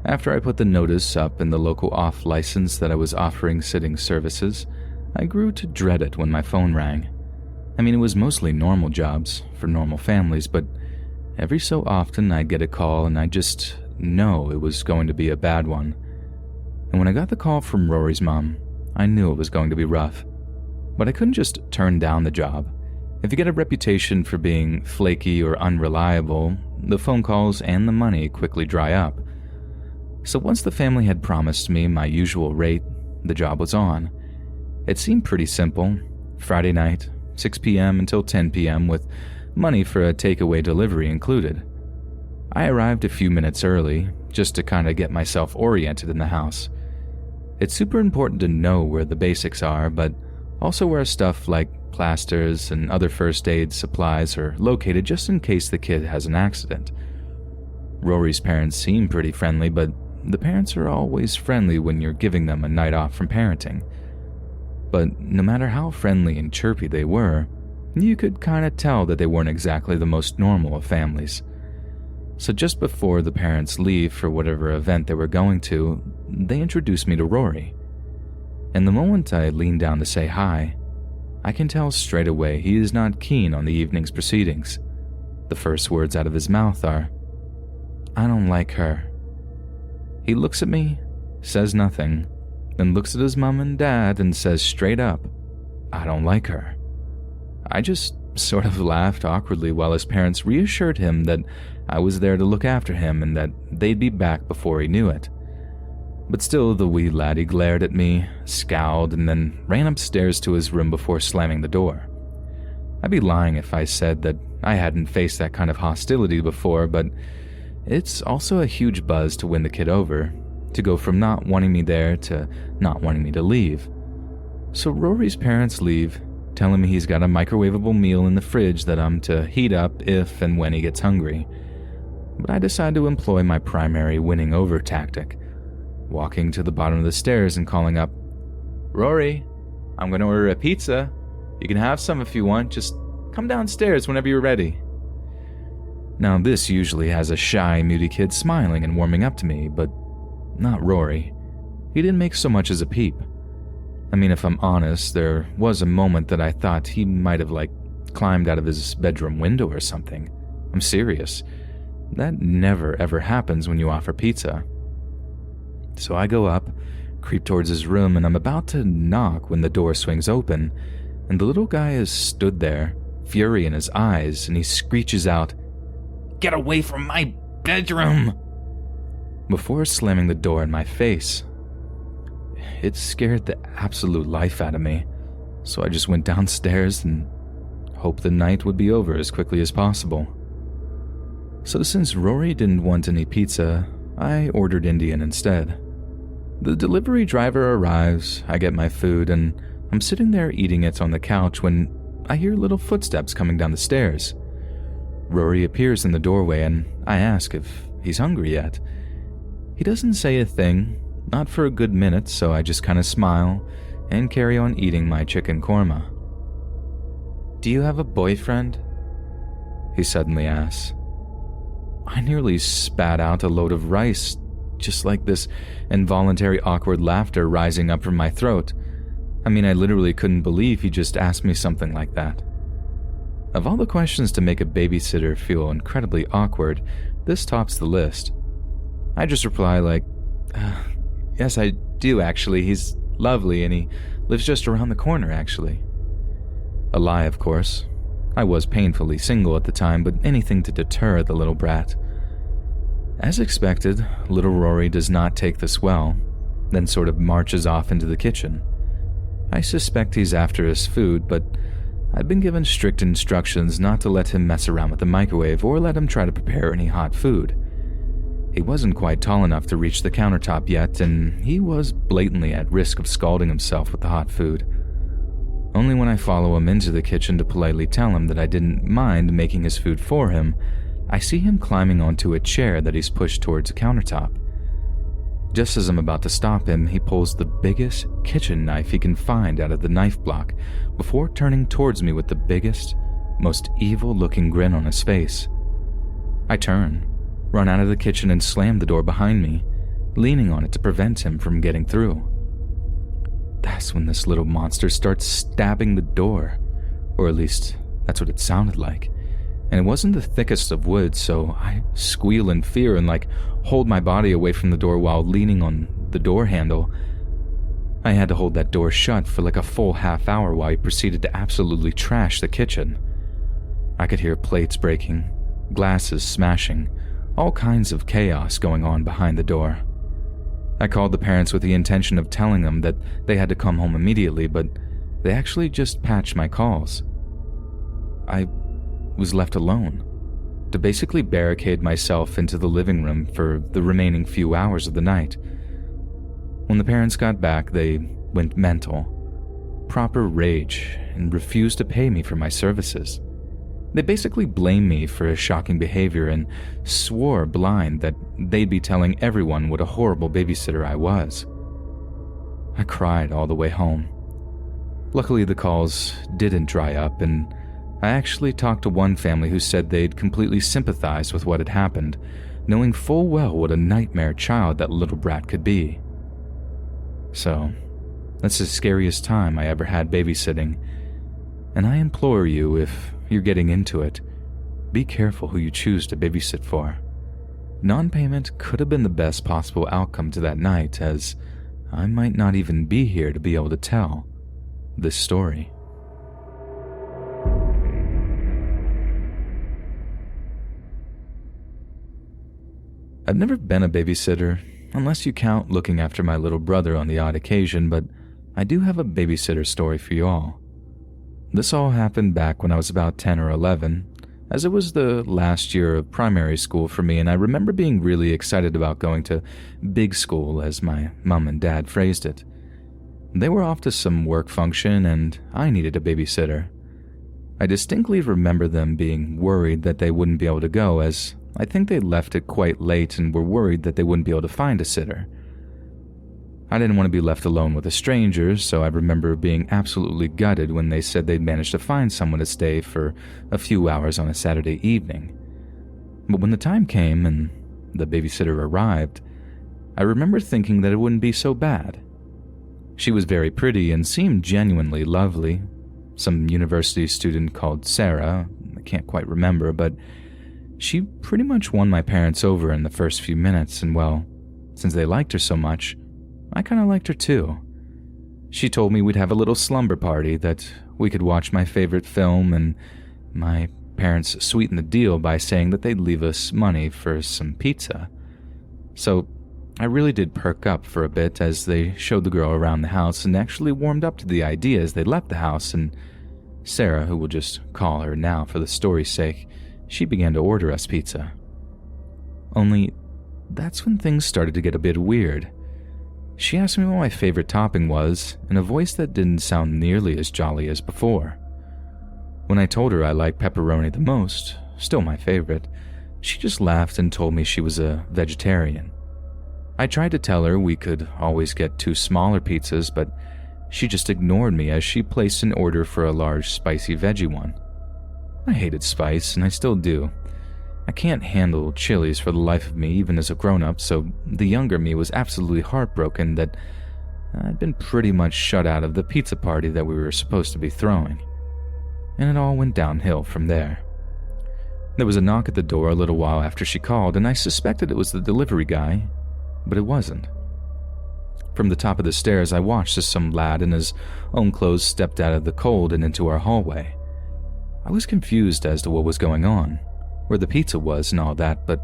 After I put the notice up in the local off-license that I was offering sitting services, I grew to dread it when my phone rang. I mean, it was mostly normal jobs for normal families, but every so often I'd get a call and I'd just know it was going to be a bad one. And when I got the call from Rory's mom, I knew it was going to be rough. But I couldn't just turn down the job. If you get a reputation for being flaky or unreliable, the phone calls and the money quickly dry up. So once the family had promised me my usual rate, the job was on. It seemed pretty simple. Friday night, 6 p.m. until 10 p.m. with money for a takeaway delivery included. I arrived a few minutes early, just to kind of get myself oriented in the house. It's super important to know where the basics are, but also where stuff like plasters and other first aid supplies are located just in case the kid has an accident. Rory's parents seem pretty friendly, but the parents are always friendly when you're giving them a night off from parenting. but no matter how friendly and chirpy they were, you could kind of tell that they weren't exactly the most normal of families. So just before the parents leave for whatever event they were going to, they introduced me to Rory. And the moment I lean down to say hi, I can tell straight away he is not keen on the evening's proceedings. The first words out of his mouth are, "I don't like her." He looks at me, says nothing, then looks at his mom and dad and says straight up, "I don't like her." I just sort of laughed awkwardly while his parents reassured him that I was there to look after him and that they'd be back before he knew it. But still, the wee laddie glared at me, scowled, and then ran upstairs to his room before slamming the door. I'd be lying if I said that I hadn't faced that kind of hostility before, but it's also a huge buzz to win the kid over, to go from not wanting me there to not wanting me to leave. So Rory's parents leave, telling me he's got a microwavable meal in the fridge that I'm to heat up if and when he gets hungry. But I decide to employ my primary winning over tactic, walking to the bottom of the stairs and calling up, "Rory, I'm going to order a pizza. You can have some if you want, just come downstairs whenever you're ready." Now this usually has a shy, moody kid smiling and warming up to me, but not Rory. He didn't make so much as a peep. I mean, if I'm honest, there was a moment that I thought he might have, climbed out of his bedroom window or something. I'm serious. That never ever happens when you offer pizza. So I go up, creep towards his room, and I'm about to knock when the door swings open, and the little guy has stood there, fury in his eyes, and he screeches out, "Get away from my bedroom!" before slamming the door in my face. It scared the absolute life out of me, so I just went downstairs and hoped the night would be over as quickly as possible. So since Rory didn't want any pizza, I ordered Indian instead. The delivery driver arrives, I get my food, and I'm sitting there eating it on the couch when I hear little footsteps coming down the stairs. Rory appears in the doorway and I ask if he's hungry yet. He doesn't say a thing, not for a good minute, so I just kind of smile and carry on eating my chicken korma. "Do you have a boyfriend?" he suddenly asks. I nearly spat out a load of rice, just like this involuntary awkward laughter rising up from my throat. I mean, I literally couldn't believe he just asked me something like that. Of all the questions to make a babysitter feel incredibly awkward, this tops the list. I just reply "Yes, I do actually. He's lovely and he lives just around the corner actually." A lie, of course. I was painfully single at the time, but anything to deter the little brat. As expected, little Rory does not take this well, then sort of marches off into the kitchen. I suspect he's after his food, but I've been given strict instructions not to let him mess around with the microwave or let him try to prepare any hot food. He wasn't quite tall enough to reach the countertop yet, and he was blatantly at risk of scalding himself with the hot food. Only when I follow him into the kitchen to politely tell him that I didn't mind making his food for him, I see him climbing onto a chair that he's pushed towards a countertop. Just as I'm about to stop him, he pulls the biggest kitchen knife he can find out of the knife block before turning towards me with the biggest, most evil-looking grin on his face. I turn, run out of the kitchen and slam the door behind me, leaning on it to prevent him from getting through. That's when this little monster starts stabbing the door, or at least that's what it sounded like. And it wasn't the thickest of wood, so I squeal in fear and hold my body away from the door while leaning on the door handle. I had to hold that door shut for a full half hour while he proceeded to absolutely trash the kitchen. I could hear plates breaking, glasses smashing, all kinds of chaos going on behind the door. I called the parents with the intention of telling them that they had to come home immediately, but they actually just patched my calls. I was left alone, to basically barricade myself into the living room for the remaining few hours of the night. When the parents got back, they went mental, proper rage, and refused to pay me for my services. They basically blamed me for his shocking behavior and swore blind that they'd be telling everyone what a horrible babysitter I was. I cried all the way home. Luckily, the calls didn't dry up, and I actually talked to one family who said they'd completely sympathized with what had happened, knowing full well what a nightmare child that little brat could be. So, that's the scariest time I ever had babysitting, and I implore you, if you're getting into it, be careful who you choose to babysit for. Non-payment could have been the best possible outcome to that night, as I might not even be here to be able to tell this story. I've never been a babysitter, unless you count looking after my little brother on the odd occasion, but I do have a babysitter story for you all. This all happened back when I was about 10 or 11, as it was the last year of primary school for me, and I remember being really excited about going to big school, as my mom and dad phrased it. They were off to some work function, and I needed a babysitter. I distinctly remember them being worried that they wouldn't be able to go, as I think they left it quite late and were worried that they wouldn't be able to find a sitter. I didn't want to be left alone with a stranger, so I remember being absolutely gutted when they said they'd managed to find someone to stay for a few hours on a Saturday evening. But when the time came and the babysitter arrived, I remember thinking that it wouldn't be so bad. She was very pretty and seemed genuinely lovely. Some university student called Sarah, I can't quite remember, but she pretty much won my parents over in the first few minutes, and well, since they liked her so much, I kind of liked her too. She told me we'd have a little slumber party, that we could watch my favorite film, and my parents sweetened the deal by saying that they'd leave us money for some pizza. So I really did perk up for a bit as they showed the girl around the house and actually warmed up to the idea as they left the house, and Sarah, who we'll just call her now for the story's sake, she began to order us pizza. Only, that's when things started to get a bit weird. She asked me what my favorite topping was, in a voice that didn't sound nearly as jolly as before. When I told her I liked pepperoni the most, still my favorite, she just laughed and told me she was a vegetarian. I tried to tell her we could always get 2 smaller pizzas, but she just ignored me as she placed an order for a large spicy veggie one. I hated spice, and I still do. I can't handle chilies for the life of me, even as a grown-up, so the younger me was absolutely heartbroken that I'd been pretty much shut out of the pizza party that we were supposed to be throwing. And it all went downhill from there. There was a knock at the door a little while after she called, and I suspected it was the delivery guy, but it wasn't. From the top of the stairs, I watched as some lad in his own clothes stepped out of the cold and into our hallway. I was confused as to what was going on, where the pizza was and all that, but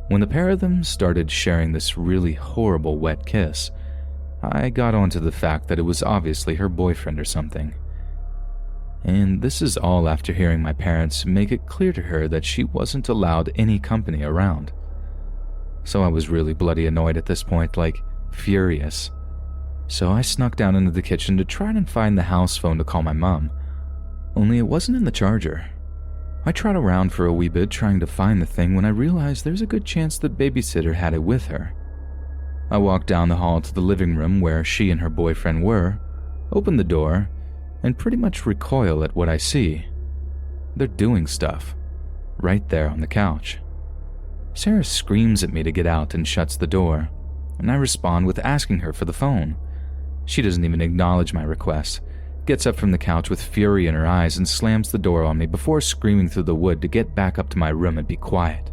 when the pair of them started sharing this really horrible wet kiss, I got onto the fact that it was obviously her boyfriend or something. And this is all after hearing my parents make it clear to her that she wasn't allowed any company around. So I was really bloody annoyed at this point, like furious. So I snuck down into the kitchen to try and find the house phone to call my mom, only it wasn't in the charger. I trot around for a wee bit trying to find the thing when I realized there's a good chance the babysitter had it with her. I walked down the hall to the living room where she and her boyfriend were, opened the door, and pretty much recoil at what I see. They're doing stuff, right there on the couch. Sarah screams at me to get out and shuts the door, and I respond with asking her for the phone. She doesn't even acknowledge my request, gets up from the couch with fury in her eyes and slams the door on me before screaming through the wood to get back up to my room and be quiet.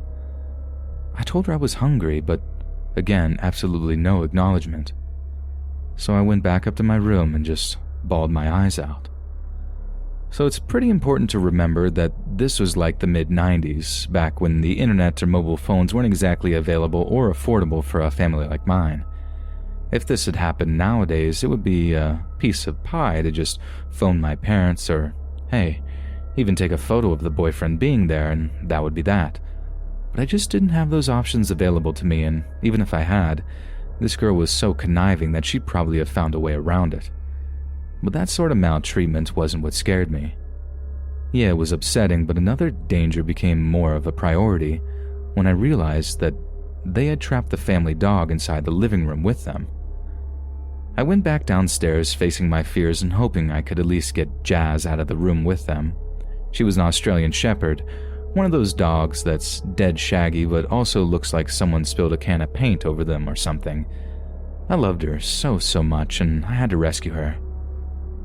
I told her I was hungry, but again, absolutely no acknowledgement. So I went back up to my room and just bawled my eyes out. So it's pretty important to remember that this was like the mid-90s, back when the internet or mobile phones weren't exactly available or affordable for a family like mine. If this had happened nowadays, it would be a piece of pie to just phone my parents or, hey, even take a photo of the boyfriend being there and that would be that. But I just didn't have those options available to me, and even if I had, this girl was so conniving that she'd probably have found a way around it. But that sort of maltreatment wasn't what scared me. Yeah, it was upsetting, but another danger became more of a priority when I realized that they had trapped the family dog inside the living room with them. I went back downstairs facing my fears and hoping I could at least get Jazz out of the room with them. She was an Australian Shepherd, one of those dogs that's dead shaggy but also looks like someone spilled a can of paint over them or something. I loved her so much and I had to rescue her.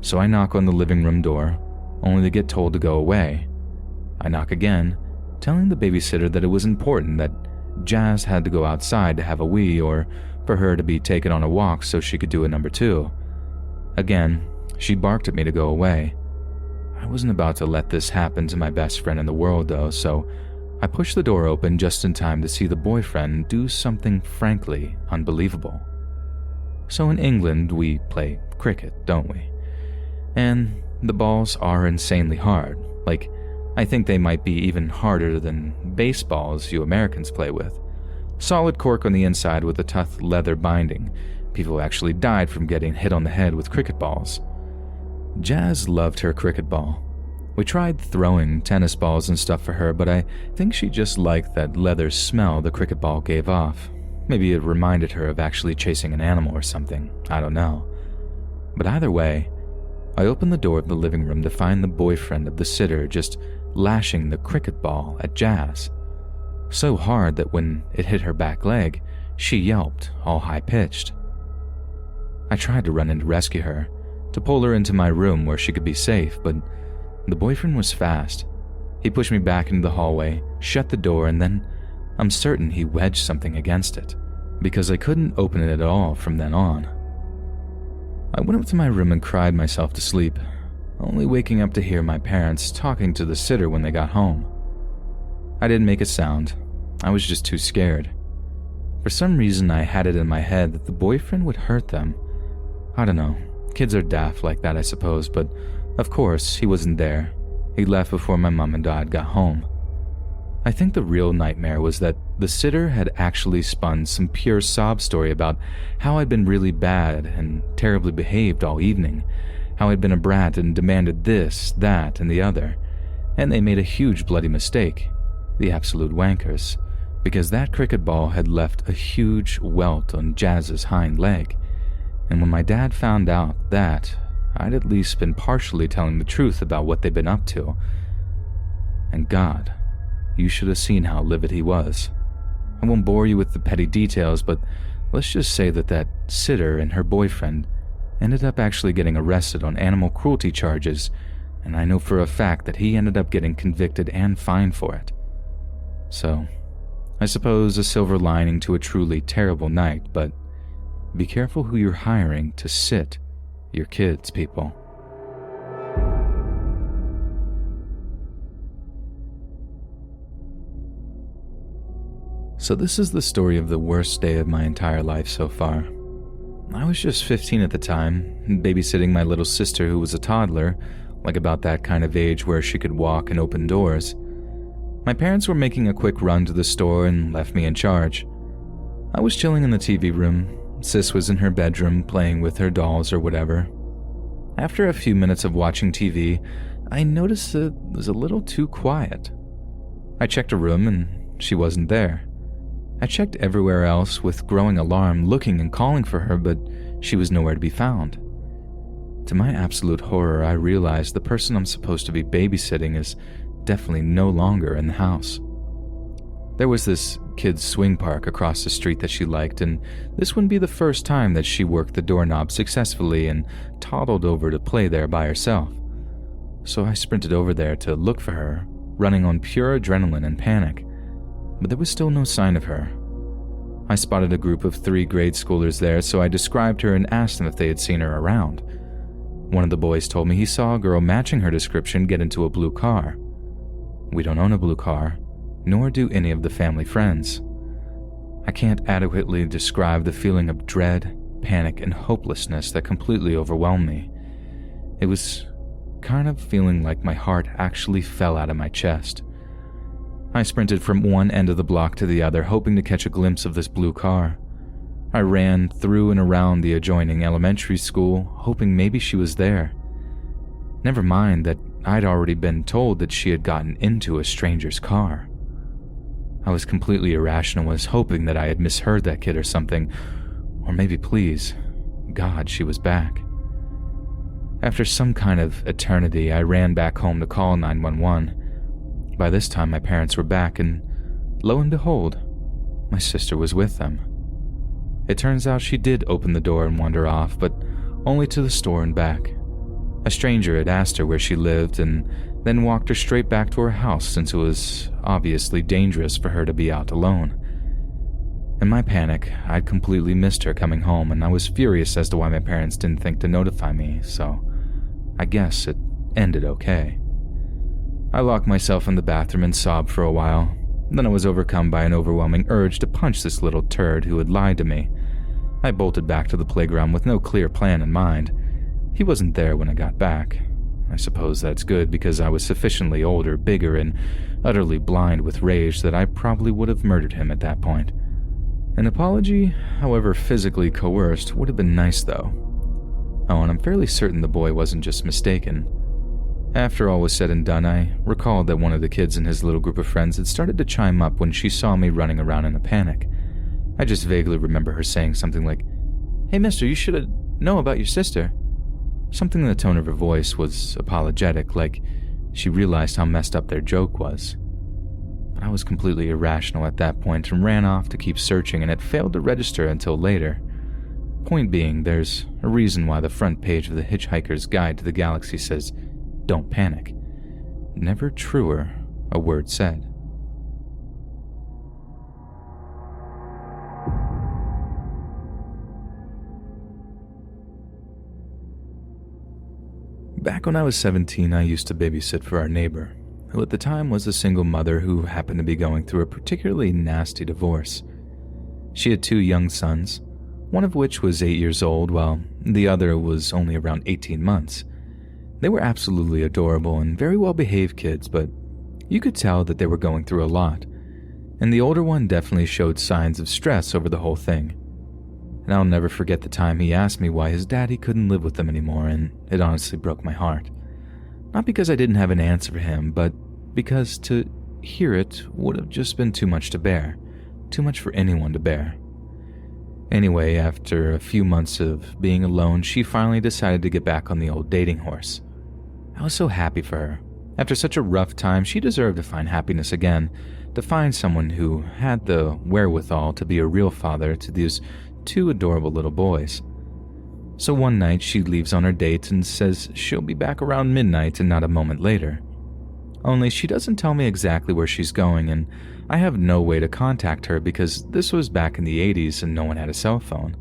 So I knock on the living room door, only to get told to go away. I knock again, telling the babysitter that it was important that Jazz had to go outside to have a wee or for her to be taken on a walk so she could do a number 2. Again, she barked at me to go away. I wasn't about to let this happen to my best friend in the world though, so I pushed the door open just in time to see the boyfriend do something frankly unbelievable. So in England, we play cricket, don't we? And the balls are insanely hard. Like, I think they might be even harder than baseballs you Americans play with. Solid cork on the inside with a tough leather binding. People actually died from getting hit on the head with cricket balls. Jazz loved her cricket ball. We tried throwing tennis balls and stuff for her, but I think she just liked that leather smell the cricket ball gave off. Maybe it reminded her of actually chasing an animal or something, I don't know. But either way, I opened the door of the living room to find the boyfriend of the sitter just lashing the cricket ball at Jazz. So hard that when it hit her back leg, she yelped, all high-pitched. I tried to run in to rescue her, to pull her into my room where she could be safe, but the boyfriend was fast. He pushed me back into the hallway, shut the door, and then I'm certain he wedged something against it, because I couldn't open it at all from then on. I went up to my room and cried myself to sleep, only waking up to hear my parents talking to the sitter when they got home. I didn't make a sound. I was just too scared. For some reason, I had it in my head that the boyfriend would hurt them. I don't know. Kids are daft like that, I suppose, but of course, he wasn't there. He left before my mom and dad got home. I think the real nightmare was that the sitter had actually spun some pure sob story about how I'd been really bad and terribly behaved all evening, how I'd been a brat and demanded this, that, and the other, and they made a huge bloody mistake. The absolute wankers, because that cricket ball had left a huge welt on Jazz's hind leg, and when my dad found out that, I'd at least been partially telling the truth about what they'd been up to. And God, you should have seen how livid he was. I won't bore you with the petty details, but let's just say that sitter and her boyfriend ended up actually getting arrested on animal cruelty charges, and I know for a fact that he ended up getting convicted and fined for it. So, I suppose a silver lining to a truly terrible night, but be careful who you're hiring to sit your kids, people. So this is the story of the worst day of my entire life so far. I was just 15 at the time, babysitting my little sister who was a toddler, like about that kind of age where she could walk and open doors. My parents were making a quick run to the store and left me in charge. I was chilling in the TV room. Sis was in her bedroom playing with her dolls or whatever. After a few minutes of watching TV, I noticed it was a little too quiet. I checked her room and she wasn't there. I checked everywhere else with growing alarm, looking and calling for her, but she was nowhere to be found. To my absolute horror, I realized the person I'm supposed to be babysitting is definitely no longer in the house. There was this kids' swing park across the street that she liked, and this wouldn't be the first time that she worked the doorknob successfully and toddled over to play there by herself. So I sprinted over there to look for her, running on pure adrenaline and panic, but there was still no sign of her. I spotted a group of 3 grade schoolers there, so I described her and asked them if they had seen her around. One of the boys told me he saw a girl matching her description get into a blue car. We don't own a blue car, nor do any of the family friends. I can't adequately describe the feeling of dread, panic, and hopelessness that completely overwhelmed me. It was kind of feeling like my heart actually fell out of my chest. I sprinted from one end of the block to the other, hoping to catch a glimpse of this blue car. I ran through and around the adjoining elementary school, hoping maybe she was there. Never mind that I'd already been told that she had gotten into a stranger's car. I was completely irrational, was hoping that I had misheard that kid or something, or maybe, please, God she was back. After some kind of eternity, I ran back home to call 911. By this time, my parents were back, and lo and behold, my sister was with them. It turns out she did open the door and wander off, but only to the store and back. A stranger had asked her where she lived and then walked her straight back to her house since it was obviously dangerous for her to be out alone. In my panic, I'd completely missed her coming home, and I was furious as to why my parents didn't think to notify me, so I guess it ended okay. I locked myself in the bathroom and sobbed for a while. Then I was overcome by an overwhelming urge to punch this little turd who had lied to me. I bolted back to the playground with no clear plan in mind. He wasn't there when I got back. I suppose that's good because I was sufficiently older, bigger, and utterly blind with rage that I probably would have murdered him at that point. An apology, however physically coerced, would have been nice though. Oh, and I'm fairly certain the boy wasn't just mistaken. After all was said and done, I recalled that one of the kids in his little group of friends had started to chime up when she saw me running around in a panic. I just vaguely remember her saying something like, "Hey mister, you should know about your sister." Something in the tone of her voice was apologetic, like she realized how messed up their joke was. But I was completely irrational at that point and ran off to keep searching, and it failed to register until later. Point being, there's a reason why the front page of the Hitchhiker's Guide to the Galaxy says, "Don't panic." Never truer a word said. Back when I was 17, I used to babysit for our neighbor, who at the time was a single mother who happened to be going through a particularly nasty divorce. She had 2 young sons, one of which was 8 years old, while the other was only around 18 months. They were absolutely adorable and very well-behaved kids, but you could tell that they were going through a lot, and the older one definitely showed signs of stress over the whole thing. And I'll never forget the time he asked me why his daddy couldn't live with them anymore, and it honestly broke my heart. Not because I didn't have an answer for him, but because to hear it would have just been too much to bear, too much for anyone to bear. Anyway, after a few months of being alone, she finally decided to get back on the old dating horse. I was so happy for her. After such a rough time, she deserved to find happiness again, to find someone who had the wherewithal to be a real father to these 2 adorable little boys. So one night she leaves on her date and says she'll be back around midnight and not a moment later. Only she doesn't tell me exactly where she's going, and I have no way to contact her because this was back in the 80s and no one had a cell phone.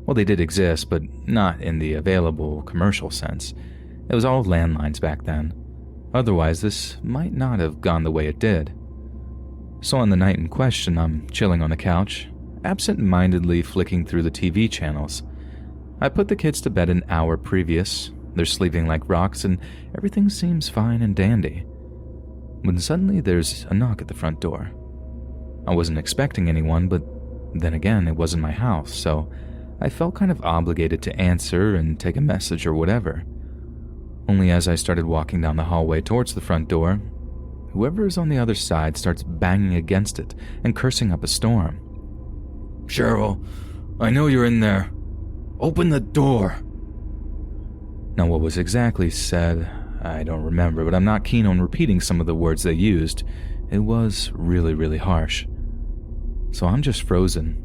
Well, they did exist, but not in the available commercial sense. It was all landlines back then. Otherwise, this might not have gone the way it did. So on the night in question, I'm chilling on the couch, absent-mindedly flicking through the TV channels. I put the kids to bed an hour previous. They're sleeping like rocks and everything seems fine and dandy. When suddenly there's a knock at the front door. I wasn't expecting anyone, but then again, it wasn't my house, so I felt kind of obligated to answer and take a message or whatever. Only as I started walking down the hallway towards the front door, whoever is on the other side starts banging against it and cursing up a storm. "Cheryl, I know you're in there. Open the door." Now, what was exactly said, I don't remember, but I'm not keen on repeating some of the words they used. It was really, really harsh. So I'm just frozen,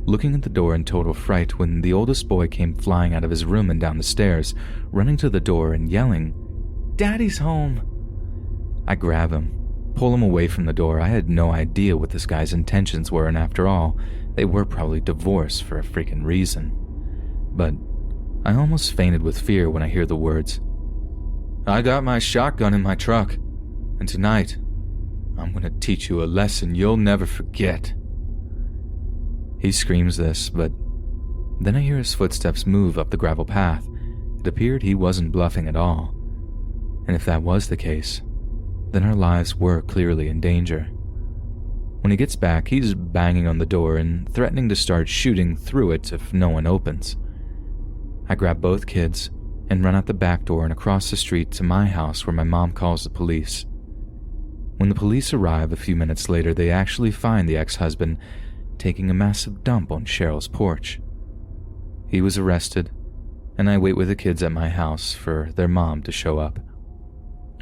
looking at the door in total fright when the oldest boy came flying out of his room and down the stairs, running to the door and yelling, "Daddy's home!" I grab him, pull him away from the door. I had no idea what this guy's intentions were, and after all, they were probably divorced for a freaking reason. But I almost fainted with fear when I hear the words, "I got my shotgun in my truck, and tonight, I'm gonna teach you a lesson you'll never forget." He screams this, but then I hear his footsteps move up the gravel path. It appeared he wasn't bluffing at all. And if that was the case, then our lives were clearly in danger. When he gets back, he's banging on the door and threatening to start shooting through it if no one opens. I grab both kids and run out the back door and across the street to my house where my mom calls the police. When the police arrive a few minutes later, they actually find the ex-husband taking a massive dump on Cheryl's porch. He was arrested, and I wait with the kids at my house for their mom to show up.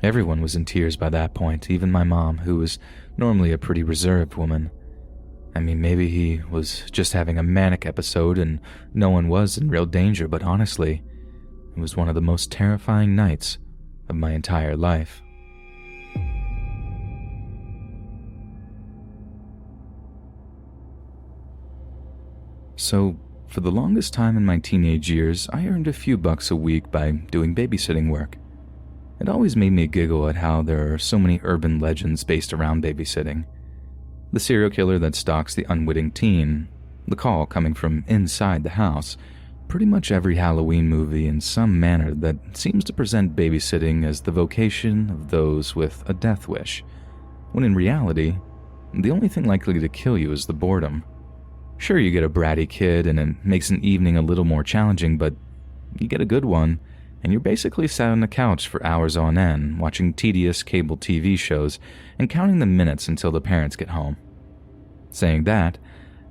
Everyone was in tears by that point, even my mom, who was normally a pretty reserved woman. I mean, maybe he was just having a manic episode and no one was in real danger, but honestly, it was one of the most terrifying nights of my entire life. So, for the longest time in my teenage years, I earned a few bucks a week by doing babysitting work. It always made me giggle at how there are so many urban legends based around babysitting. The serial killer that stalks the unwitting teen, the call coming from inside the house, pretty much every Halloween movie in some manner that seems to present babysitting as the vocation of those with a death wish, when in reality, the only thing likely to kill you is the boredom. Sure, you get a bratty kid and it makes an evening a little more challenging, but you get a good one, and you're basically sat on the couch for hours on end, watching tedious cable TV shows and counting the minutes until the parents get home. Saying that,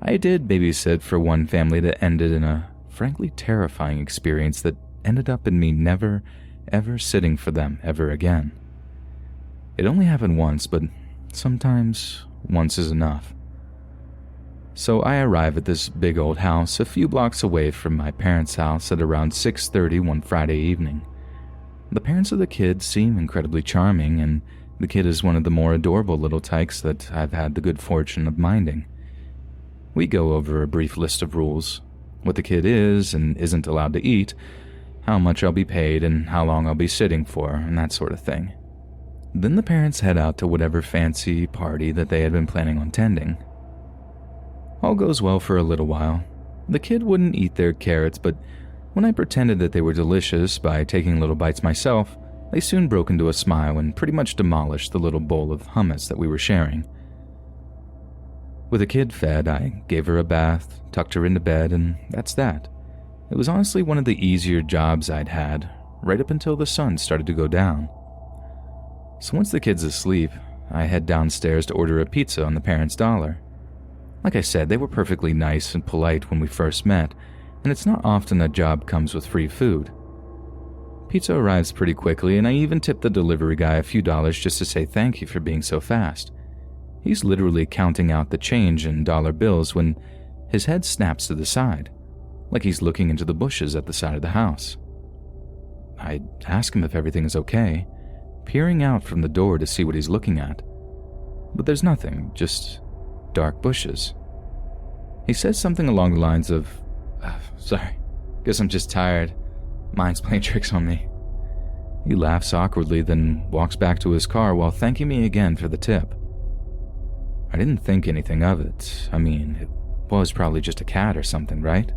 I did babysit for one family that ended in a frankly terrifying experience that ended up in me never, ever sitting for them ever again. It only happened once, but sometimes once is enough. So I arrive at this big old house a few blocks away from my parents' house at around 6:30 one Friday evening. The parents of the kid seem incredibly charming, and the kid is one of the more adorable little tykes that I've had the good fortune of minding. We go over a brief list of rules, what the kid is and isn't allowed to eat, how much I'll be paid and how long I'll be sitting for, and that sort of thing. Then the parents head out to whatever fancy party that they had been planning on attending. All goes well for a little while. The kid wouldn't eat their carrots, but when I pretended that they were delicious by taking little bites myself, they soon broke into a smile and pretty much demolished the little bowl of hummus that we were sharing. With the kid fed, I gave her a bath, tucked her into bed, and that's that. It was honestly one of the easier jobs I'd had, right up until the sun started to go down. So once the kid's asleep, I head downstairs to order a pizza on the parents' dollar. Like I said, they were perfectly nice and polite when we first met, and it's not often a job comes with free food. Pizza arrives pretty quickly, and I even tipped the delivery guy a few dollars just to say thank you for being so fast. He's literally counting out the change in dollar bills when his head snaps to the side, like he's looking into the bushes at the side of the house. I ask him if everything is okay, peering out from the door to see what he's looking at. But there's nothing, just dark bushes. He says something along the lines of, sorry, guess I'm just tired. Mind's playing tricks on me. He laughs awkwardly, then walks back to his car while thanking me again for the tip. I didn't think anything of it. I mean, it was probably just a cat or something, right?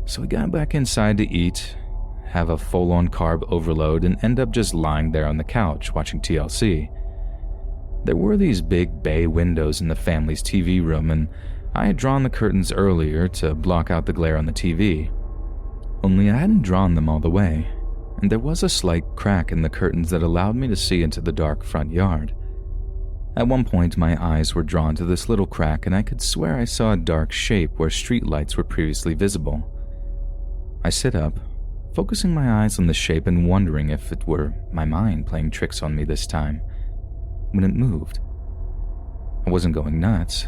So we got back inside to eat, have a full-on carb overload, and end up just lying there on the couch watching TLC. There were these big bay windows in the family's TV room, and I had drawn the curtains earlier to block out the glare on the TV. Only I hadn't drawn them all the way, and there was a slight crack in the curtains that allowed me to see into the dark front yard. At one point, my eyes were drawn to this little crack, and I could swear I saw a dark shape where streetlights were previously visible. I sit up, focusing my eyes on the shape and wondering if it were my mind playing tricks on me this time, when it moved. I wasn't going nuts.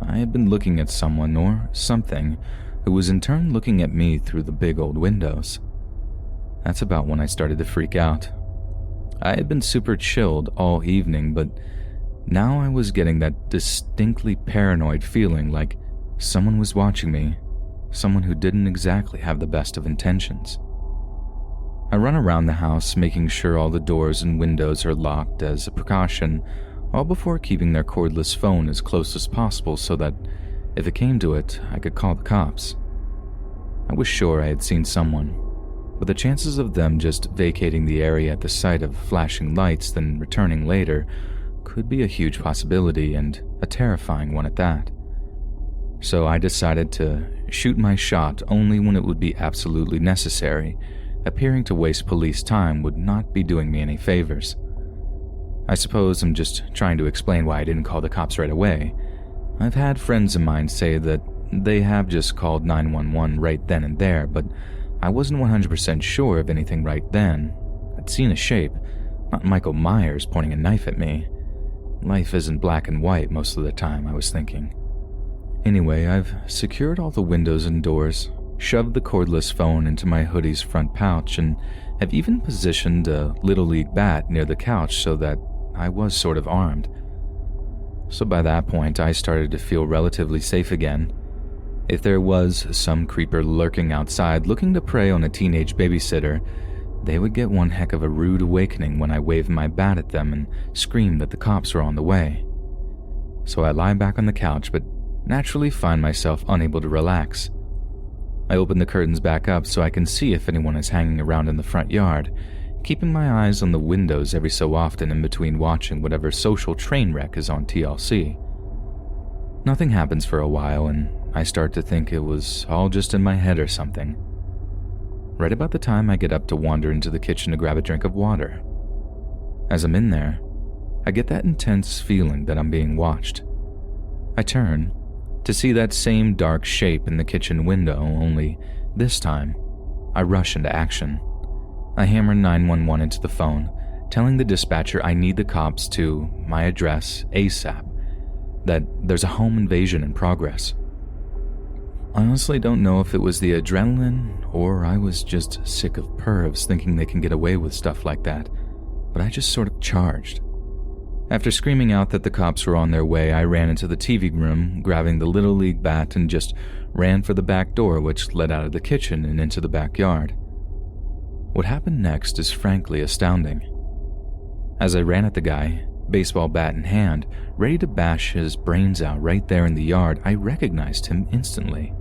I had been looking at someone or something who was in turn looking at me through the big old windows. That's about when I started to freak out. I had been super chilled all evening, but now I was getting that distinctly paranoid feeling like someone was watching me, someone who didn't exactly have the best of intentions. I run around the house making sure all the doors and windows are locked as a precaution, all before keeping their cordless phone as close as possible so that, if it came to it, I could call the cops. I was sure I had seen someone, but the chances of them just vacating the area at the sight of flashing lights then returning later could be a huge possibility, and a terrifying one at that. So I decided to shoot my shot only when it would be absolutely necessary. Appearing to waste police time would not be doing me any favors. I suppose I'm just trying to explain why I didn't call the cops right away. I've had friends of mine say that They have just called 911 right then and there, but I wasn't 100% sure of anything right then. I'd seen a shape, not Michael Myers pointing a knife at me. Life isn't black and white most of the time, I was thinking. Anyway, I've secured all the windows and doors, shoved the cordless phone into my hoodie's front pouch, and have even positioned a Little League bat near the couch so that I was sort of armed. So by that point, I started to feel relatively safe again. If there was some creeper lurking outside looking to prey on a teenage babysitter, they would get one heck of a rude awakening when I waved my bat at them and screamed that the cops were on the way. So I lie back on the couch, but naturally find myself unable to relax. I open the curtains back up so I can see if anyone is hanging around in the front yard, keeping my eyes on the windows every so often in between watching whatever social train wreck is on TLC. Nothing happens for a while, and I start to think it was all just in my head or something. Right about the time I get up to wander into the kitchen to grab a drink of water. As I'm in there, I get that intense feeling that I'm being watched. I turn to see that same dark shape in the kitchen window, only this time, I rush into action. I hammer 911 into the phone, telling the dispatcher I need the cops to my address ASAP, that there's a home invasion in progress. I honestly don't know if it was the adrenaline or I was just sick of pervs thinking they can get away with stuff like that, but I just sort of charged. After screaming out that the cops were on their way, I ran into the TV room, grabbing the Little League bat, and just ran for the back door which led out of the kitchen and into the backyard. What happened next is frankly astounding. As I ran at the guy, baseball bat in hand, ready to bash his brains out right there in the yard, I recognized him instantly.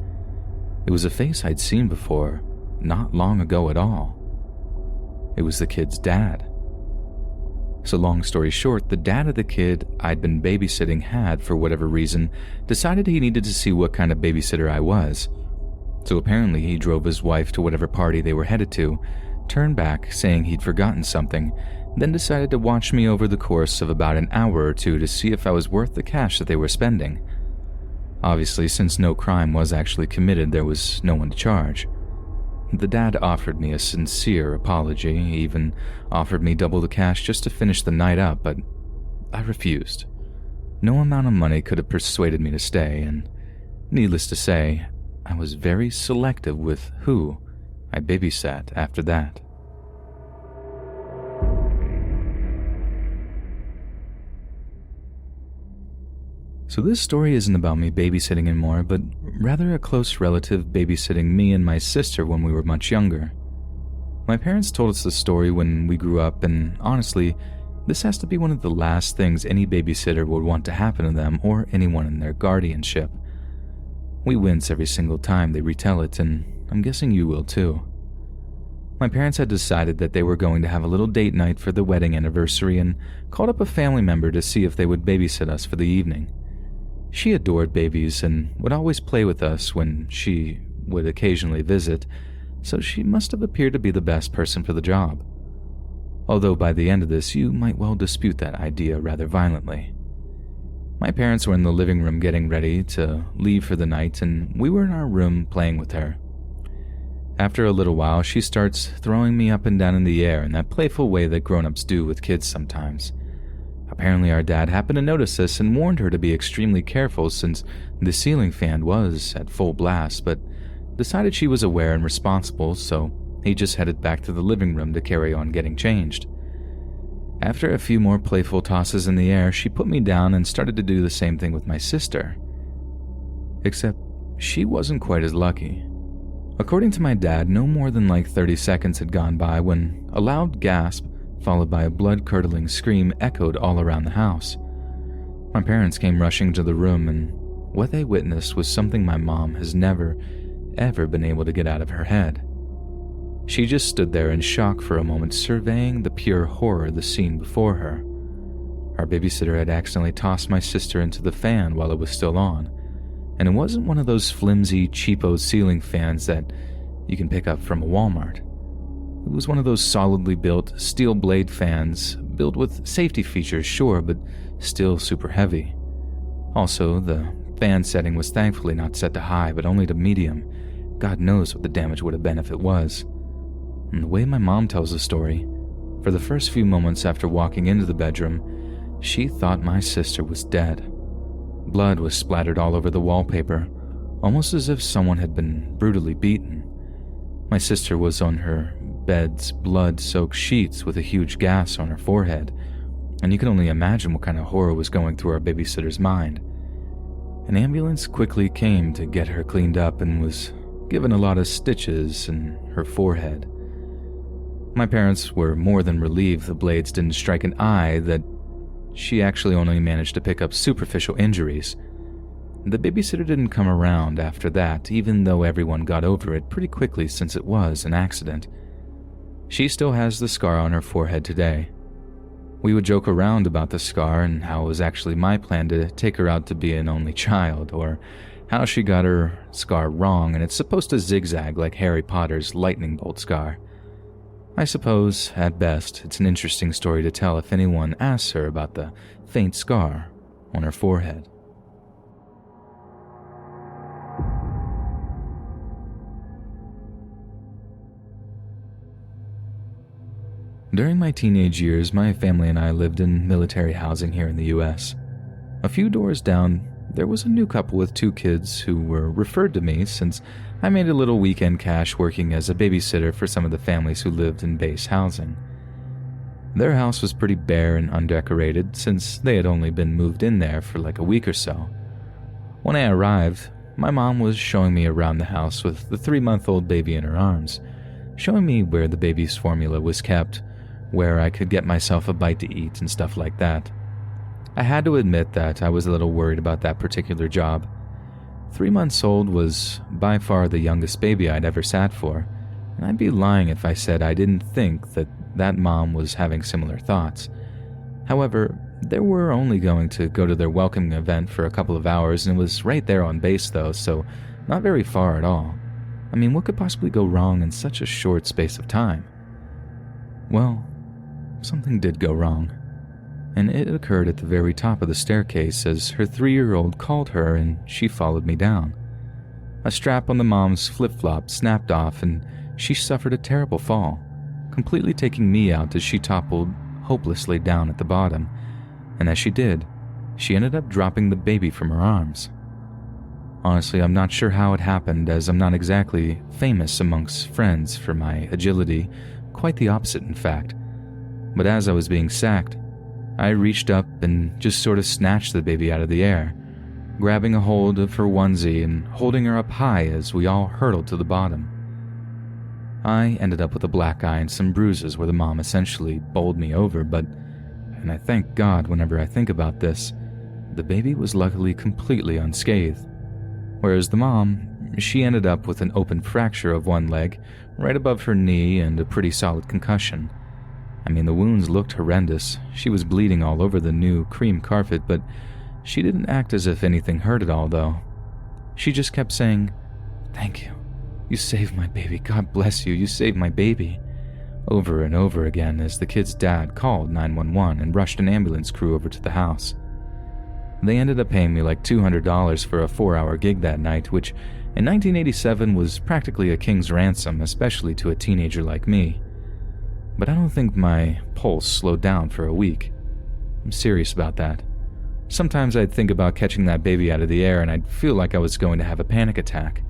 It was a face I'd seen before, not long ago at all. It was the kid's dad. So long story short, the dad of the kid I'd been babysitting had, for whatever reason, decided he needed to see what kind of babysitter I was. So apparently he drove his wife to whatever party they were headed to, turned back saying he'd forgotten something, then decided to watch me over the course of about an hour or two to see if I was worth the cash that they were spending. Obviously, since no crime was actually committed, there was no one to charge. The dad offered me a sincere apology, even offered me double the cash just to finish the night up, but I refused. No amount of money could have persuaded me to stay, and needless to say, I was very selective with who I babysat after that. So this story isn't about me babysitting anymore, but rather a close relative babysitting me and my sister when we were much younger. My parents told us the story when we grew up, and honestly, this has to be one of the last things any babysitter would want to happen to them or anyone in their guardianship. We wince every single time they retell it, and I'm guessing you will too. My parents had decided that they were going to have a little date night for the wedding anniversary and called up a family member to see if they would babysit us for the evening. She adored babies and would always play with us when she would occasionally visit, so she must have appeared to be the best person for the job. Although by the end of this, you might well dispute that idea rather violently. My parents were in the living room getting ready to leave for the night, and we were in our room playing with her. After a little while, she starts throwing me up and down in the air in that playful way that grown-ups do with kids sometimes. Apparently our dad happened to notice this and warned her to be extremely careful since the ceiling fan was at full blast, but decided she was aware and responsible, so he just headed back to the living room to carry on getting changed. After a few more playful tosses in the air, she put me down and started to do the same thing with my sister. Except she wasn't quite as lucky. According to my dad, no more than like 30 seconds had gone by when a loud gasp followed by a blood-curdling scream echoed all around the house. My parents came rushing to the room, and what they witnessed was something my mom has never, ever been able to get out of her head. She just stood there in shock for a moment, surveying the pure horror of the scene before her. Our babysitter had accidentally tossed my sister into the fan while it was still on, and it wasn't one of those flimsy, cheapo ceiling fans that you can pick up from a Walmart. It was one of those solidly built steel blade fans, built with safety features, sure, but still super heavy. Also, the band setting was thankfully not set to high, but only to medium. God knows what the damage would have been if it was. And the way my mom tells the story, for the first few moments after walking into the bedroom, she thought my sister was dead. Blood was splattered all over the wallpaper, almost as if someone had been brutally beaten. My sister was on her bed's blood-soaked sheets with a huge gash on her forehead, and you can only imagine what kind of horror was going through our babysitter's mind. An ambulance quickly came to get her cleaned up and was given a lot of stitches in her forehead. My parents were more than relieved the blades didn't strike an eye, that she actually only managed to pick up superficial injuries. The babysitter didn't come around after that, even though everyone got over it pretty quickly since it was an accident. She still has the scar on her forehead today. We would joke around about the scar and how it was actually my plan to take her out to be an only child, or how she got her scar wrong and it's supposed to zigzag like Harry Potter's lightning bolt scar. I suppose, at best, it's an interesting story to tell if anyone asks her about the faint scar on her forehead. During my teenage years, my family and I lived in military housing here in the US. A few doors down, there was a new couple with 2 kids who were referred to me since I made a little weekend cash working as a babysitter for some of the families who lived in base housing. Their house was pretty bare and undecorated since they had only been moved in there for like a week or so. When I arrived, my mom was showing me around the house with the 3-month-old baby in her arms, showing me where the baby's formula was kept, where I could get myself a bite to eat and stuff like that. I had to admit that I was a little worried about that particular job. 3 months old was by far the youngest baby I'd ever sat for, and I'd be lying if I said I didn't think that mom was having similar thoughts. However, they were only going to go to their welcoming event for a couple of hours, and it was right there on base though, so not very far at all. I mean, what could possibly go wrong in such a short space of time? Well, something did go wrong, and it occurred at the very top of the staircase as her 3-year-old called her and she followed me down. A strap on the mom's flip-flop snapped off and she suffered a terrible fall, completely taking me out as she toppled hopelessly down at the bottom, and as she did, she ended up dropping the baby from her arms. Honestly, I'm not sure how it happened, as I'm not exactly famous amongst friends for my agility, quite the opposite in fact. But as I was being sacked, I reached up and just sort of snatched the baby out of the air, grabbing a hold of her onesie and holding her up high as we all hurtled to the bottom. I ended up with a black eye and some bruises where the mom essentially bowled me over, but, and I thank God whenever I think about this, the baby was luckily completely unscathed. Whereas the mom, she ended up with an open fracture of one leg, right above her knee, and a pretty solid concussion. I mean, the wounds looked horrendous. She was bleeding all over the new cream carpet, but she didn't act as if anything hurt at all, though. She just kept saying, "Thank you. You saved my baby. God bless you. You saved my baby," over and over again as the kid's dad called 911 and rushed an ambulance crew over to the house. They ended up paying me like $200 for a 4-hour gig that night, which in 1987 was practically a king's ransom, especially to a teenager like me. But I don't think my pulse slowed down for a week. I'm serious about that. Sometimes I'd think about catching that baby out of the air and I'd feel like I was going to have a panic attack.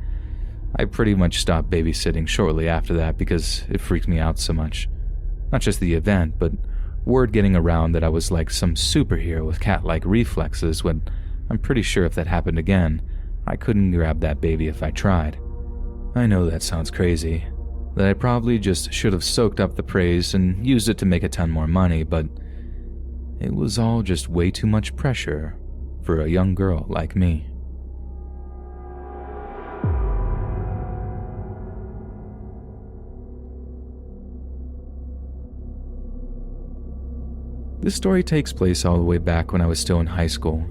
I pretty much stopped babysitting shortly after that because it freaked me out so much. Not just the event, but word getting around that I was like some superhero with cat-like reflexes, when I'm pretty sure if that happened again, I couldn't grab that baby if I tried. I know that sounds crazy, that I probably just should have soaked up the praise and used it to make a ton more money, but it was all just way too much pressure for a young girl like me. This story takes place all the way back when I was still in high school.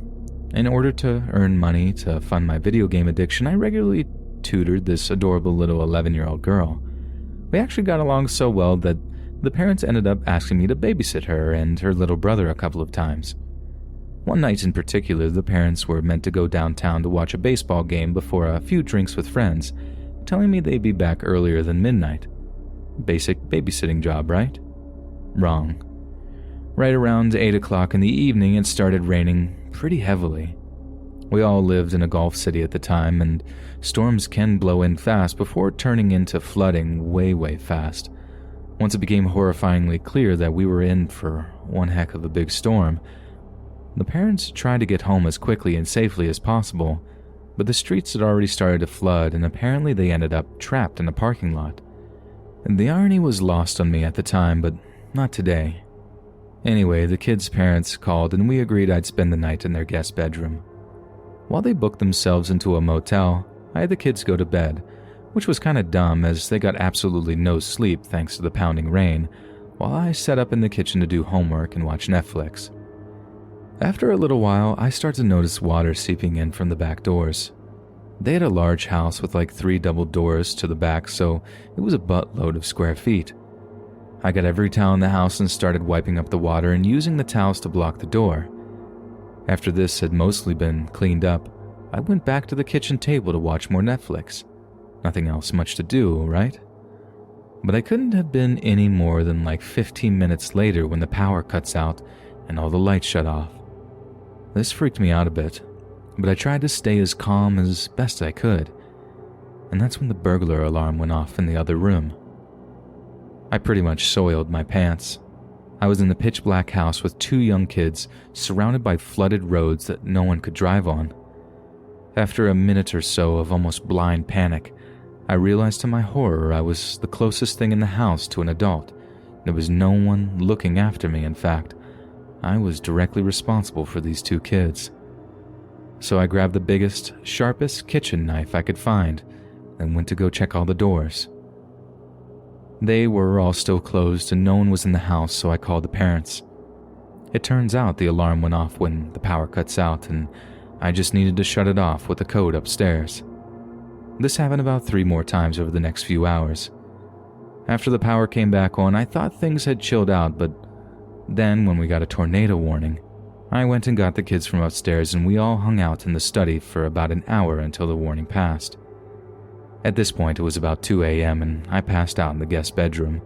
In order to earn money to fund my video game addiction, I regularly tutored this adorable little 11-year-old girl. We actually got along so well that the parents ended up asking me to babysit her and her little brother a couple of times. One night in particular, the parents were meant to go downtown to watch a baseball game before a few drinks with friends, telling me they'd be back earlier than midnight. Basic babysitting job, right? Wrong. Right around 8 o'clock in the evening, it started raining pretty heavily. We all lived in a Gulf city at the time, and storms can blow in fast before turning into flooding way fast. Once it became horrifyingly clear that we were in for one heck of a big storm, the parents tried to get home as quickly and safely as possible, but the streets had already started to flood, and apparently they ended up trapped in a parking lot. The irony was lost on me at the time, but not today. Anyway, the kids' parents called and we agreed I'd spend the night in their guest bedroom. While they booked themselves into a motel, I had the kids go to bed, which was kinda dumb as they got absolutely no sleep thanks to the pounding rain, while I sat up in the kitchen to do homework and watch Netflix. After a little while, I started to notice water seeping in from the back doors. They had a large house with like 3 double doors to the back, so it was a buttload of square feet. I got every towel in the house and started wiping up the water and using the towels to block the door. After this had mostly been cleaned up, I went back to the kitchen table to watch more Netflix. Nothing else much to do, right? But I couldn't have been any more than like 15 minutes later when the power cuts out and all the lights shut off. This freaked me out a bit, but I tried to stay as calm as best I could, and that's when the burglar alarm went off in the other room. I pretty much soiled my pants. I was in the pitch-black house with 2 young kids surrounded by flooded roads that no one could drive on. After a minute or so of almost blind panic, I realized to my horror I was the closest thing in the house to an adult. There was no one looking after me, in fact. I was directly responsible for these 2 kids. So I grabbed the biggest, sharpest kitchen knife I could find and went to go check all the doors. They were all still closed and no one was in the house, so I called the parents. It turns out the alarm went off when the power cuts out and I just needed to shut it off with a code upstairs. This happened about 3 more times over the next few hours. After the power came back on, I thought things had chilled out, but then when we got a tornado warning, I went and got the kids from upstairs and we all hung out in the study for about an hour until the warning passed. At this point, it was about 2 a.m. and I passed out in the guest bedroom.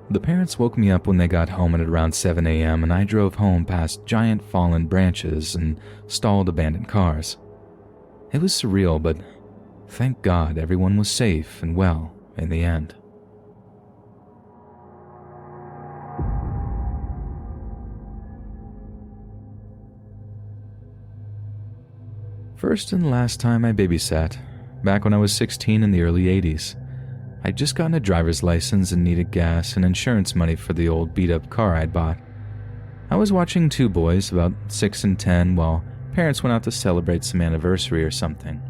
The parents woke me up when they got home at around 7 a.m. and I drove home past giant fallen branches and stalled abandoned cars. It was surreal, but thank God everyone was safe and well in the end. First and last time I babysat, back when I was 16 in the early 80s. I'd just gotten a driver's license and needed gas and insurance money for the old beat-up car I'd bought. I was watching 2 boys, about 6 and 10, while parents went out to celebrate some anniversary or something.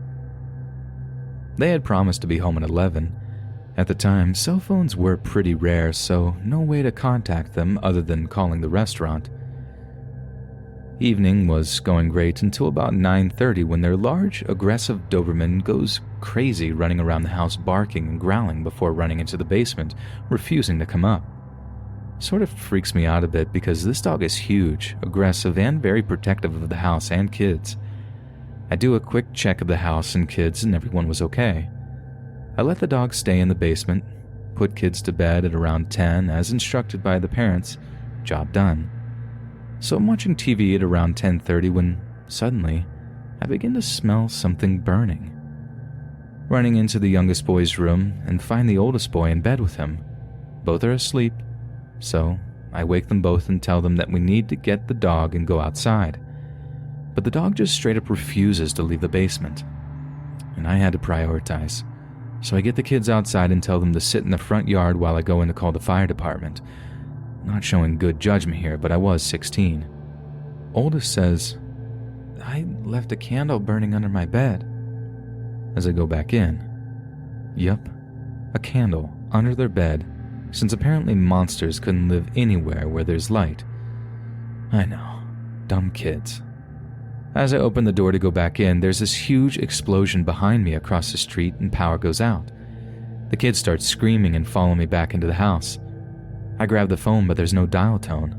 They had promised to be home at 11. At the time, cell phones were pretty rare, so no way to contact them other than calling the restaurant. Evening was going great until about 9:30 when their large, aggressive Doberman goes crazy running around the house barking and growling before running into the basement, refusing to come up. Sort of freaks me out a bit because this dog is huge, aggressive, and very protective of the house and kids. I do a quick check of the house and kids and everyone was okay. I let the dog stay in the basement, put kids to bed at around 10 as instructed by the parents. Job done. So I'm watching TV at around 10:30 when, suddenly, I begin to smell something burning. Running into the youngest boy's room and find the oldest boy in bed with him. Both are asleep, so I wake them both and tell them that we need to get the dog and go outside. But the dog just straight up refuses to leave the basement. And I had to prioritize. So I get the kids outside and tell them to sit in the front yard while I go in to call the fire department. Not showing good judgment here, but I was 16. Oldest says, "I left a candle burning under my bed." As I go back in, yup, a candle under their bed, since apparently monsters couldn't live anywhere where there's light. I know, dumb kids. As I open the door to go back in, there's this huge explosion behind me across the street and power goes out. The kids start screaming and follow me back into the house. I grab the phone, but there's no dial tone.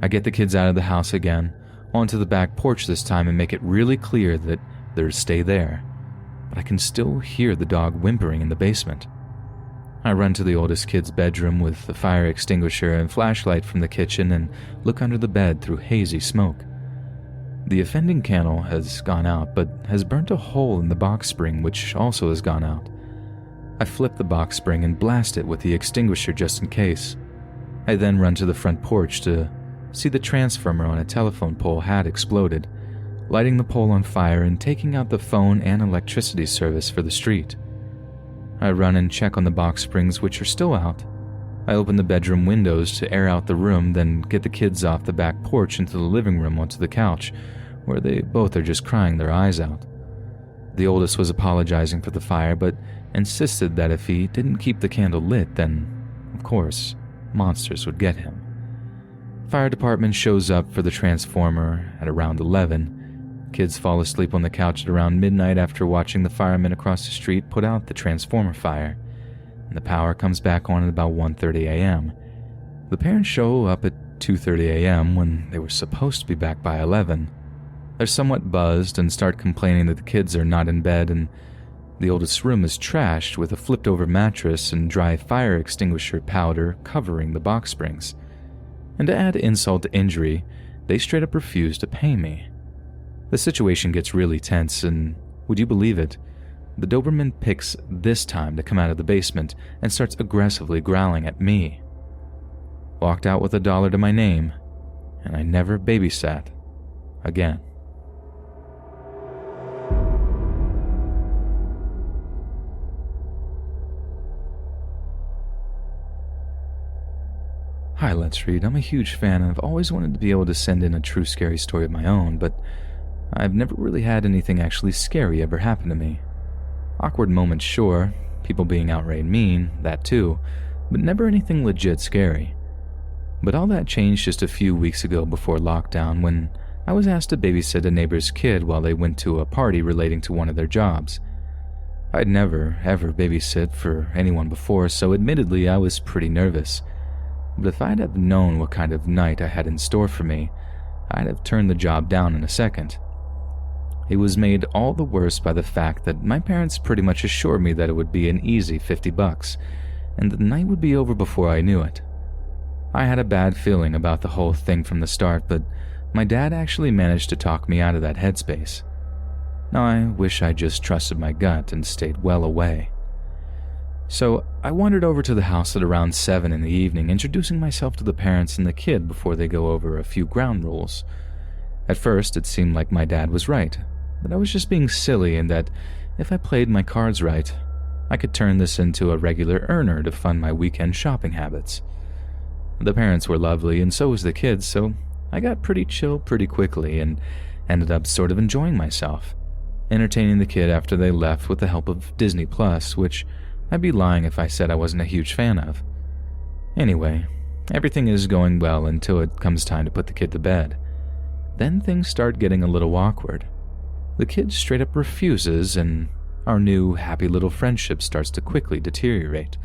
I get the kids out of the house again, onto the back porch this time and make it really clear that they're stay there. But I can still hear the dog whimpering in the basement. I run to the oldest kid's bedroom with the fire extinguisher and flashlight from the kitchen and look under the bed through hazy smoke. The offending candle has gone out, but has burnt a hole in the box spring, which also has gone out. I flip the box spring and blast it with the extinguisher just in case. I then run to the front porch to see the transformer on a telephone pole had exploded, lighting the pole on fire and taking out the phone and electricity service for the street. I run and check on the box springs, which are still out. I open the bedroom windows to air out the room, then get the kids off the back porch into the living room onto the couch, where they both are just crying their eyes out. The oldest was apologizing for the fire, but insisted that if he didn't keep the candle lit, then, of course, monsters would get him. Fire department shows up for the transformer at around 11. Kids fall asleep on the couch at around midnight after watching the firemen across the street put out the transformer fire, and the power comes back on at about 1:30 a.m. The parents show up at 2:30 a.m. when they were supposed to be back by 11. They're somewhat buzzed and start complaining that the kids are not in bed and the oldest room is trashed with a flipped-over mattress and dry fire extinguisher powder covering the box springs. And to add insult to injury, they straight up refuse to pay me. The situation gets really tense, and would you believe it? The Doberman picks this time to come out of the basement and starts aggressively growling at me. Walked out with $1 to my name, and I never babysat again. Hi, Let's Read. I'm a huge fan and I've always wanted to be able to send in a true scary story of my own, but I've never really had anything actually scary ever happen to me. Awkward moments, sure, people being outright mean, that too, but never anything legit scary. But all that changed just a few weeks ago before lockdown when I was asked to babysit a neighbor's kid while they went to a party relating to one of their jobs. I'd never, ever babysit for anyone before, so admittedly I was pretty nervous. But if I'd have known what kind of night I had in store for me, I'd have turned the job down in a second. It was made all the worse by the fact that my parents pretty much assured me that it would be an easy $50, and the night would be over before I knew it. I had a bad feeling about the whole thing from the start, but my dad actually managed to talk me out of that headspace. Now I wish I just trusted my gut and stayed well away. So I wandered over to the house at around 7 in the evening, introducing myself to the parents and the kid before they go over a few ground rules. At first, it seemed like my dad was right, that I was just being silly and that if I played my cards right, I could turn this into a regular earner to fund my weekend shopping habits. The parents were lovely and so was the kids, so I got pretty chill pretty quickly and ended up sort of enjoying myself, entertaining the kid after they left with the help of Disney Plus, which I'd be lying if I said I wasn't a huge fan of. Anyway, everything is going well until it comes time to put the kid to bed. Then things start getting a little awkward. The kid straight up refuses, and our new happy little friendship starts to quickly deteriorate.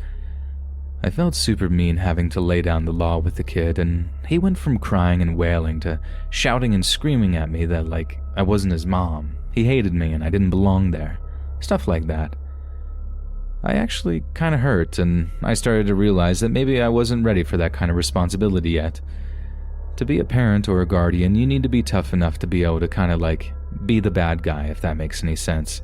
I felt super mean having to lay down the law with the kid, and he went from crying and wailing to shouting and screaming at me that like I wasn't his mom, he hated me and I didn't belong there. Stuff like that. I actually kind of hurt, and I started to realize that maybe I wasn't ready for that kind of responsibility yet. To be a parent or a guardian, you need to be tough enough to be able to kind of like be the bad guy, if that makes any sense.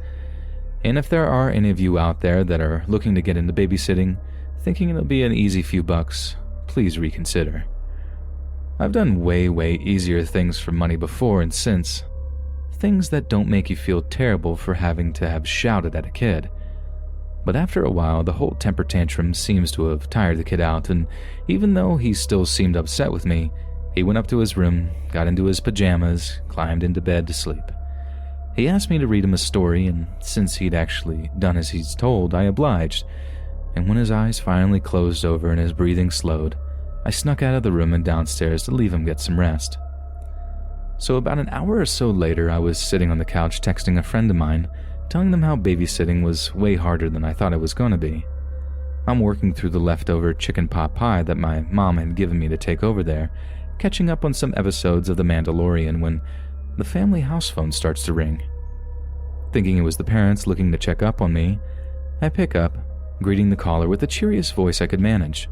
And if there are any of you out there that are looking to get into babysitting, thinking it'll be an easy few bucks, please reconsider. I've done way easier things for money before and since. Things that don't make you feel terrible for having to have shouted at a kid. But after a while, the whole temper tantrum seems to have tired the kid out, and even though he still seemed upset with me, he went up to his room, got into his pajamas, climbed into bed to sleep. He asked me to read him a story, and since he'd actually done as he's told, I obliged. And when his eyes finally closed over and his breathing slowed, I snuck out of the room and downstairs to leave him get some rest. So about an hour or so later, I was sitting on the couch texting a friend of mine, telling them how babysitting was way harder than I thought it was going to be. I'm working through the leftover chicken pot pie that my mom had given me to take over there, catching up on some episodes of The Mandalorian when the family house phone starts to ring. Thinking it was the parents looking to check up on me, I pick up, greeting the caller with the cheeriest voice I could manage.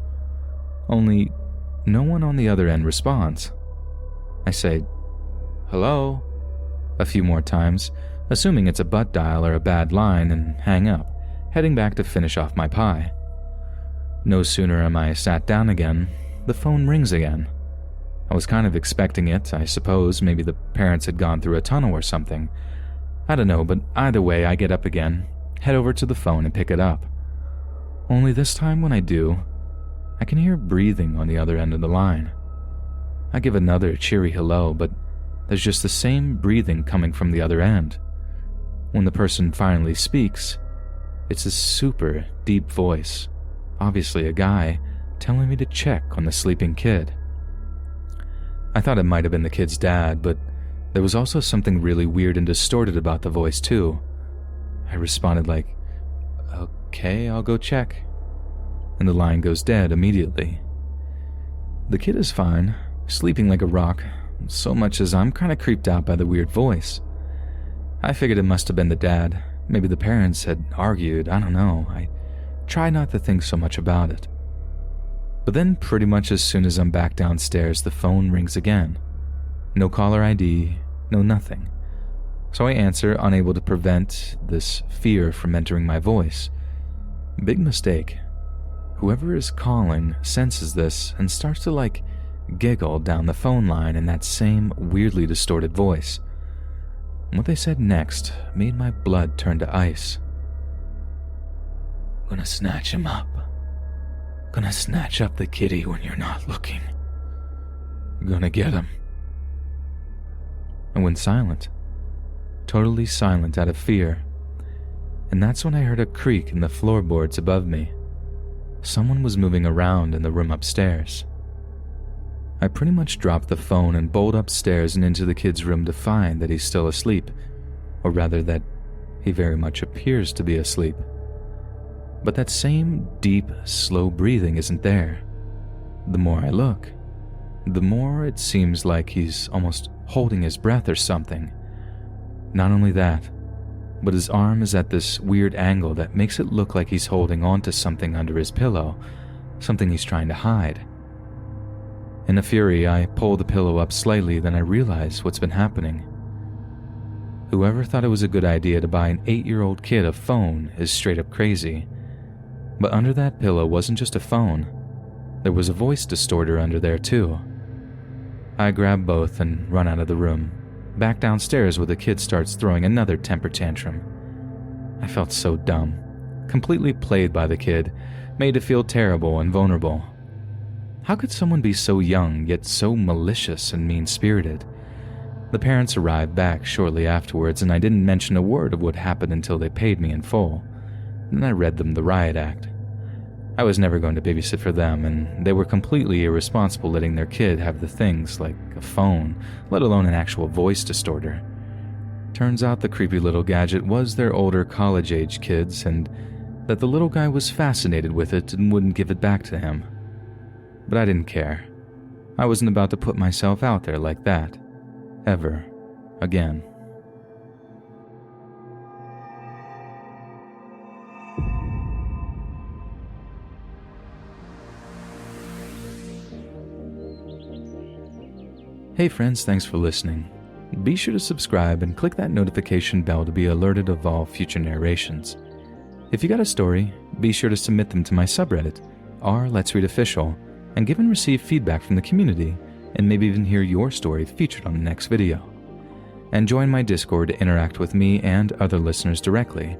Only, no one on the other end responds. I say, "Hello?" a few more times, assuming it's a butt dial or a bad line, and hang up, heading back to finish off my pie. No sooner am I sat down again, the phone rings again. I was kind of expecting it, I suppose. Maybe the parents had gone through a tunnel or something. I don't know, but either way, I get up again, head over to the phone and pick it up. Only this time when I do, I can hear breathing on the other end of the line. I give another cheery hello, but there's just the same breathing coming from the other end. When the person finally speaks, it's a super deep voice, obviously a guy, telling me to check on the sleeping kid. I thought it might have been the kid's dad, but there was also something really weird and distorted about the voice too. I responded like, "Okay, I'll go check." And the line goes dead immediately. The kid is fine, sleeping like a rock, so much as I'm kind of creeped out by the weird voice. I figured it must have been the dad. Maybe the parents had argued, I don't know. I try not to think so much about it. But then pretty much as soon as I'm back downstairs, the phone rings again. No caller ID, no nothing. So I answer, unable to prevent this fear from entering my voice. Big mistake. Whoever is calling senses this and starts to giggle down the phone line in that same weirdly distorted voice. What they said next made my blood turn to ice. "Gonna snatch him up. Gonna snatch up the kitty when you're not looking. Gonna get him." I went silent. Totally silent out of fear. And that's when I heard a creak in the floorboards above me. Someone was moving around in the room upstairs. I pretty much dropped the phone and bowled upstairs and into the kid's room to find that he's still asleep, or rather that he very much appears to be asleep. But that same deep, slow breathing isn't there. The more I look, the more it seems like he's almost holding his breath or something. Not only that, but his arm is at this weird angle that makes it look like he's holding on to something under his pillow, something he's trying to hide. In a fury, I pull the pillow up slightly, then I realize what's been happening. Whoever thought it was a good idea to buy an 8-year-old kid a phone is straight up crazy. But under that pillow wasn't just a phone. There was a voice distorter under there too. I grab both and run out of the room, back downstairs where the kid starts throwing another temper tantrum. I felt so dumb, completely played by the kid, made to feel terrible and vulnerable. How could someone be so young, yet so malicious and mean-spirited? The parents arrived back shortly afterwards, and I didn't mention a word of what happened until they paid me in full. Then I read them the riot act. I was never going to babysit for them, and they were completely irresponsible letting their kid have the things like a phone, let alone an actual voice distorter. Turns out the creepy little gadget was their older college-age kids, and that the little guy was fascinated with it and wouldn't give it back to him. But I didn't care. I wasn't about to put myself out there like that. Ever. Again. Hey friends, thanks for listening. Be sure to subscribe and click that notification bell to be alerted of all future narrations. If you got a story, be sure to submit them to my subreddit, r/letsreadofficial, and give and receive feedback from the community, and maybe even hear your story featured on the next video. And join my Discord to interact with me and other listeners directly.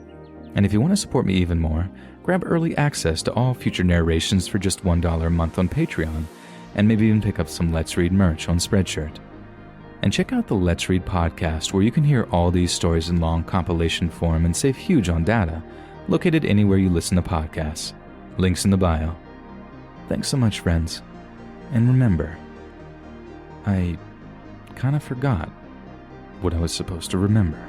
And if you want to support me even more, grab early access to all future narrations for just $1 a month on Patreon, and maybe even pick up some Let's Read merch on Spreadshirt. And check out the Let's Read podcast, where you can hear all these stories in long compilation form and save huge on data, located anywhere you listen to podcasts. Links in the bio. Thanks so much, friends. And remember, I kind of forgot what I was supposed to remember.